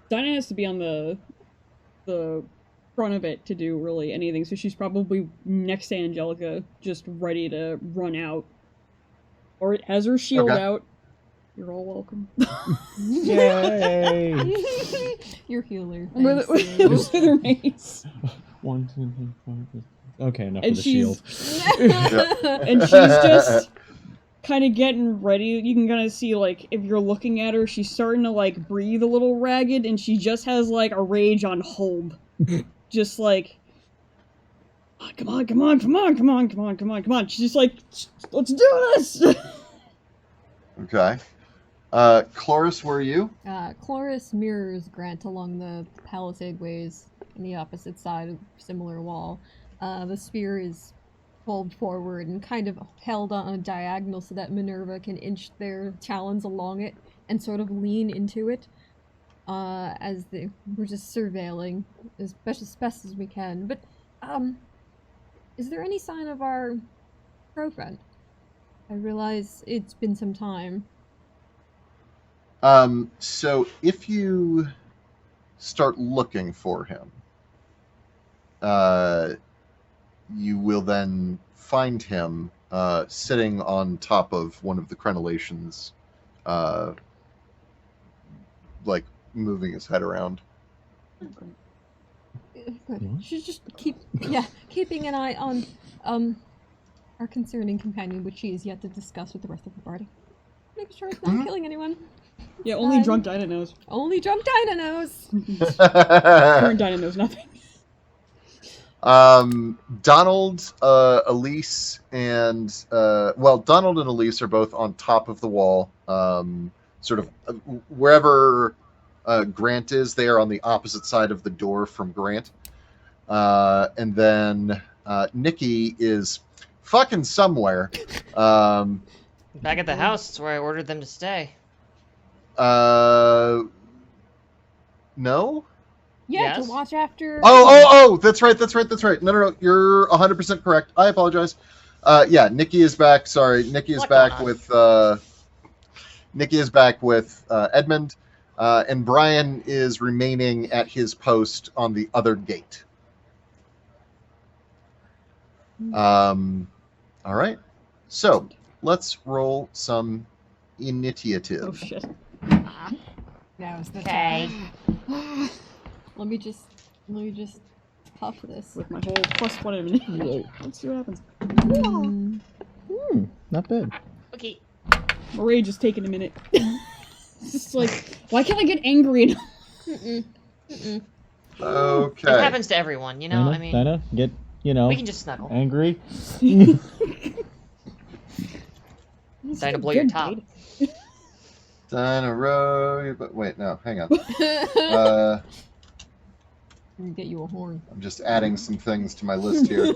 has to be on the front of it to do really anything, so she's probably next to Angelica, just ready to run out. Or it has her shield Okay. out. You're all welcome. Yay! Your healer. with Thanks, her mace. 1, 2, 3, 4, 5. Okay, enough And of the shield. And she's just kind of getting ready. You can kind of see, like, if you're looking at her, she's starting to, like, breathe a little ragged, and she just has, like, a rage on hold. Just like, come on. She's just like, let's do this! Okay. Cloris, where are you? Chloris mirrors Grant along the palisade ways on the opposite side of a similar wall. The spear is pulled forward and kind of held on a diagonal so that Minerva can inch their talons along it and sort of lean into it as we're just surveilling as best as we can. But, is there any sign of our crow friend? I realize it's been some time. So if you start looking for him, you will then find him sitting on top of one of the crenellations, like moving his head around. Good. Should just keeping an eye on our concerning companion, which she is yet to discuss with the rest of the party. Make sure it's not killing anyone. Yeah, only drunk Dinah knows. Only drunk Dinah knows. Current Dinah knows nothing. Donald, Elise, and Donald and Elise are both on top of the wall, sort of wherever Grant is. They are on the opposite side of the door from Grant, and then Nikki is fucking somewhere. Back at the house. That's where I ordered them to stay. No. Yeah, Yes. to watch after. Oh, that's right. No, you're 100% correct. I apologize. Yeah, Nikki is back. Sorry, Nikki is back with Edmund, and Brian is remaining at his post on the other gate. All right. So let's roll some initiative. Oh shit. Now's the Okay. time. Let me just puff this. With my whole +1 of initiative. Let's see what happens. Not bad. Okay. My rage is taking a minute. It's just like, why can't I get angry enough? Okay. It happens to everyone, you know? Dinah, I mean, Dinah, get, we can just snuggle. angry. Dinah, blow your top. Dinah row, but wait, no, hang on. Get you a horn. I'm just adding some things to my list here.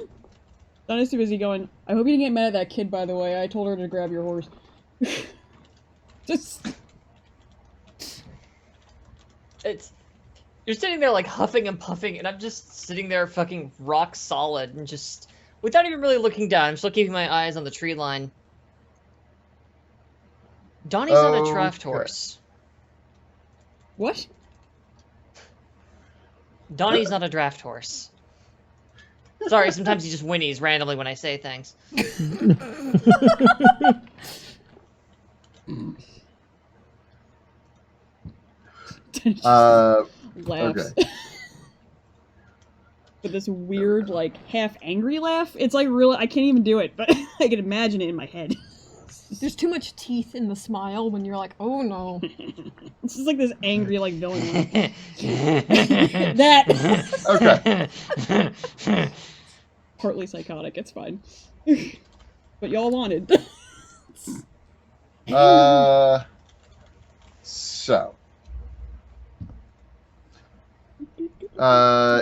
Dinah's too busy going, I hope you didn't get mad at that kid, by the way. I told her to grab your horse. Just... You're sitting there like huffing and puffing, and I'm just sitting there fucking rock solid and just without even really looking down. I'm still keeping my eyes on the tree line. Donnie's not a draft horse. What? Donnie's not a draft horse. Sorry, sometimes he just whinnies randomly when I say things. Laughs. Okay. With this weird, like, half angry laugh. It's like really, I can't even do it, but I can imagine it in my head. There's too much teeth in the smile when you're like, oh no. It's just like this angry, like, villain laugh. That! Okay. Partly psychotic, it's fine. But y'all wanted. So.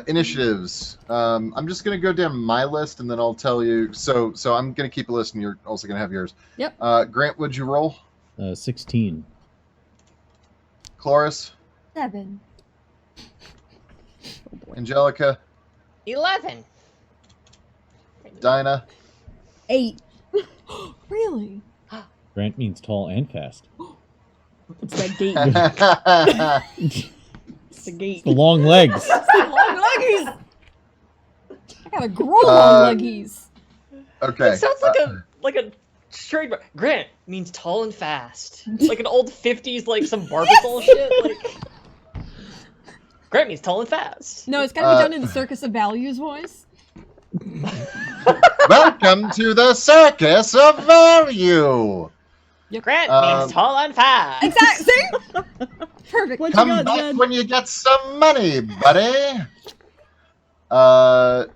Initiatives. I'm just gonna go down my list and then I'll tell you. So I'm gonna keep a list and you're also gonna have yours. Yep. Grant, would you roll? 16. Cloris, 7. Angelica, 11. Dinah, 8. Really? Grant means tall and fast. It's that gate. It's the gate. The long legs. Long leggies! I gotta grow long leggies. Okay. It sounds like a straight. Grant means tall and fast. Like an old 50s, like some Barbasol shit. Like Grant means tall and fast. No, it's gotta be done in the Circus of Values voice. Welcome to the Circus of Value. Grant means tall and fast. Exactly. See? Perfect. What you Come got, back Zed? when you get some money, buddy. Brian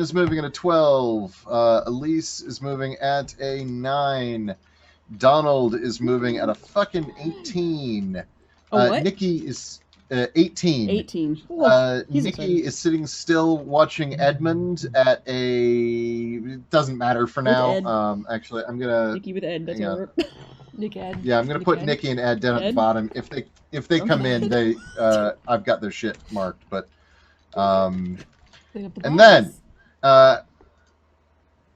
is moving at a 12. Elise is moving at a 9. Donald is moving at a fucking 18. What? Nikki is 18. 18. Whoa, he's Nikki excited. is sitting still watching Edmund at a... It doesn't matter for With now. Ed. Actually, I'm going to... Nikki with Ed, that's hang our on. Nick Ed. Yeah, I'm going to put Ed. Nikki and Ed down at the Ed? bottom. If they come in, they I've got their shit marked. But Clean up the and boxes. then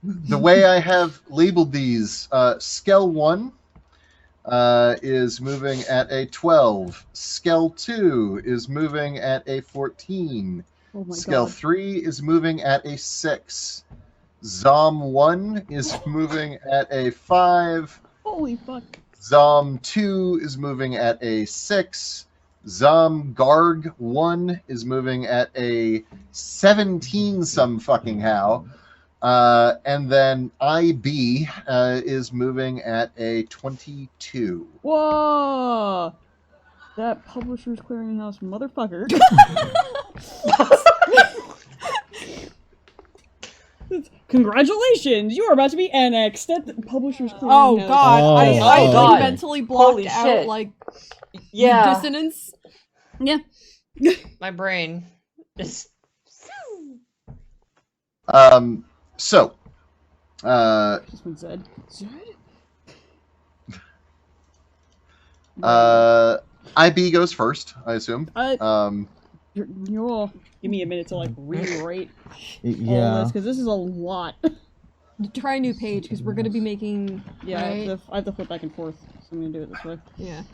the way I have labeled these, Skell 1 is moving at a 12. Skell 2 is moving at a 14. Oh my Skell god. 3 is moving at a 6. Zom 1 is moving at a 5. Holy fuck. Zom 2 is moving at a 6. Zom Garg 1 is moving at a 17 some fucking how. And then IB is moving at a 22. Whoa! That Publishers Clearinghouse motherfucker. Congratulations! You are about to be annexed at the Publishers Clearinghouse. Oh god, Oh, I God. mentally blocked Holy out shit. like Yeah. the dissonance. Yeah. My brain is. So, Just went Zed. Zed? IB goes first, I assume. You're, give me a minute to like rewrite all Yeah. this because this is a lot. Try a new page because we're gonna be making. Yeah, right? I have to flip back and forth, so I'm gonna do it this way. Yeah.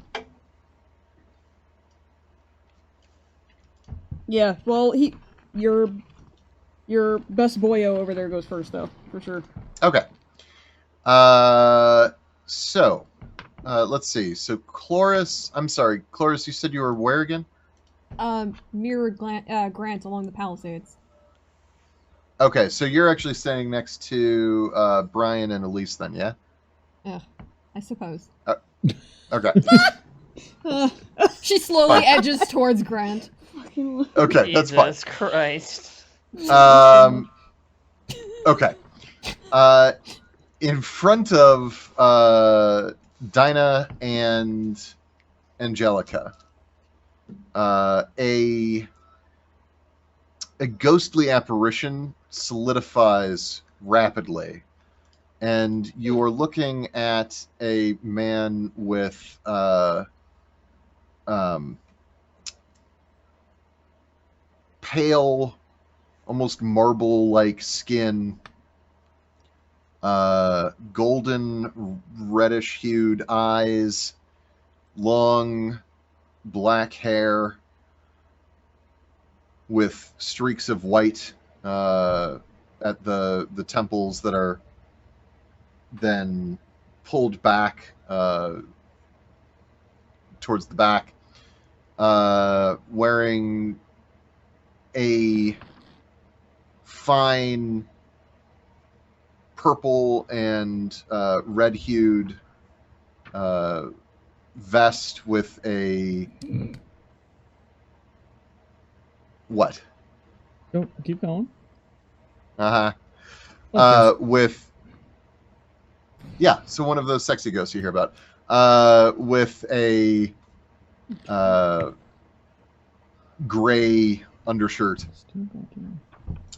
Yeah, well, your best boyo over there goes first, though, for sure. Okay. So, let's see. So, Chloris, I'm sorry, Chloris, you said you were where again? Mirror Grant along the Palisades. Okay, so you're actually standing next to Brian and Elise then, yeah? Ugh, I suppose. Okay. She slowly Fine. edges towards Grant. Okay, that's fine. Jesus Christ. Okay. In front of Dinah and Angelica, a ghostly apparition solidifies rapidly, and you are looking at a man with pale, almost marble-like skin, golden reddish-hued eyes, long black hair with streaks of white at the temples that are then pulled back towards the back, wearing a fine purple and red-hued vest with a what? Go, keep going. With so one of those sexy ghosts you hear about, with a gray undershirt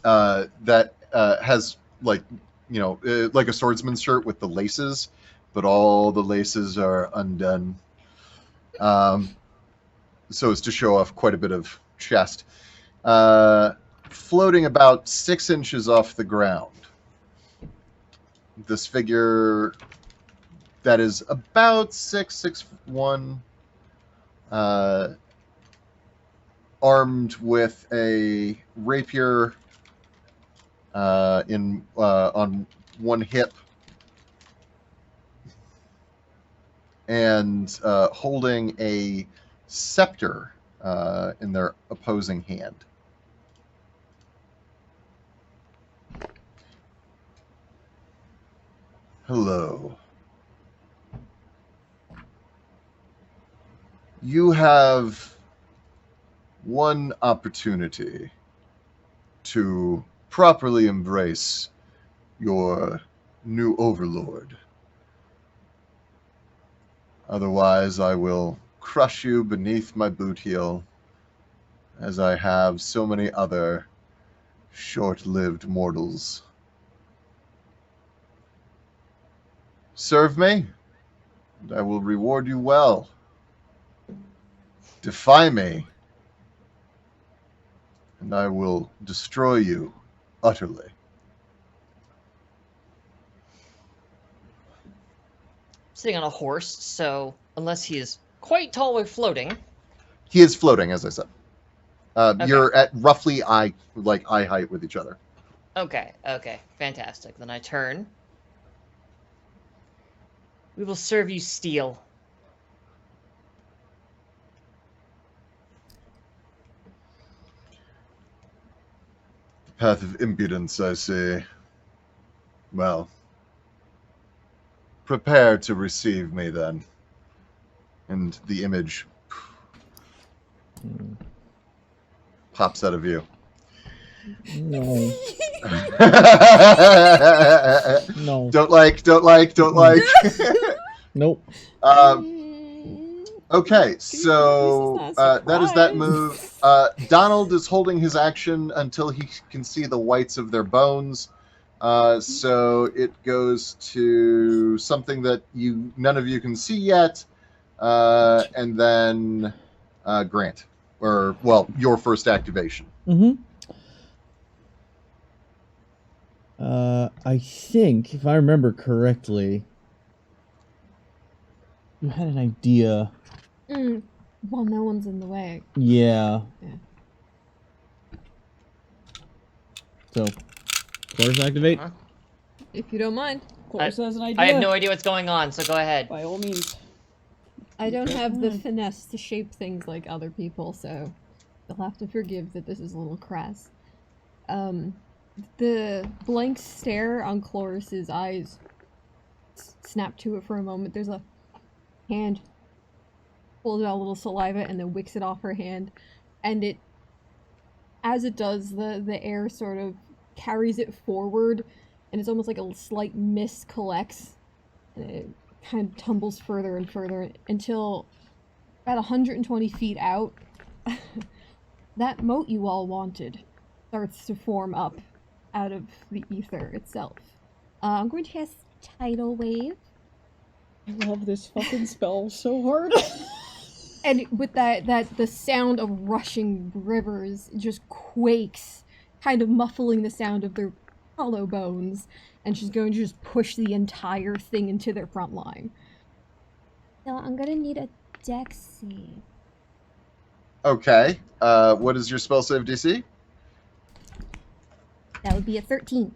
that has like like a swordsman's shirt with the laces, but all the laces are undone, so as to show off quite a bit of chest. Floating about 6 inches off the ground, this figure that is about 6'1", armed with a rapier on one hip, and holding a scepter in their opposing hand. Hello. You have one opportunity to properly embrace your new overlord. Otherwise, I will crush you beneath my boot heel, as I have so many other short-lived mortals. Serve me, and I will reward you well. Defy me, and I will destroy you utterly. Sitting on a horse, so unless he is quite tall or floating. He is floating, as I said. Okay. You're at roughly eye height with each other. Okay, fantastic. Then I turn. We will serve you steel. The path of impudence, I see. Well, prepare to receive me then. And the image pops out of you. No. No. Don't like. Nope. Okay, so This is not a that is that surprise. move. Donald is holding his action until he can see the whites of their bones. So it goes to something that none of you can see yet, and then Grant, or well, your first activation. Mm-hmm. I think, if I remember correctly, you had an idea. Well, no one's in the way. Yeah. Yeah. So, Chorus activate. Huh? If you don't mind. Chorus has an idea. I have no idea what's going on, so go ahead. By all means. I don't have the finesse to shape things like other people, so you'll have to forgive that this is a little crass. The blank stare on Cloris's eyes snap to it for a moment. There's a hand, pulls out a little saliva and then wicks it off her hand, and as it does, the air sort of carries it forward, and it's almost like a slight mist collects, and it kind of tumbles further and further until about 120 feet out, that moat you all wanted starts to form up out of the ether itself. I'm going to cast Tidal Wave. I love this fucking spell so hard. And with that the sound of rushing rivers just quakes, kind of muffling the sound of their hollow bones, and she's going to just push the entire thing into their front line. So I'm gonna need a dex save. Okay. What is your spell save DC? That would be a 13.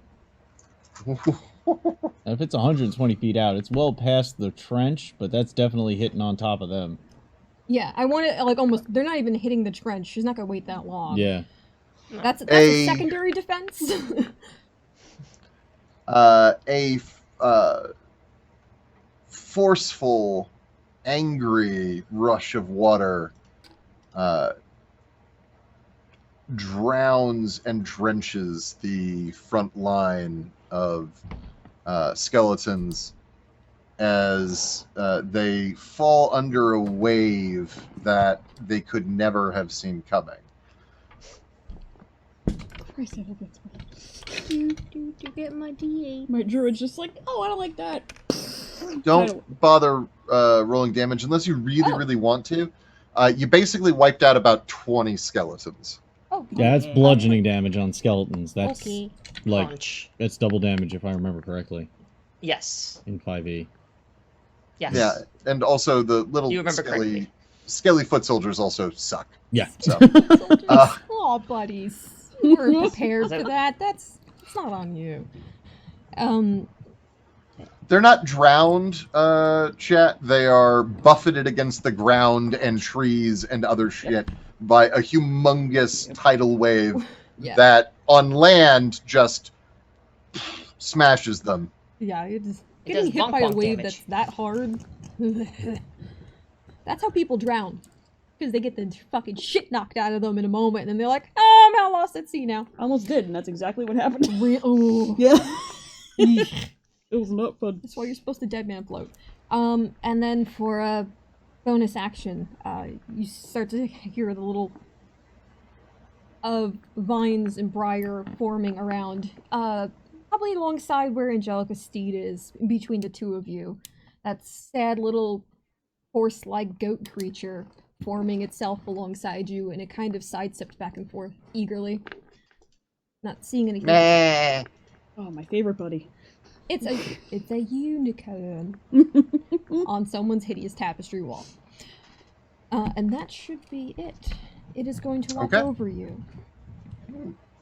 If it's 120 feet out, it's well past the trench, but that's definitely hitting on top of them. Yeah, I want it like almost. They're not even hitting the trench. She's not gonna wait that long. Yeah. That's a secondary defense. Forceful, angry rush of water drowns and drenches the front line of skeletons as they fall under a wave that they could never have seen coming. Get my D8. My druid's just like, oh, I don't like that. Don't bother rolling damage unless you really want to. You basically wiped out about 20 skeletons. Oh, Yeah, that's bludgeoning damage on skeletons. That's okay. like Punch. that's double damage if I remember correctly Yes. in 5e. Yes. Yeah, and also the little You remember correctly. skelly foot soldiers also suck. Yeah. So Soldiers. Uh, Aw, buddies. You weren't prepared for that. That's not on you. they're not drowned, chat. They are buffeted against the ground and trees and other shit by a humongous tidal wave Yeah. that on land just smashes them. Yeah, it's It getting does hit by a bonk-bonk wave damage. that's that hard. That's how people drown. Because they get the fucking shit knocked out of them in a moment, and then they're like, oh, I'm out lost at sea now. I almost did, and that's exactly what happened. Oh. Yeah. It was not fun. That's why you're supposed to dead man float. And then for a bonus action, you start to hear the little vines and briar forming around, probably alongside where Angelica's steed is, between the two of you. That sad little horse-like goat creature forming itself alongside you, and it kind of sidesteps back and forth eagerly. Not seeing anything. Meh. Oh, my favorite buddy. It's a unicorn on someone's hideous tapestry wall. And that should be it. It is going to walk Okay. over you.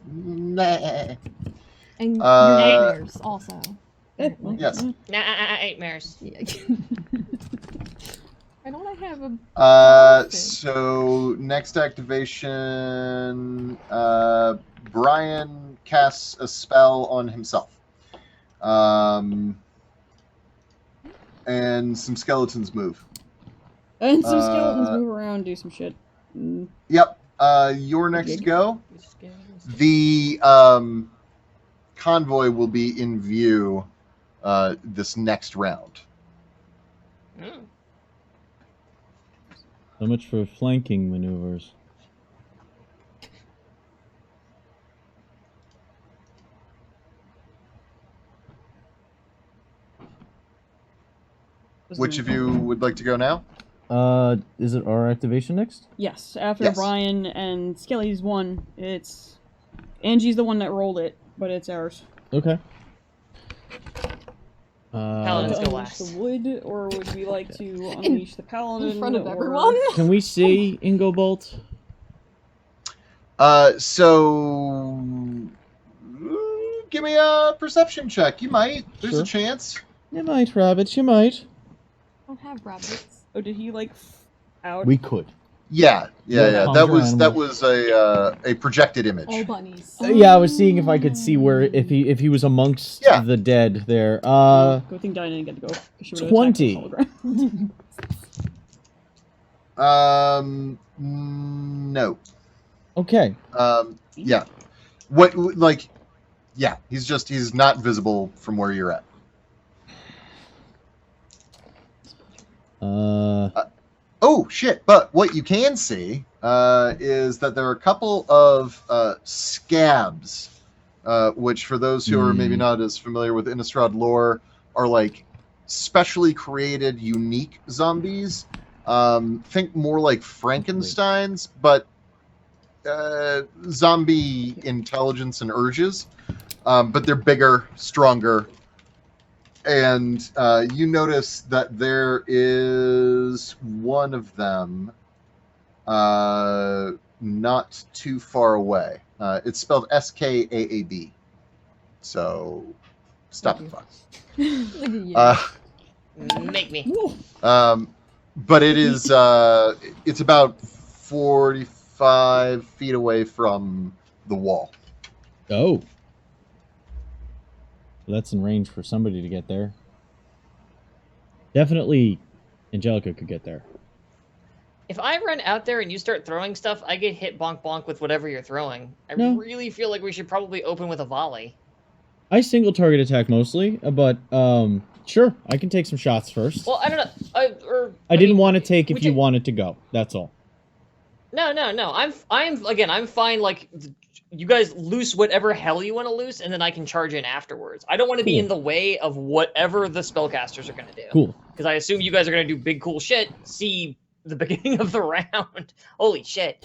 Meh. And your nightmares also. apparently. Yes. Nightmares. Yeah. Why don't I have a... So next activation, Brian casts a spell on himself. And some skeletons move. And some skeletons move around, do some shit. Mm. Yep. Your next go. The convoy will be in view this next round. Mm. So much for flanking maneuvers. Which of you would like to go now? Is it our activation next? Yes, after Yes. Brian and Skelly's one, it's... Angie's the one that rolled it, but it's ours. Okay. Paladins To go unleash last. the wood, or would we like to unleash the paladin? In front of or- everyone? Can we see Ingo Bolt? So give me a perception check. You might. There's Sure. a chance. You might, rabbits. You might. I don't have rabbits. Oh, did he, like, out? We could. Yeah. Yeah, That conjure was a projected image. All bunnies. Yeah, I was seeing if I could see where if he was amongst Yeah. the dead there. Good thing Dinah didn't get to go. 'cause she would've attacked 20. the hologram. No. Okay. Yeah. Yeah, he's not visible from where you're at. Oh shit! But what you can see is that there are a couple of scabs, which, for those who are maybe not as familiar with Innistrad lore, are like specially created, unique zombies. Think more like Frankenstein's, but zombie intelligence and urges. But they're bigger, stronger. And you notice that there is one of them not too far away. It's spelled Skaab. So stop the fuck. Look at you. Make me. But it is it's about 45 feet away from the wall. Oh. That's in range for somebody to get there. Definitely Angelica could get there. If I run out there and you start throwing stuff, I get hit bonk bonk with whatever you're throwing. I No. really feel like we should probably open with a volley. I single target attack mostly, but sure, I can take some shots first. Well, I don't know. I didn't mean, want to take if we you take- wanted to go. That's all. No. I'm fine. Like, you guys loose whatever hell you want to loose, and then I can charge in afterwards. I don't want to be Cool. in the way of whatever the spellcasters are going to do. Cool. Because I assume you guys are going to do big cool shit. See the beginning of the round. Holy shit!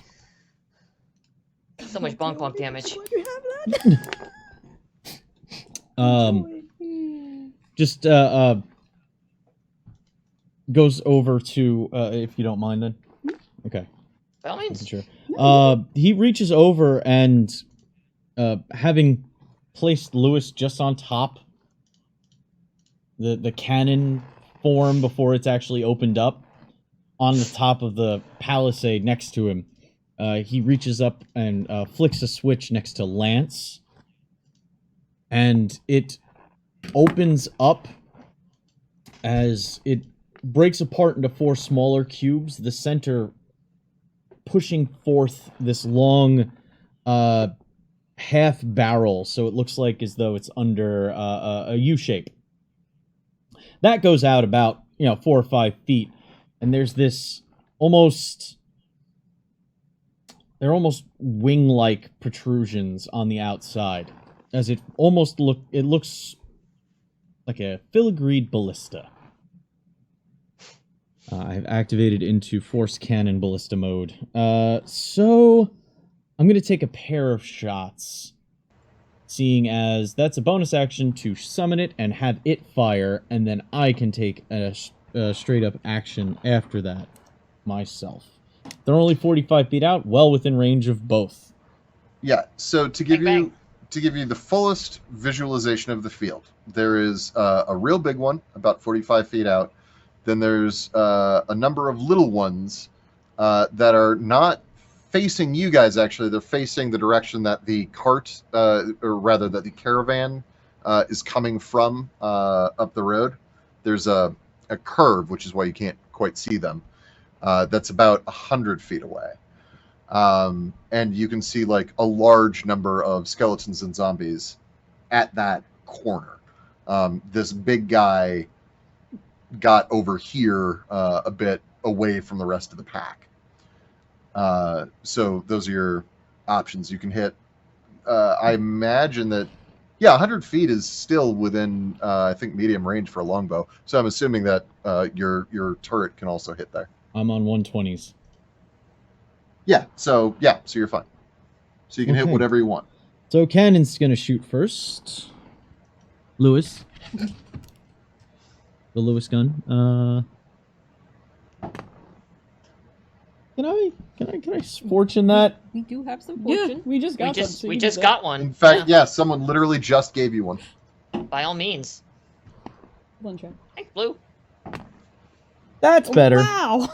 So much bonk bonk damage. Just goes over to if you don't mind then. Okay. By all means. Sure. He reaches over and, having placed Lewis just on top, the cannon form before it's actually opened up, on the top of the palisade next to him, he reaches up and flicks a switch next to Lance, and it opens up as it breaks apart into 4 smaller cubes, the center pushing forth this long half barrel, so it looks like as though it's under a U shape. That goes out about 4 or 5 feet, and there's this almost. They're almost wing-like protrusions on the outside, as it looks like a filigreed ballista. I've activated into force cannon ballista mode. So I'm going to take a pair of shots, seeing as that's a bonus action to summon it and have it fire, and then I can take a straight-up action after that myself. They're only 45 feet out, well within range of both. Yeah. So to give Bang, you the fullest visualization of the field, there is a real big one about 45 feet out. Then there's a number of little ones that are not facing you guys. Actually, they're facing the direction that the cart, or rather, that the caravan is coming from up the road. There's a curve, which is why you can't quite see them. That's about 100 feet away. And you can see like a large number of skeletons and zombies at that corner. This big guy got over here a bit away from the rest of the pack. So those are your options. You can hit, I imagine that, 100 feet is still within, I think, medium range for a longbow. So I'm assuming that your turret can also hit there. I'm on 120s. So you're fine. So you can hit Okay. whatever you want. So Cannon's gonna shoot first. Lewis. The Lewis gun. Can I fortune that? We do have some Yeah, fortune. we just got them. So We you just did got one. In fact, someone literally just gave you one. By all means. One check. Hey, Blue. That's better. Wow.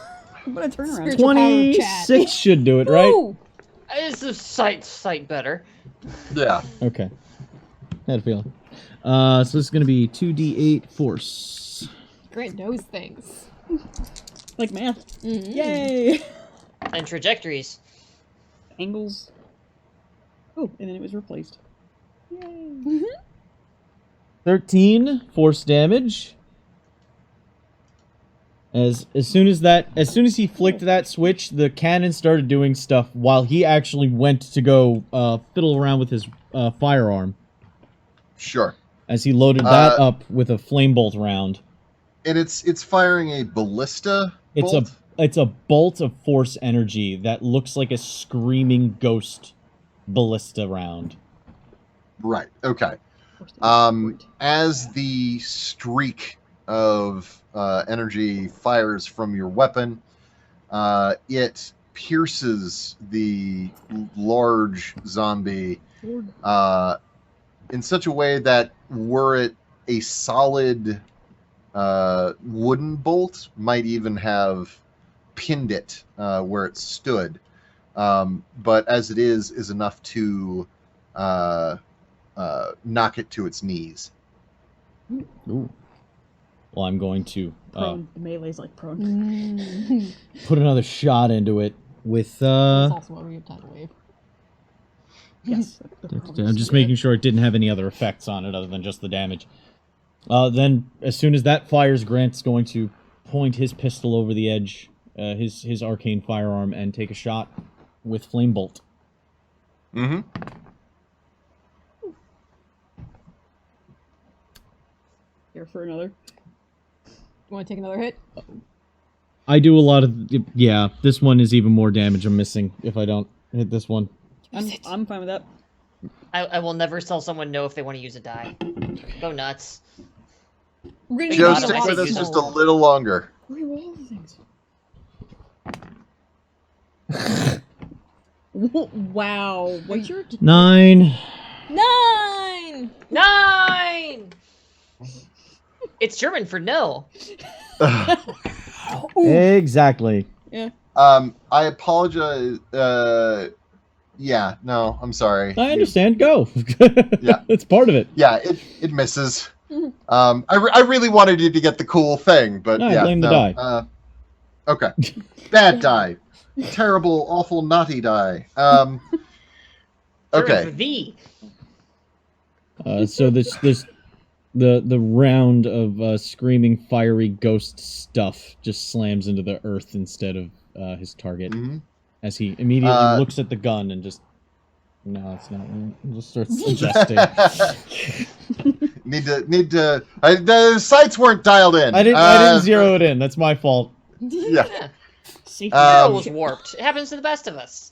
What a turnaround. Spiritual power of chat. 26 should do it, right? Woo! It's a sight better. Yeah. Okay. Had a feeling. So this is gonna be 2d8 force. Grant knows things. Like math. Mhm. Yay! And trajectories. Angles. Oh, and then it was replaced. Yay! Mhm. 13 force damage. As soon as he flicked that switch, the cannon started doing stuff while he actually went to go fiddle around with his firearm. Sure. As he loaded that up with a flame bolt round. And it's firing a ballista bolt? It's a bolt of force energy that looks like a screaming ghost ballista round. Right. Okay. As the streak of energy fires from your weapon, it pierces the large zombie in such a way that were it a solid wooden bolt, might even have pinned it where it stood. But as it is enough to knock it to its knees. Ooh. Well, I'm going to Prone. The melee's like prone. Mm. put another shot into it with... That's also what we have tidal wave. Yes. I'm just making sure it didn't have any other effects on it other than just the damage. Then, as soon as that fires, Grant's going to point his pistol over the edge, his arcane firearm, and take a shot with Flame Bolt. Mm-hmm. Here for another. You want to take another hit? I do a lot of... Yeah, this one is even more damage I'm missing if I don't hit this one. I'm fine with that. I will never tell someone no if they want to use a die. Go nuts. We're gonna Joe, need stick a lot with us more. just a little longer. Reroll the things. Wow. What's your... 9. 9! 9! It's German for no. Exactly. Yeah. I apologize. Yeah, no, I'm sorry. I understand. Go. Yeah. It's part of it. Yeah, it misses. I really wanted you to get the cool thing, but No, I yeah, blame the no. die. Okay. Bad die. Terrible, awful, naughty die. German for Okay. V. So this The round of screaming fiery ghost stuff just slams into the earth instead of his target as he immediately looks at the gun and just no, it's not. Just starts adjusting. The sights weren't dialed in. I didn't zero it in. That's my fault. Yeah. Zero was warped. It happens to the best of us.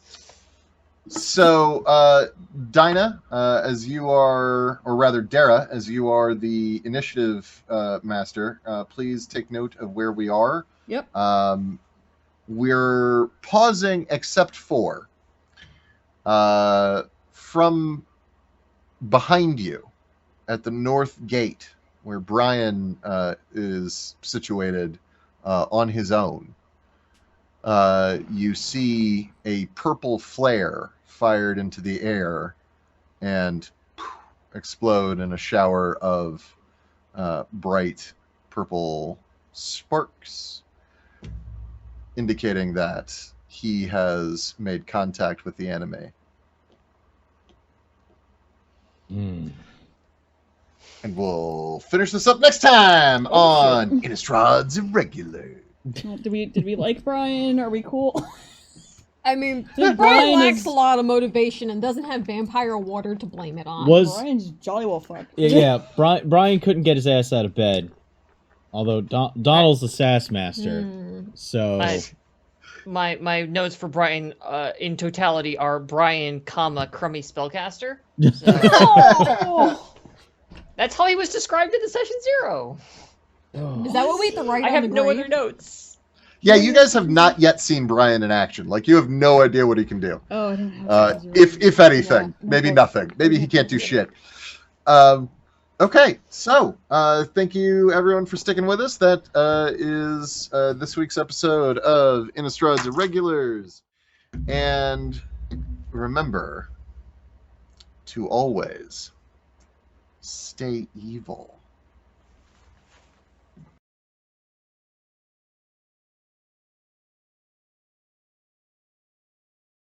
So, Dinah, as you are, or rather Dara, as you are the initiative master, please take note of where we are. Yep. We're pausing except for from behind you at the north gate where Brian is situated on his own. You see a purple flare fired into the air and explode in a shower of bright purple sparks, indicating that he has made contact with the enemy. And we'll finish this up next time on Innistrad's Irregulars. Did we like Brian? Are we cool? I mean, Dude, Brian Brian lacks is- a lot of motivation and doesn't have vampire water to blame it on. Brian's jolly well fucked. Yeah. Brian couldn't get his ass out of bed. Although Donald's the sass master, so My notes for Brian in totality are Brian, crummy spellcaster. So, Oh! that's how he was described in the session 0. Is that what we have to write I on have the no grave? other notes. Yeah, you guys have not yet seen Brian in action. Like, you have no idea what he can do. Oh, I don't have If anything, Yeah, maybe okay. nothing. Maybe he can't do shit. Okay, so thank you everyone for sticking with us. That is this week's episode of Innistrad's Irregulars. And remember to always stay evil.